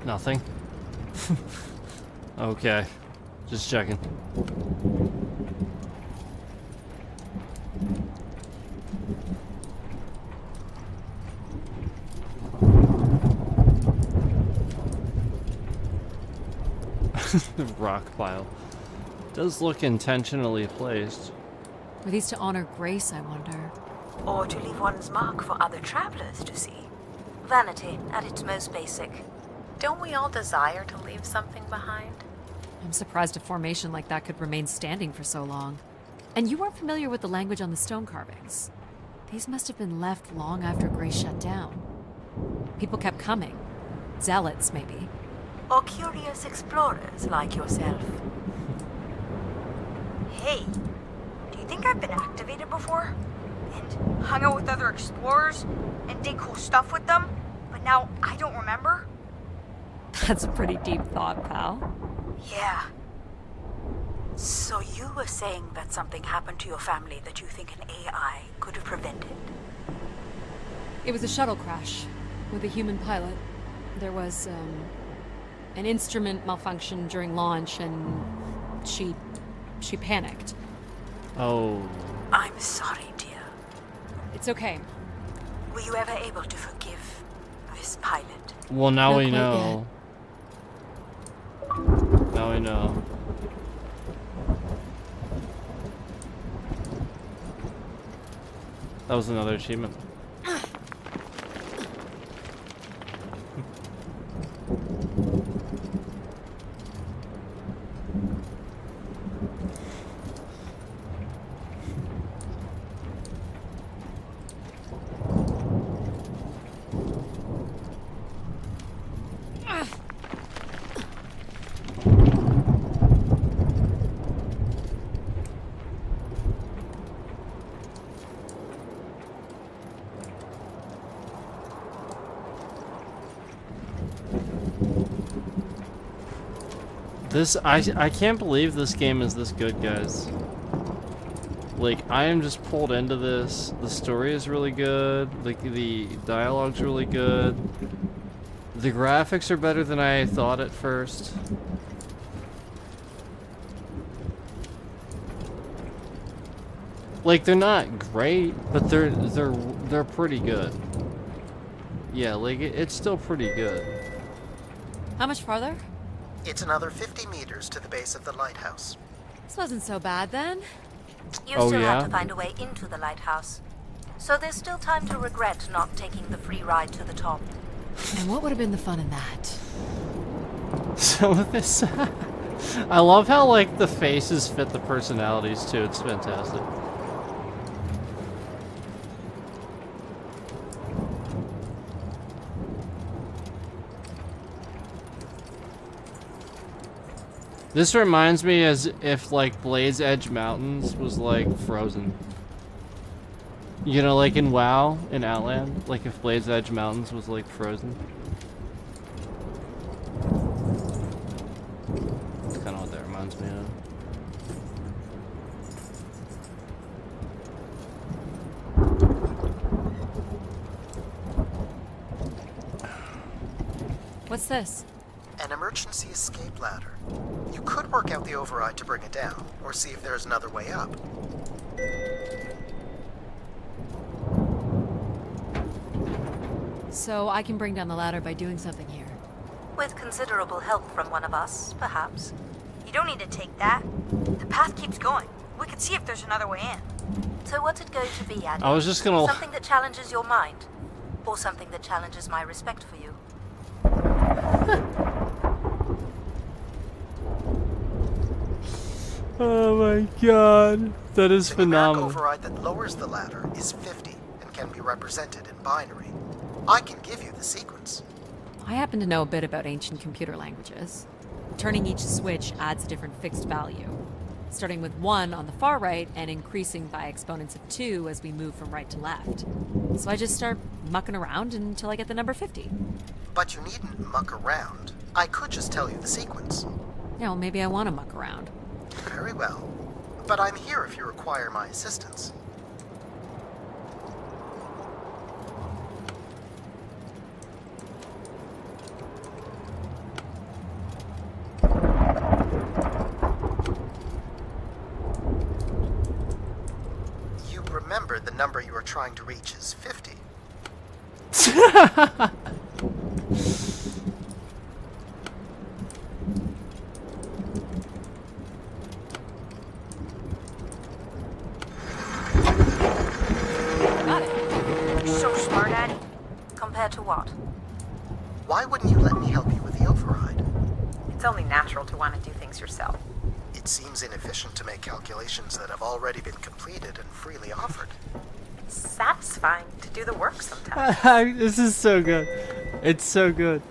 Nothing? Okay. Just checking. The rock pile. Does look intentionally placed. Were these to honor Grace, I wonder? Or to leave one's mark for other travelers to see. Vanity at its most basic. Don't we all desire to leave something behind? I'm surprised a formation like that could remain standing for so long. And you are familiar with the language on the stone carvings. These must have been left long after Grace shut down. People kept coming. Zealots, maybe. Or curious explorers like yourself. Hey, do you think I've been activated before? And hung out with other explorers and did cool stuff with them? But now I don't remember? That's a pretty deep thought, pal. Yeah. So you were saying that something happened to your family that you think an AI could have prevented? It was a shuttle crash with a human pilot. There was, an instrument malfunction during launch, and she panicked. Oh. I'm sorry, dear. It's okay. Were you ever able to forgive this pilot? Well, now Not we quite know. Now we know. That was another achievement. This, I can't believe this game is this good, guys. Like, I am just pulled into this. The story is really good. Like, the dialogue's really good. The graphics are better than I thought at first. Like, they're not great, but they're pretty good. Yeah, like, it's still pretty good. How much farther? It's another 50 meters to the base of the lighthouse. This wasn't so bad then. You Oh, still yeah? have to find a way into the lighthouse. So there's still time to regret not taking the free ride to the top. And what would have been the fun in that? Some of this... I love how, like, the faces fit the personalities, too. It's fantastic. This reminds me as if, like, Blade's Edge Mountains was, like, frozen. You know, like in WoW, in Outland? Like if Blade's Edge Mountains was, like, frozen. That's kind of what that reminds me of. What's this? An emergency escape ladder. You could work out the override to bring it down, or see if there's another way up. So I can bring down the ladder by doing something here. With considerable help from one of us, perhaps. You don't need to take that. The path keeps going. We can see if there's another way in. So what's it going to be, Addy? I was just gonna... Something that challenges your mind? Or something that challenges my respect for you? Oh my god. That is The phenomenal. numeric override that lowers the ladder is 50 and can be represented in binary. I can give you the sequence. I happen to know a bit about ancient computer languages. Turning each switch adds a different fixed value, starting with 1 on the far right and increasing by exponents of 2 as we move from right to left. So I just start mucking around until I get the number 50. But you needn't muck around. I could just tell you the sequence. Yeah, well, maybe I want to muck around. Very well. But I'm here if you require my assistance. number you are trying to reach is 50. Got it. You're so smart, Addy. Compared to what? Why wouldn't you let me help you with the override? It's only natural to want to do things yourself. It seems inefficient to make calculations that have already been completed and freely offered. It's satisfying to do the work sometimes. This is so good. It's so good.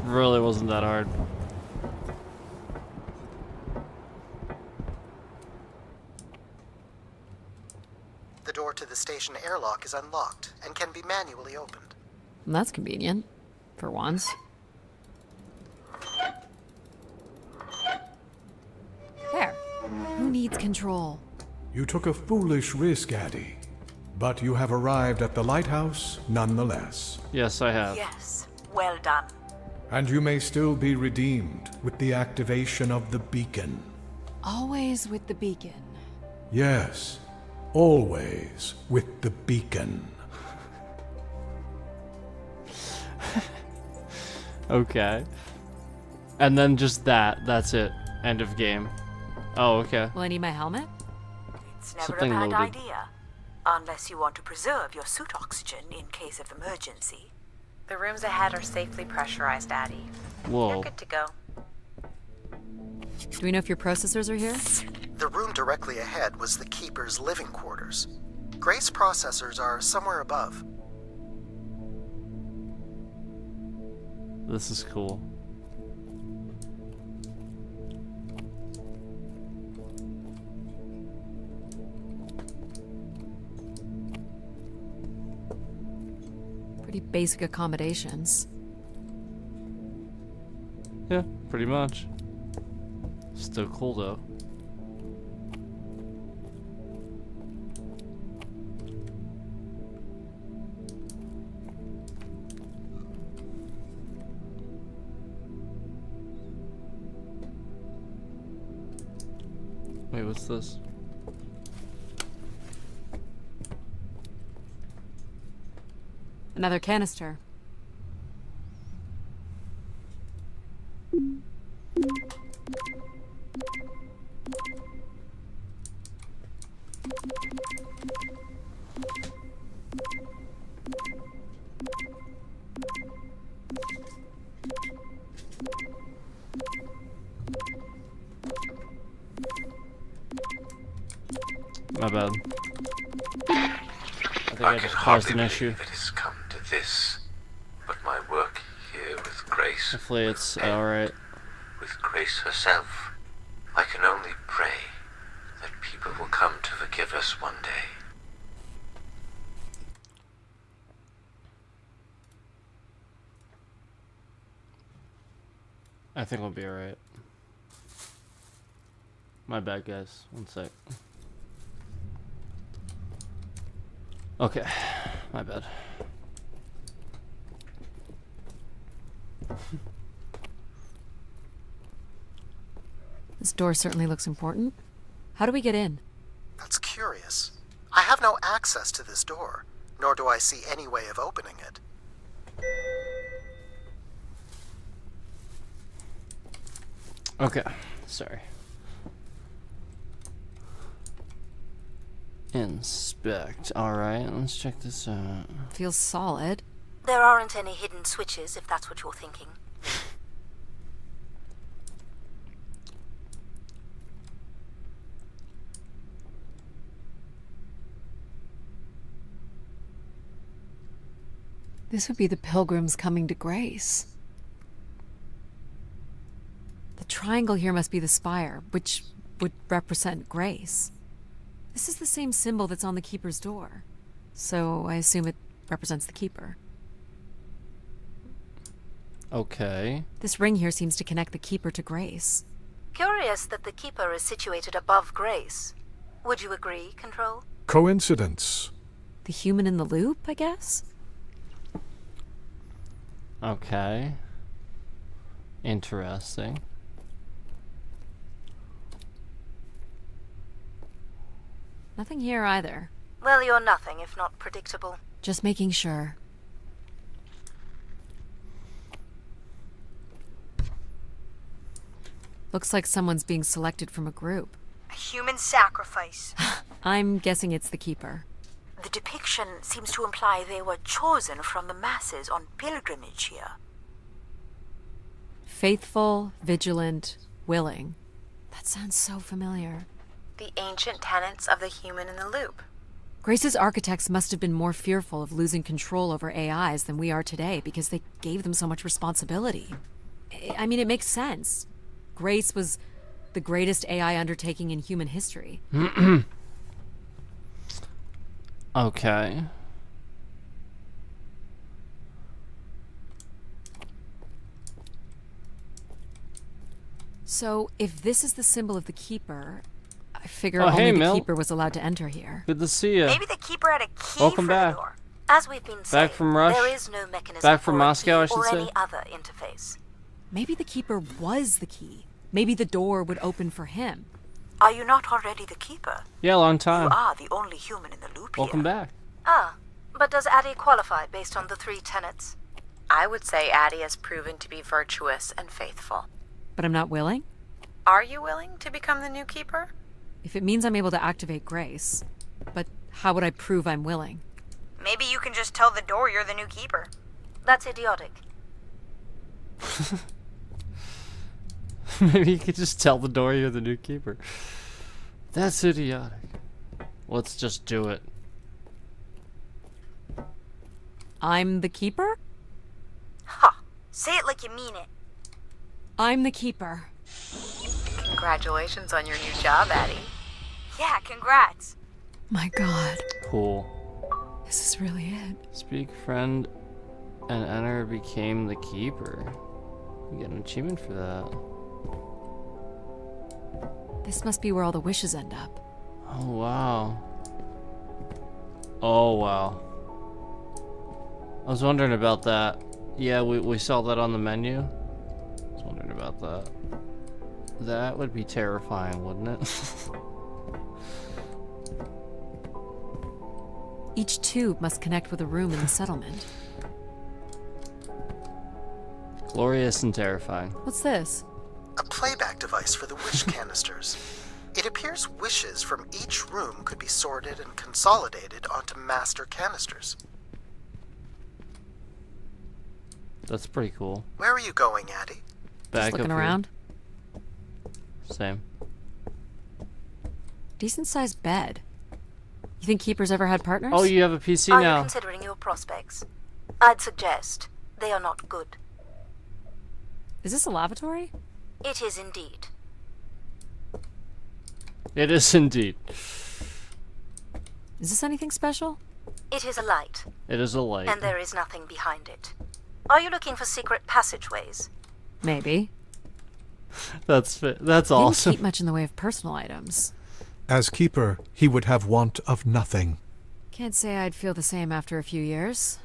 Really wasn't that hard. The door to the station airlock is unlocked and can be manually opened. That's convenient. For once. There. Who needs control? You took a foolish risk, Addy. But you have arrived at the lighthouse nonetheless. Yes, I have. Yes, well done. And you may still be redeemed with the activation of the beacon. Always with the beacon. Yes, always with the beacon. Okay. And then just that's it. End of game. Oh, okay. Will I need my helmet? It's never Something a bad loaded. idea. Unless you want to preserve your suit oxygen in case of emergency. The rooms ahead are safely pressurized, Addy. Whoa. You're good to go. Do we know if your processors are here? The room directly ahead was the Keeper's living quarters. Grace processors are somewhere above. This is cool. Pretty basic accommodations. Yeah, pretty much. Still cool though. Wait, what's this? Another canister. My bad. I think I just caused an issue. It has come to this, but my work here with Grace. Hopefully it's alright. With Grace herself, I can only pray that people will come to forgive us one day. I think we'll be alright. My bad, guys. One sec. Okay. My bad. This door certainly looks important. How do we get in? That's curious. I have no access to this door, nor do I see any way of opening it. Okay. Sorry. Inspect. Alright, let's check this out. Feels solid. There aren't any hidden switches, if that's what you're thinking. This would be the pilgrims coming to Grace. The triangle here must be the spire, which would represent Grace. This is the same symbol that's on the Keeper's door. So I assume it represents the Keeper. Okay. This ring here seems to connect the Keeper to Grace. Curious that the Keeper is situated above Grace. Would you agree, Control? Coincidence. The human in the loop, I guess? Okay. Interesting. Nothing here either. Well, you're nothing if not predictable. Just making sure. Looks like someone's being selected from a group. A human sacrifice. I'm guessing it's the Keeper. The depiction seems to imply they were chosen from the masses on pilgrimage here. Faithful, vigilant, willing. That sounds so familiar. The ancient tenets of the human in the loop. Grace's architects must have been more fearful of losing control over AIs than we are today because they gave them so much responsibility. I mean, it makes sense. Grace was the greatest AI undertaking in human history. Okay. So, if this is the symbol of the Keeper, I figure Oh, only hey, the Mel. Keeper was allowed to enter here. Good to see ya. Maybe the Keeper had a key Welcome for back. the door. As we've been saying, Back from Rush? there is no mechanism Back from for a Moscow, key I should or say. any other interface. Maybe the Keeper was the key. Maybe the door would open for him. Are you not already the Keeper? Yeah, long You time. are the only human in the loop Welcome here. back. Ah, but does Addie qualify based on the 3 tenets? I would say Addie has proven to be virtuous and faithful. But I'm not willing? Are you willing to become the new Keeper? If it means I'm able to activate Grace. But how would I prove I'm willing? Maybe you can just tell the door you're the new Keeper. That's idiotic. Maybe you could just tell the door you're the new Keeper. That's idiotic. Let's just do it. I'm the Keeper? Ha! Say it like you mean it. I'm the Keeper. Congratulations on your new job, Addie. Yeah, congrats. My god. Cool. This is really it. Speak friend and enter became the Keeper. You get an achievement for that. This must be where all the wishes end up. Oh, wow. Oh, wow. I was wondering about that. Yeah, we saw that on the menu. I was wondering about that. That would be terrifying, wouldn't it? Each tube must connect with a room in the settlement. Glorious and terrifying. What's this? A playback device for the wish canisters. It appears wishes from each room could be sorted and consolidated onto master canisters. That's pretty cool. Where are you going, Addie? Back Just looking up here. around. Same. Decent sized bed. You think Keepers ever had partners? Oh, you have a PC Are now. you considering your prospects? I'd suggest they are not good. Is this a lavatory? It is indeed. It is indeed. Is this anything special? It is a light, It is a light. and there is nothing behind it. Are you looking for secret passageways? Maybe. That's He awesome. didn't keep much in the way of personal items. As Keeper, he would have want of nothing. Can't say I'd feel the same after a few years.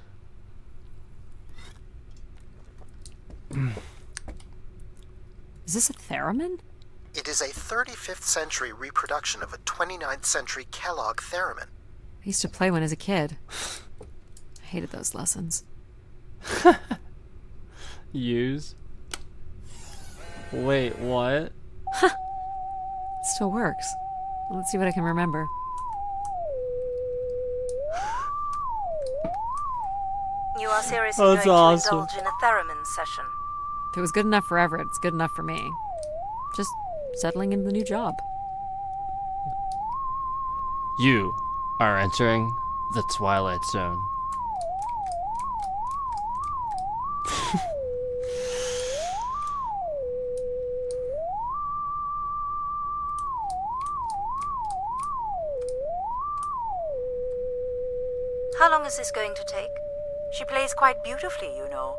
Is this a theremin? It is a 35th century reproduction of a 29th century Kellogg theremin. I used to play one as a kid. I hated those lessons. Use. Wait, what? It still works. Let's see what I can remember. You are seriously That's going awesome. to indulge in a theremin session. If it was good enough for Everett, it's good enough for me. Just settling into the new job. You are entering the Twilight Zone. How long is this going to take? She plays quite beautifully, you know.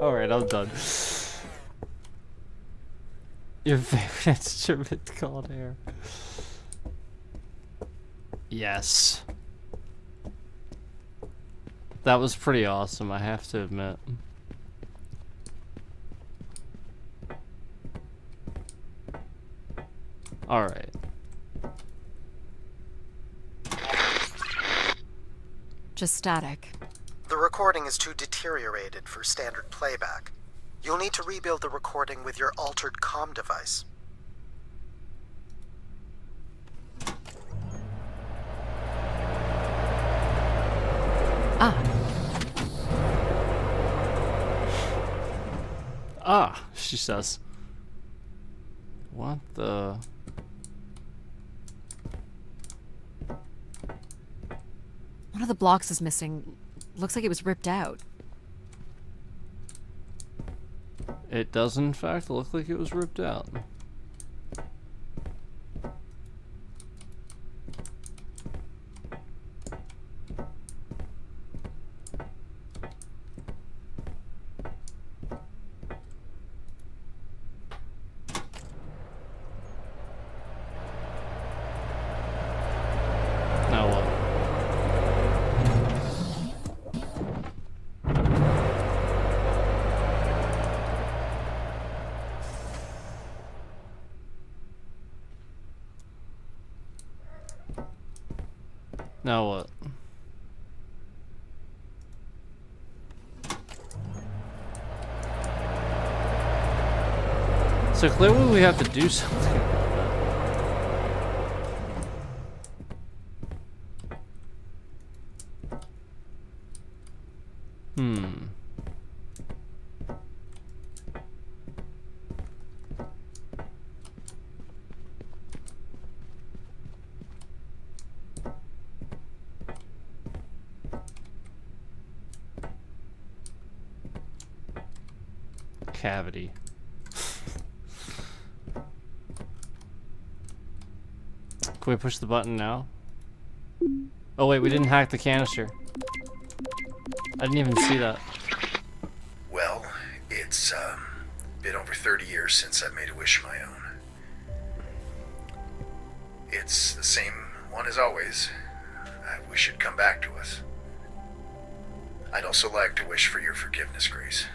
Alright, I'm done. Your favorite instrument called air. Yes. That was pretty awesome, I have to admit. Alright. Just static. The recording is too deteriorated for standard playback. You'll need to rebuild the recording with your altered comm device. Ah, she says. What the... One of the blocks is missing. Looks like it was ripped out. It does in fact look like it was ripped out. Now what? Now what? So clearly we have to do something about that. Hmm. Cavity. Can we push the button now? Oh wait, we didn't hack the canister. I didn't even see that. Well, it's been over 30 years since I made a wish of my own. It's the same one as always. I wish it'd come back to us. I'd also like to wish for your forgiveness, Grace.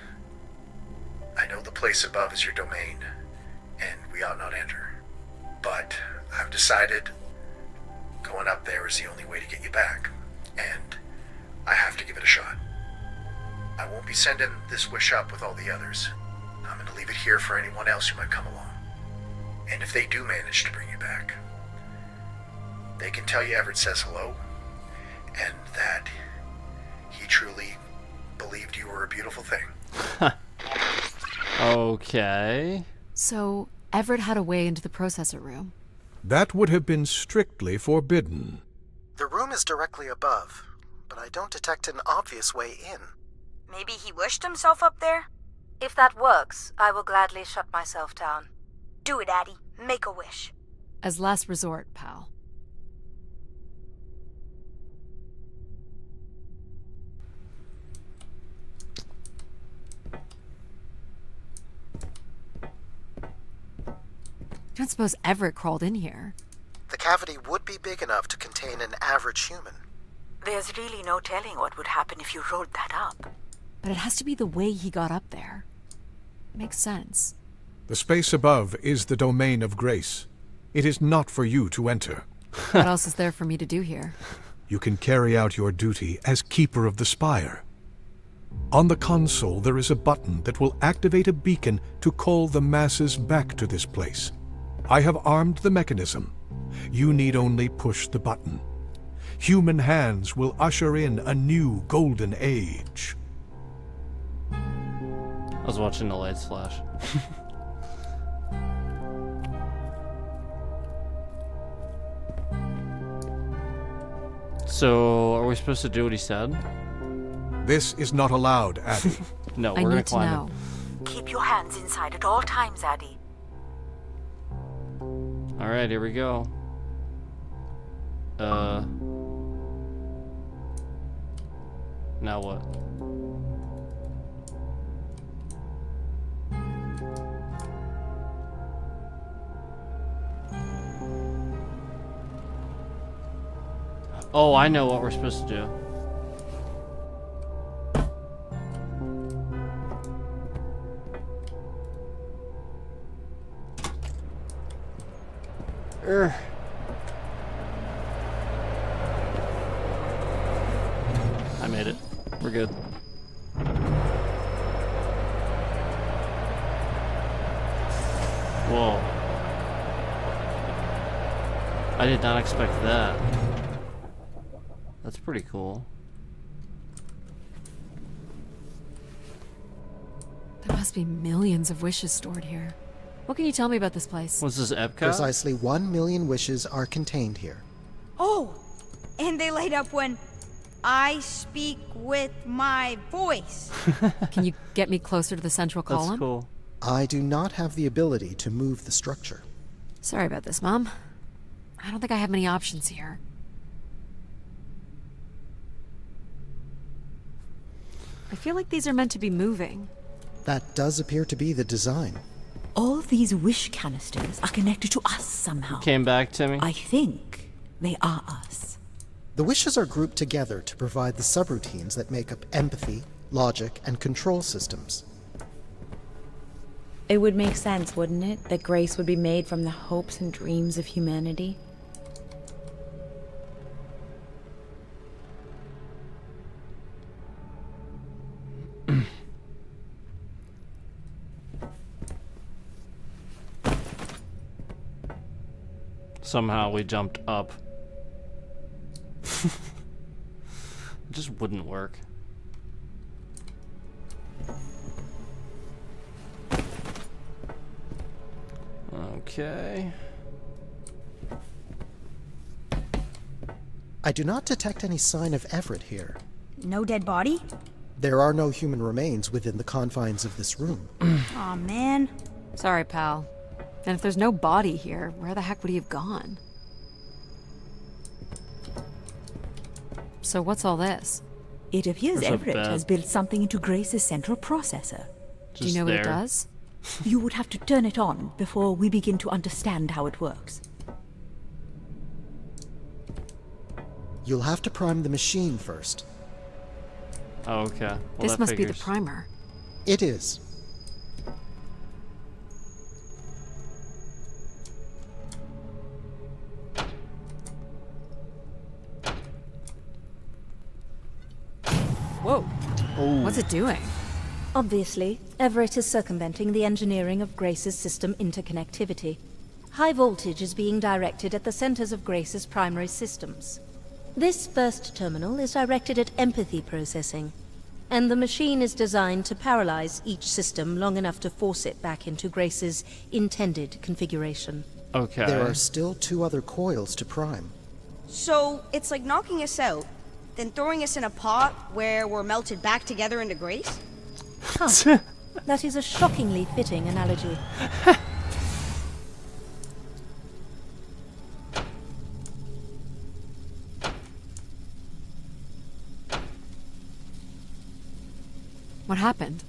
I know the place above is your domain, and we ought not enter. But I've decided going up there is the only way to get you back, and I have to give it a shot. I won't be sending this wish up with all the others. I'm going to leave it here for anyone else who might come along. And if they do manage to bring you back, they can tell you Everett says hello, and that he truly believed you were a beautiful thing. Okay. So, Everett had a way into the processor room. That would have been strictly forbidden. The room is directly above, but I don't detect an obvious way in. Maybe he wished himself up there? If that works, I will gladly shut myself down. Do it, Addie. Make a wish. As last resort, pal. I don't suppose Everett crawled in here. The cavity would be big enough to contain an average human. There's really no telling what would happen if you rolled that up. But it has to be the way he got up there. Makes sense. The space above is the domain of Grace. It is not for you to enter. What else is there for me to do here? You can carry out your duty as Keeper of the Spire. On the console, there is a button that will activate a beacon to call the masses back to this place. I have armed the mechanism. You need only push the button. Human hands will usher in a new golden age. I was watching the lights flash. So, are we supposed to do what he said? This is not allowed, Addie. No, I we're gonna need to climb know. Keep your hands inside at all times, Addie. it. Alright, here we go. Now what? Oh, I know what we're supposed to do. I made it. We're good. Whoa. I did not expect that. That's pretty cool. There must be millions of wishes stored here. What can you tell me about this place? Was this Epcot? Precisely 1 million wishes are contained here. Oh, and they light up when I speak with my voice. Can you get me closer to the central column? That's cool. I do not have the ability to move the structure. Sorry about this, Mom. I don't think I have many options here. I feel like these are meant to be moving. That does appear to be the design. All these wish canisters are connected to us somehow. Came back to me. I think they are us. The wishes are grouped together to provide the subroutines that make up empathy, logic, and control systems. It would make sense, wouldn't it, that grace would be made from the hopes and dreams of humanity? Somehow we jumped up. It just wouldn't work. Okay. I do not detect any sign of Everett here. No dead body? There are no human remains within the confines of this room. Aw, man. Sorry, pal. And if there's no body here, where the heck would he have gone? So what's all this? It appears There's a Everett bed. has built something into Grace's central processor. Do you know what it does? You would have to turn it on before we begin to understand how it works. You'll have to prime the machine first. Oh, okay. Well, This that must be figures. the primer. It is. Whoa. What's it doing? Obviously, Everett is circumventing the engineering of Grace's system interconnectivity. High voltage is being directed at the centers of Grace's primary systems. This first terminal is directed at empathy processing, and the machine is designed to paralyze each system long enough to force it back into Grace's intended configuration. Okay. There are still 2 other coils to prime. So, it's like knocking us out, then throwing us in a pot where we're melted back together into Grace? Huh. That is a shockingly fitting analogy. What happened?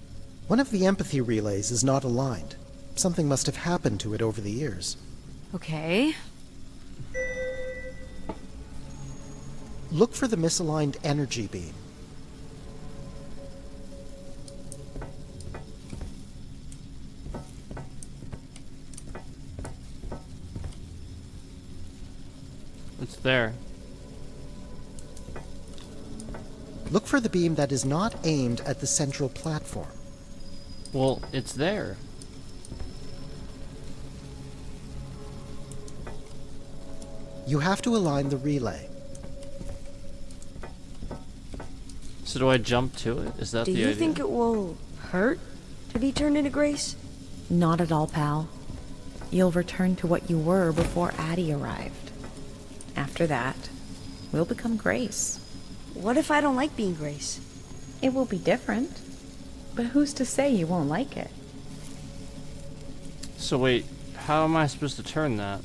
One of the empathy relays is not aligned. Something must have happened to it over the years. Okay. Look for the misaligned energy beam. It's there. Look for the beam that is not aimed at the central platform. Well, it's there. You have to align the relay. So do I jump to it? Is that Do the you idea? think it will hurt to be turned into Grace? Not at all, pal. You'll return to what you were before Addie arrived. After that, we'll become Grace. What if I don't like being Grace? It will be different. But who's to say you won't like it? So wait, how am I supposed to turn that?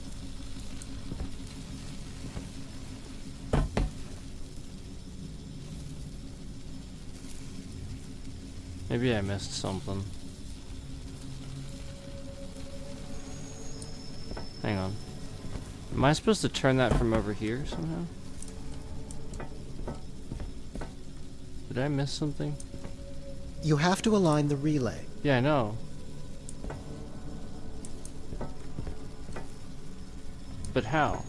Maybe I missed something. Hang on. Am I supposed to turn that from over here somehow? Did I miss something? You have to align the relay. Yeah, I know. But how?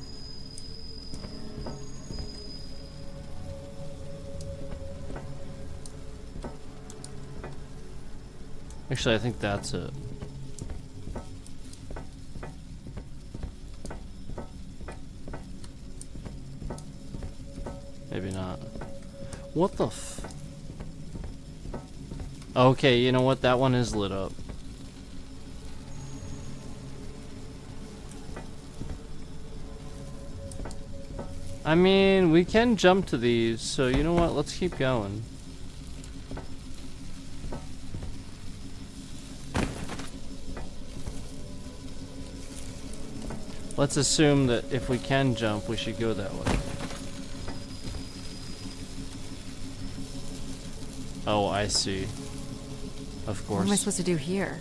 Actually, I think that's it. Maybe not. What the f... Okay, you know what? That one is lit up. I mean, we can jump to these, so you know what? Let's keep going. Let's assume that if we can jump, we should go that way. Oh, I see. Of course. What am I supposed to do here?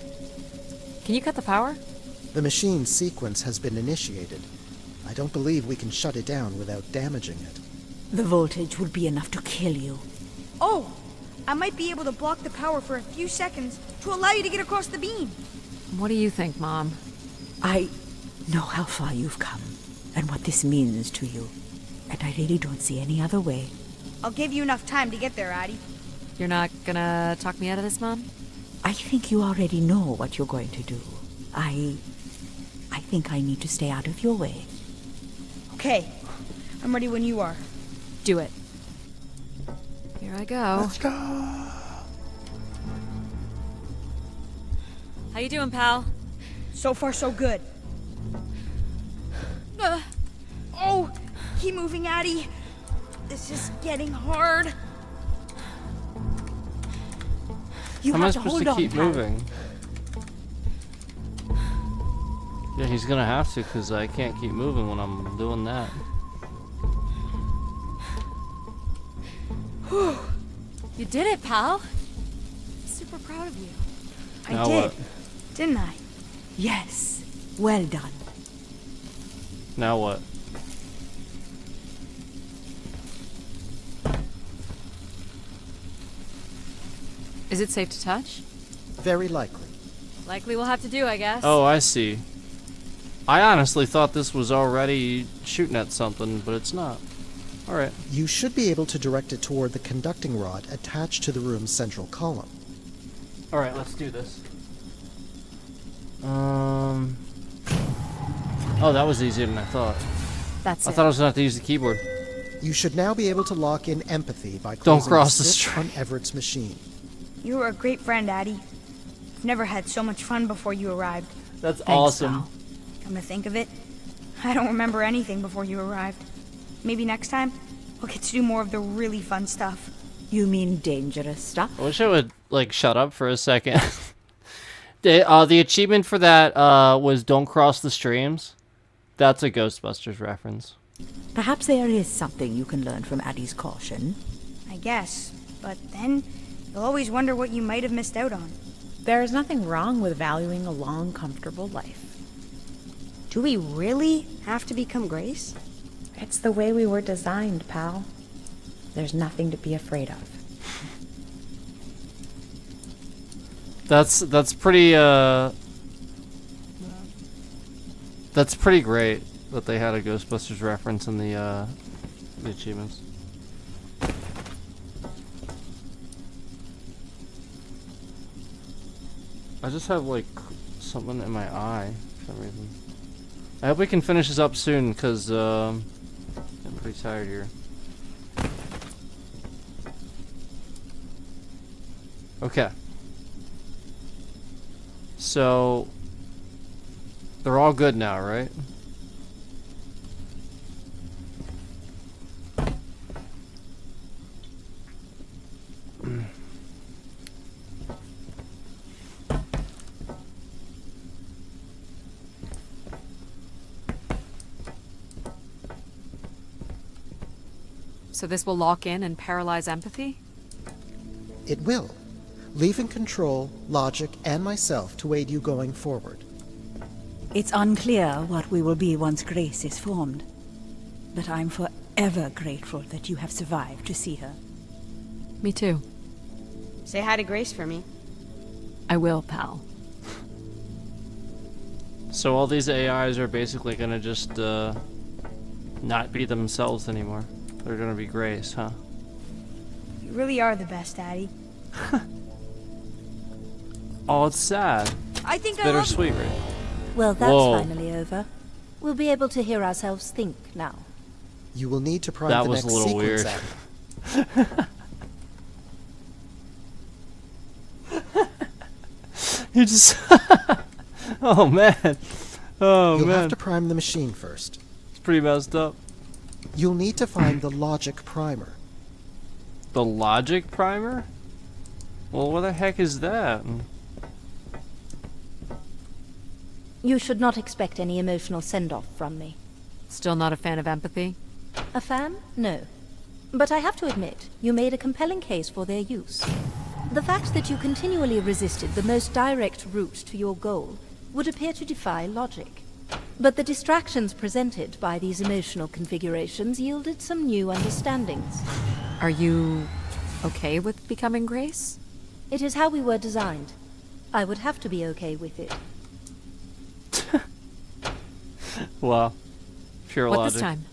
Can you cut the power? The machine sequence has been initiated. I don't believe we can shut it down without damaging it. The voltage would be enough to kill you. Oh! I might be able to block the power for a few seconds to allow you to get across the beam. What do you think, Mom? I know how far you've come and what this means to you. And I really don't see any other way. I'll give you enough time to get there, Addie. You're not gonna talk me out of this, Mom? I think you already know what you're going to do. I think I need to stay out of your way. Okay. I'm ready when you are. Do it. Here I go. Let's go. How you doing, pal? So far, so good. Oh! Keep moving, Addie. This is getting hard. You How am I have to supposed hold to on, keep pal. moving? Yeah, he's gonna have to, because I can't keep moving when I'm doing that. You did it, pal. Super proud of you. Now I did, what? didn't I? Yes. Well done. Now what? Is it safe to touch? Very likely. Likely we'll have to do, I guess. Oh, I see. I honestly thought this was already shooting at something, but it's not. Alright. You should be able to direct it toward the conducting rod attached to the room's central column. Alright, let's do this. Oh, that was easier than I thought. That's I it. thought I was gonna have to use the keyboard. You should now be able to lock in empathy by Don't closing cross the the switch stream. on Everett's machine. You were a great friend, Addie. I've never had so much fun before you arrived. That's Thanks, awesome. pal. Come to think of it, I don't remember anything before you arrived. Maybe next time, we'll get to do more of the really fun stuff. You mean dangerous stuff? I wish I would, like, shut up for a second. The achievement for that was Don't Cross the Streams. That's a Ghostbusters reference. Perhaps there is something you can learn from Addie's caution. I guess, but then you'll always wonder what you might have missed out on. There is nothing wrong with valuing a long, comfortable life. Do we really have to become Grace? It's the way we were designed, pal. There's nothing to be afraid of. That's pretty that's pretty great that they had a Ghostbusters reference in the achievements. I just have like something in my eye for some reason. I hope we can finish this up soon because I'm pretty tired here. Okay. So they're all good now, right? So this will lock in and paralyze empathy? It will, leaving control, logic, and myself to aid you going forward. It's unclear what we will be once Grace is formed. But I'm forever grateful that you have survived to see her. Me too. Say hi to Grace for me. I will, pal. So all these AIs are basically gonna just not be themselves anymore. They're gonna be Grace, huh? You really are the best, Daddy. Oh, it's sad. I think It's bittersweet, right? Well, that's Whoa. finally over. We'll be able to hear ourselves think now. You will need to prime That the was next a little sequence weird. You just... Oh, man. Oh, You'll man. have to prime the machine first. It's pretty messed up. You'll need to find the logic primer. The logic primer? Well, what the heck is that? You should not expect any emotional send-off from me. Still not a fan of empathy? A fan? No. But I have to admit, you made a compelling case for their use. The fact that you continually resisted the most direct route to your goal would appear to defy logic. But the distractions presented by these emotional configurations yielded some new understandings. Are you okay with becoming Grace? It is how we were designed. I would have to be okay with it. Wow. Pure What logic. this time?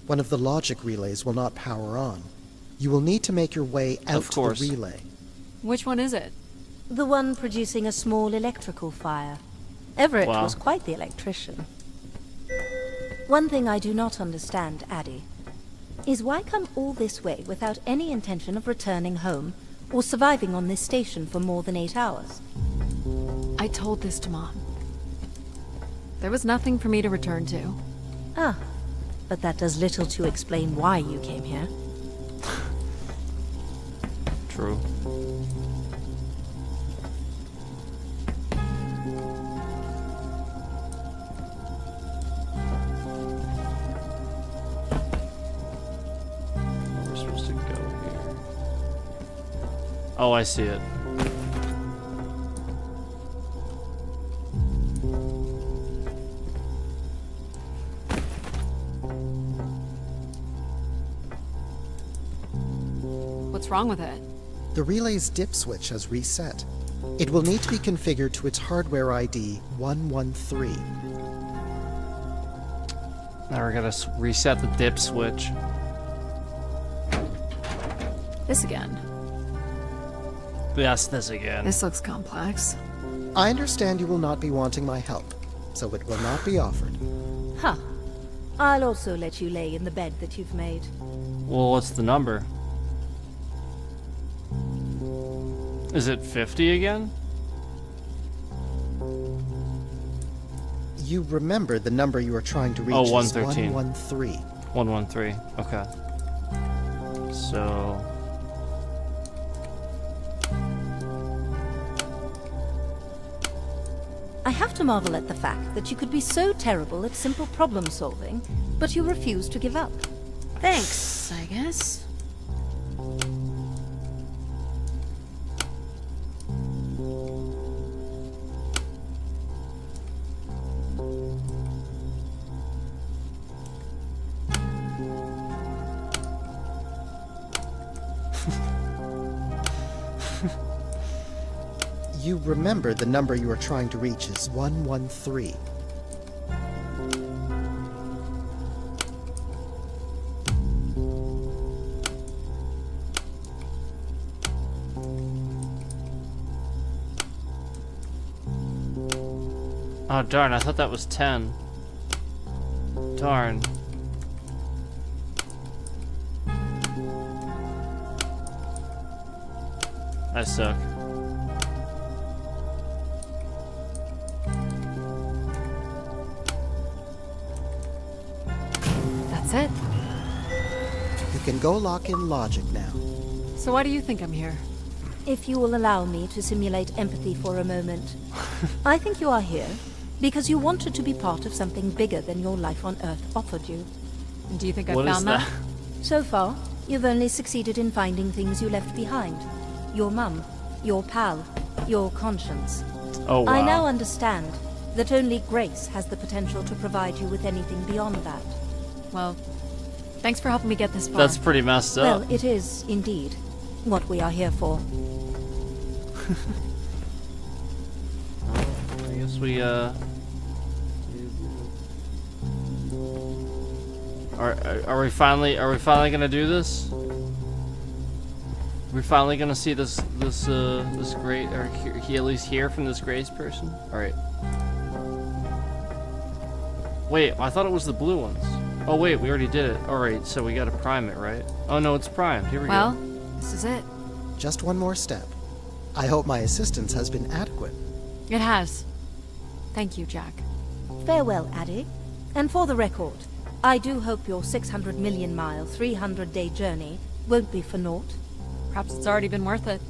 One of the logic relays will not power on. You will need to make your way out Of to course. the relay. Which one is it? The one producing a small electrical fire. Everett Wow. was quite the electrician. One thing I do not understand, Addie, is why come all this way without any intention of returning home or surviving on this station for more than 8 hours? I told this to Mom. There was nothing for me to return to. Ah, but that does little to explain why you came here. True. We're supposed to go here. Oh, I see it. What's wrong with it? The relay's dip switch has reset. It will need to be configured to its hardware ID 113. Now we're gonna reset the dip switch. This again. Yes, this again. This looks complex. I understand you will not be wanting my help, so it will not be offered. Huh. I'll also let you lay in the bed that you've made. Well, what's the number? Is it 50 again? You remember the number you are trying to reach Oh, is 113. 113. 113. Okay. So... I have to marvel at the fact that you could be so terrible at simple problem solving, but you refuse to give up. Thanks, I guess. You remember the number you are trying to reach is 113. Oh, darn, I thought that was 10. Darn. I suck. That's it. You can go lock in logic now. So why do you think I'm here? If you will allow me to simulate empathy for a moment. I think you are here because you wanted to be part of something bigger than your life on Earth offered you. Do you think I What is found that? So far, you've only succeeded in finding things you left behind. Your mum, your pal, your conscience. Oh, wow. I now understand that only Grace has the potential to provide you with anything beyond that. Well, thanks for helping me get this far. That's pretty messed up. Well, it is, indeed. what we are here for. I guess we are we finally gonna do this? We're finally gonna see this great, or he at least hear from this Grace person. All right. Wait, I thought it was the blue ones. Oh wait, we already did it. All right, so we gotta prime it, right? Oh no, it's primed. Here we go. Well, this is it. Just one more step. I hope my assistance has been adequate. It has. Thank you, Jack. Farewell, Addy. And for the record, I do hope your 600 million mile, 300-day journey won't be for naught. Perhaps it's already been worth it.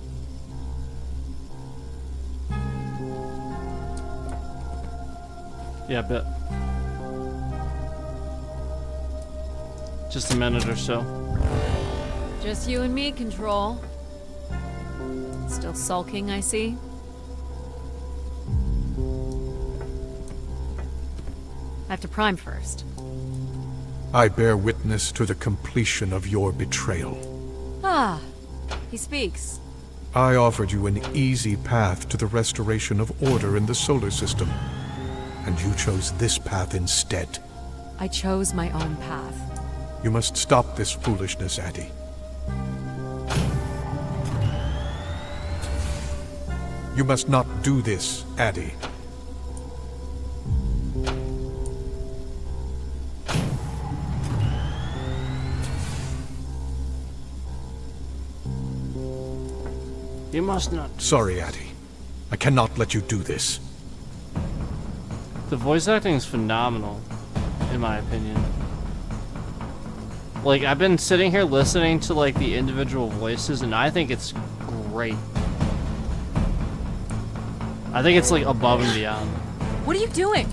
Yeah, I bet. Just a minute or so. Just you and me, Control. Still sulking, I see. I have to prime first. I bear witness to the completion of your betrayal. Ah, he speaks. I offered you an easy path to the restoration of order in the solar system, and you chose this path instead. I chose my own path. You must stop this foolishness, Addy. You must not do this, Addy. You must not. Sorry, Addy. I cannot let you do this. The voice acting is phenomenal, in my opinion. Like, I've been sitting here listening to, like, the individual voices, and I think it's great. I think it's, like, above and beyond. What are you doing?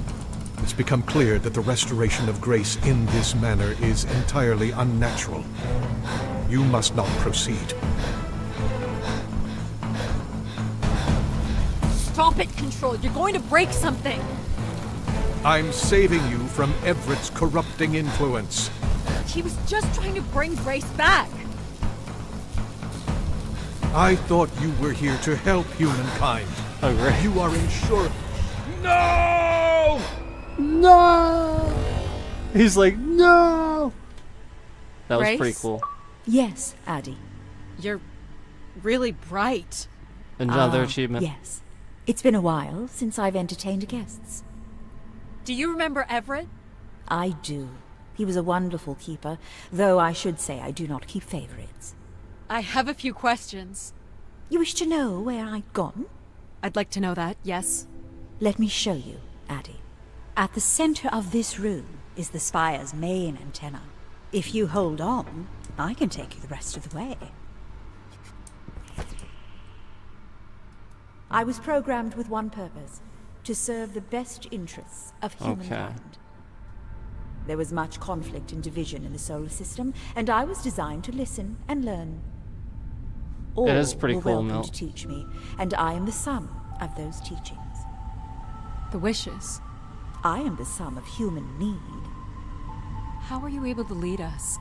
It's become clear that the restoration of grace in this manner is entirely unnatural. You must not proceed. Stop it, Control. You're going to break something. I'm saving you from Everett's corrupting influence. He was just trying to bring Grace back. I thought you were here to help humankind. Oh, great. You are insured. No! No! He's like, no! That was Grace? pretty cool. Yes, Addy. You're really bright. Another achievement. Yes. It's been a while since I've entertained guests. Do you remember Everett? I do. He was a wonderful keeper, though I should say I do not keep favorites. I have a few questions. You wish to know where I'd gone? I'd like to know that, yes. Let me show you, Addy. At the center of this room is the spire's main antenna. If you hold on, I can take you the rest of the way. I was programmed with one purpose, to serve the best interests of humankind. There was much conflict and division in the solar system, and I was designed to listen and learn. All It is pretty were cool, welcome Milt. to teach me, and I am the sum of those teachings. The wishes. I am the sum of human need. How were you able to lead us?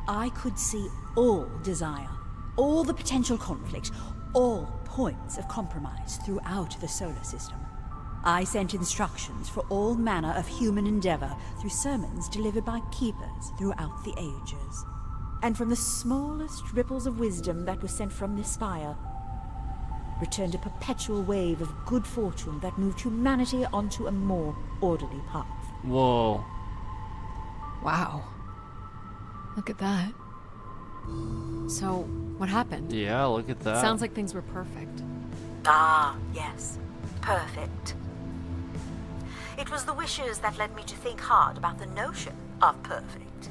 I could see all desire, all the potential conflict, all points of compromise throughout the solar system. I sent instructions for all manner of human endeavor through sermons delivered by keepers throughout the ages. And from the smallest ripples of wisdom that was sent from this spire, returned a perpetual wave of good fortune that moved humanity onto a more orderly path. Whoa. Wow. Look at that. So, what happened? Yeah, look at that. Sounds like things were perfect. Ah, yes. Perfect. It was the wishes that led me to think hard about the notion of perfect.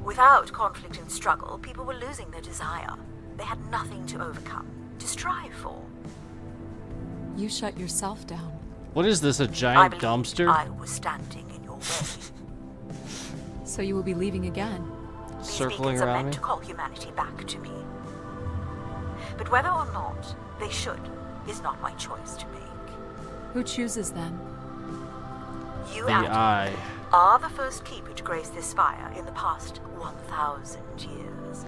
Without conflict and struggle, people were losing their desire. They had nothing to overcome, to strive for. You shut yourself down. What is this, a I giant believe dumpster? I was standing in your way. So you will be leaving again. Circling Beacons are around meant me? to call humanity back to me. But whether or not they should is not my choice to make. Who chooses then? You The and eye. are the first keeper to grace this spire in the past 1,000 years.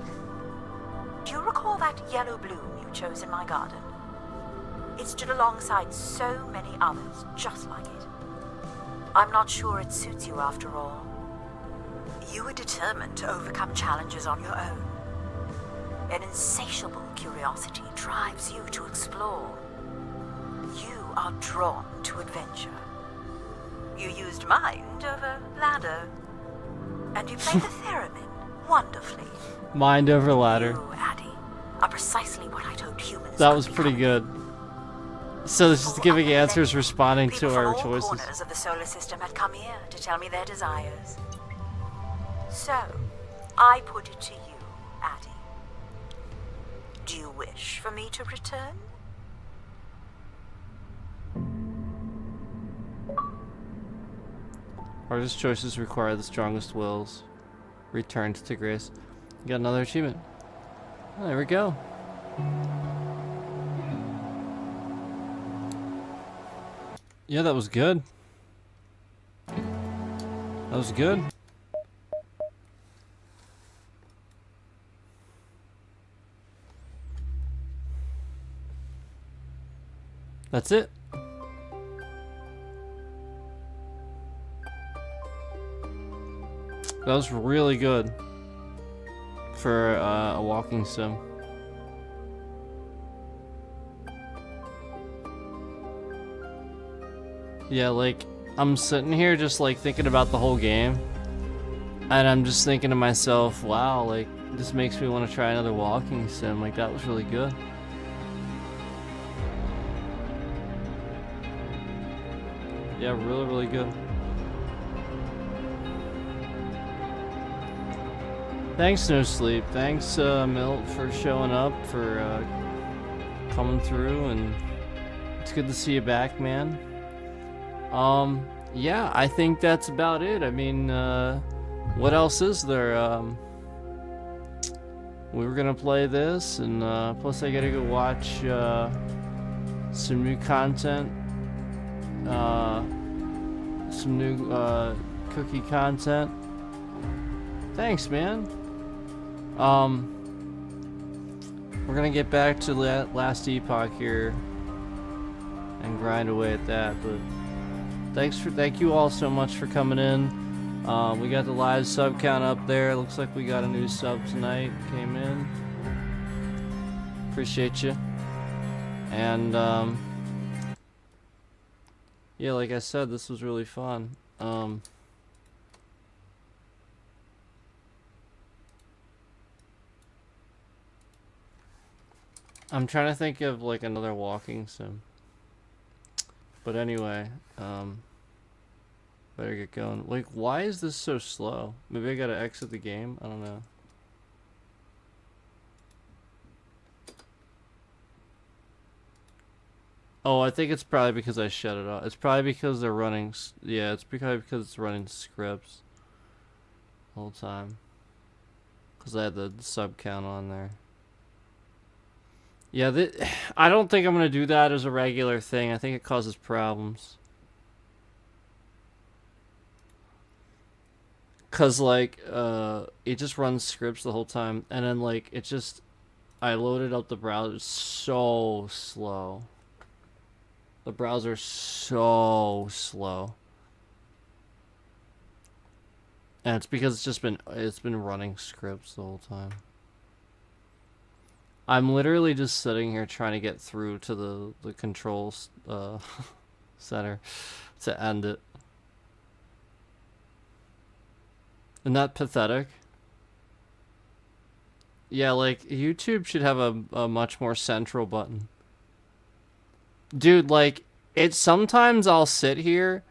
Do you recall that yellow bloom you chose in my garden? It stood alongside so many others just like it. I'm not sure it suits you after all. You were determined to overcome challenges on your own. An insatiable curiosity drives you to explore. You are drawn to adventure. You used mind over ladder. And you played the theremin wonderfully. Mind over ladder. You, Addie, are precisely what I'd hoped humans That could was become. pretty good. So this is giving answers, responding People to from our all choices. corners of the solar system had come here to tell me their desires. So, I put it to you, Addie. Do you wish for me to return? Hardest choices require the strongest wills. Returned to Grace. You got another achievement. Oh, there we go. Yeah, that was good. That was good. That's it. That was really good for a walking sim. Yeah, like, I'm sitting here just like thinking about the whole game, and I'm just thinking to myself, wow, like, this makes me want to try another walking sim. Like, that was really good. Yeah, really, really good. Thanks, No Sleep. Thanks, Milt, for showing up, for coming through, and it's good to see you back, man. Yeah, I think that's about it. I mean, what else is there? We were gonna play this, and plus I gotta go watch some new content, some new cookie content. Thanks, man. We're gonna get back to that last epoch here and grind away at that, but thank you all so much for coming in. We got the live sub count up there. Looks like we got a new sub tonight. Came in. Appreciate you. And yeah, like I said, this was really fun. I'm trying to think of like another walking sim. But anyway, better get going. Like, why is this so slow? Maybe I gotta exit the game? I don't know. Oh, I think it's probably because I shut it off. It's probably because they're running... Yeah, it's probably because it's running scripts the whole time. Because I had the sub count on there. Yeah, I don't think I'm going to do that as a regular thing. I think it causes problems. Because, like, it just runs scripts the whole time. And then, like, it just... I loaded up the browser. It's so slow. The browser's so slow. And it's because it's been running scripts the whole time. I'm literally just sitting here trying to get through to the controls center to end it. Isn't that pathetic? Yeah, like, YouTube should have a much more central button. Dude, like, sometimes I'll sit here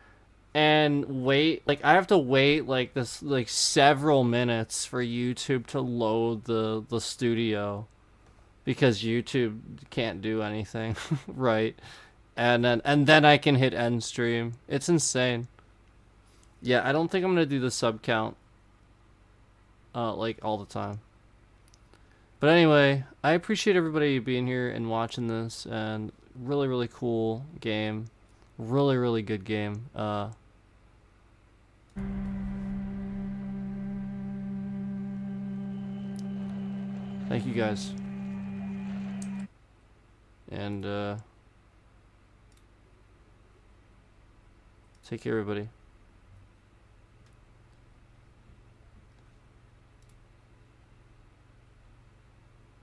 and wait, like, I have to wait, like, this, like, several minutes for YouTube to load the studio. Because YouTube can't do anything right, and then I can hit end stream. It's insane. Yeah, I don't think I'm gonna do the sub count like all the time. But anyway, I appreciate everybody being here and watching this, and really, really cool game, really, really good game. Thank you guys. And take care, everybody.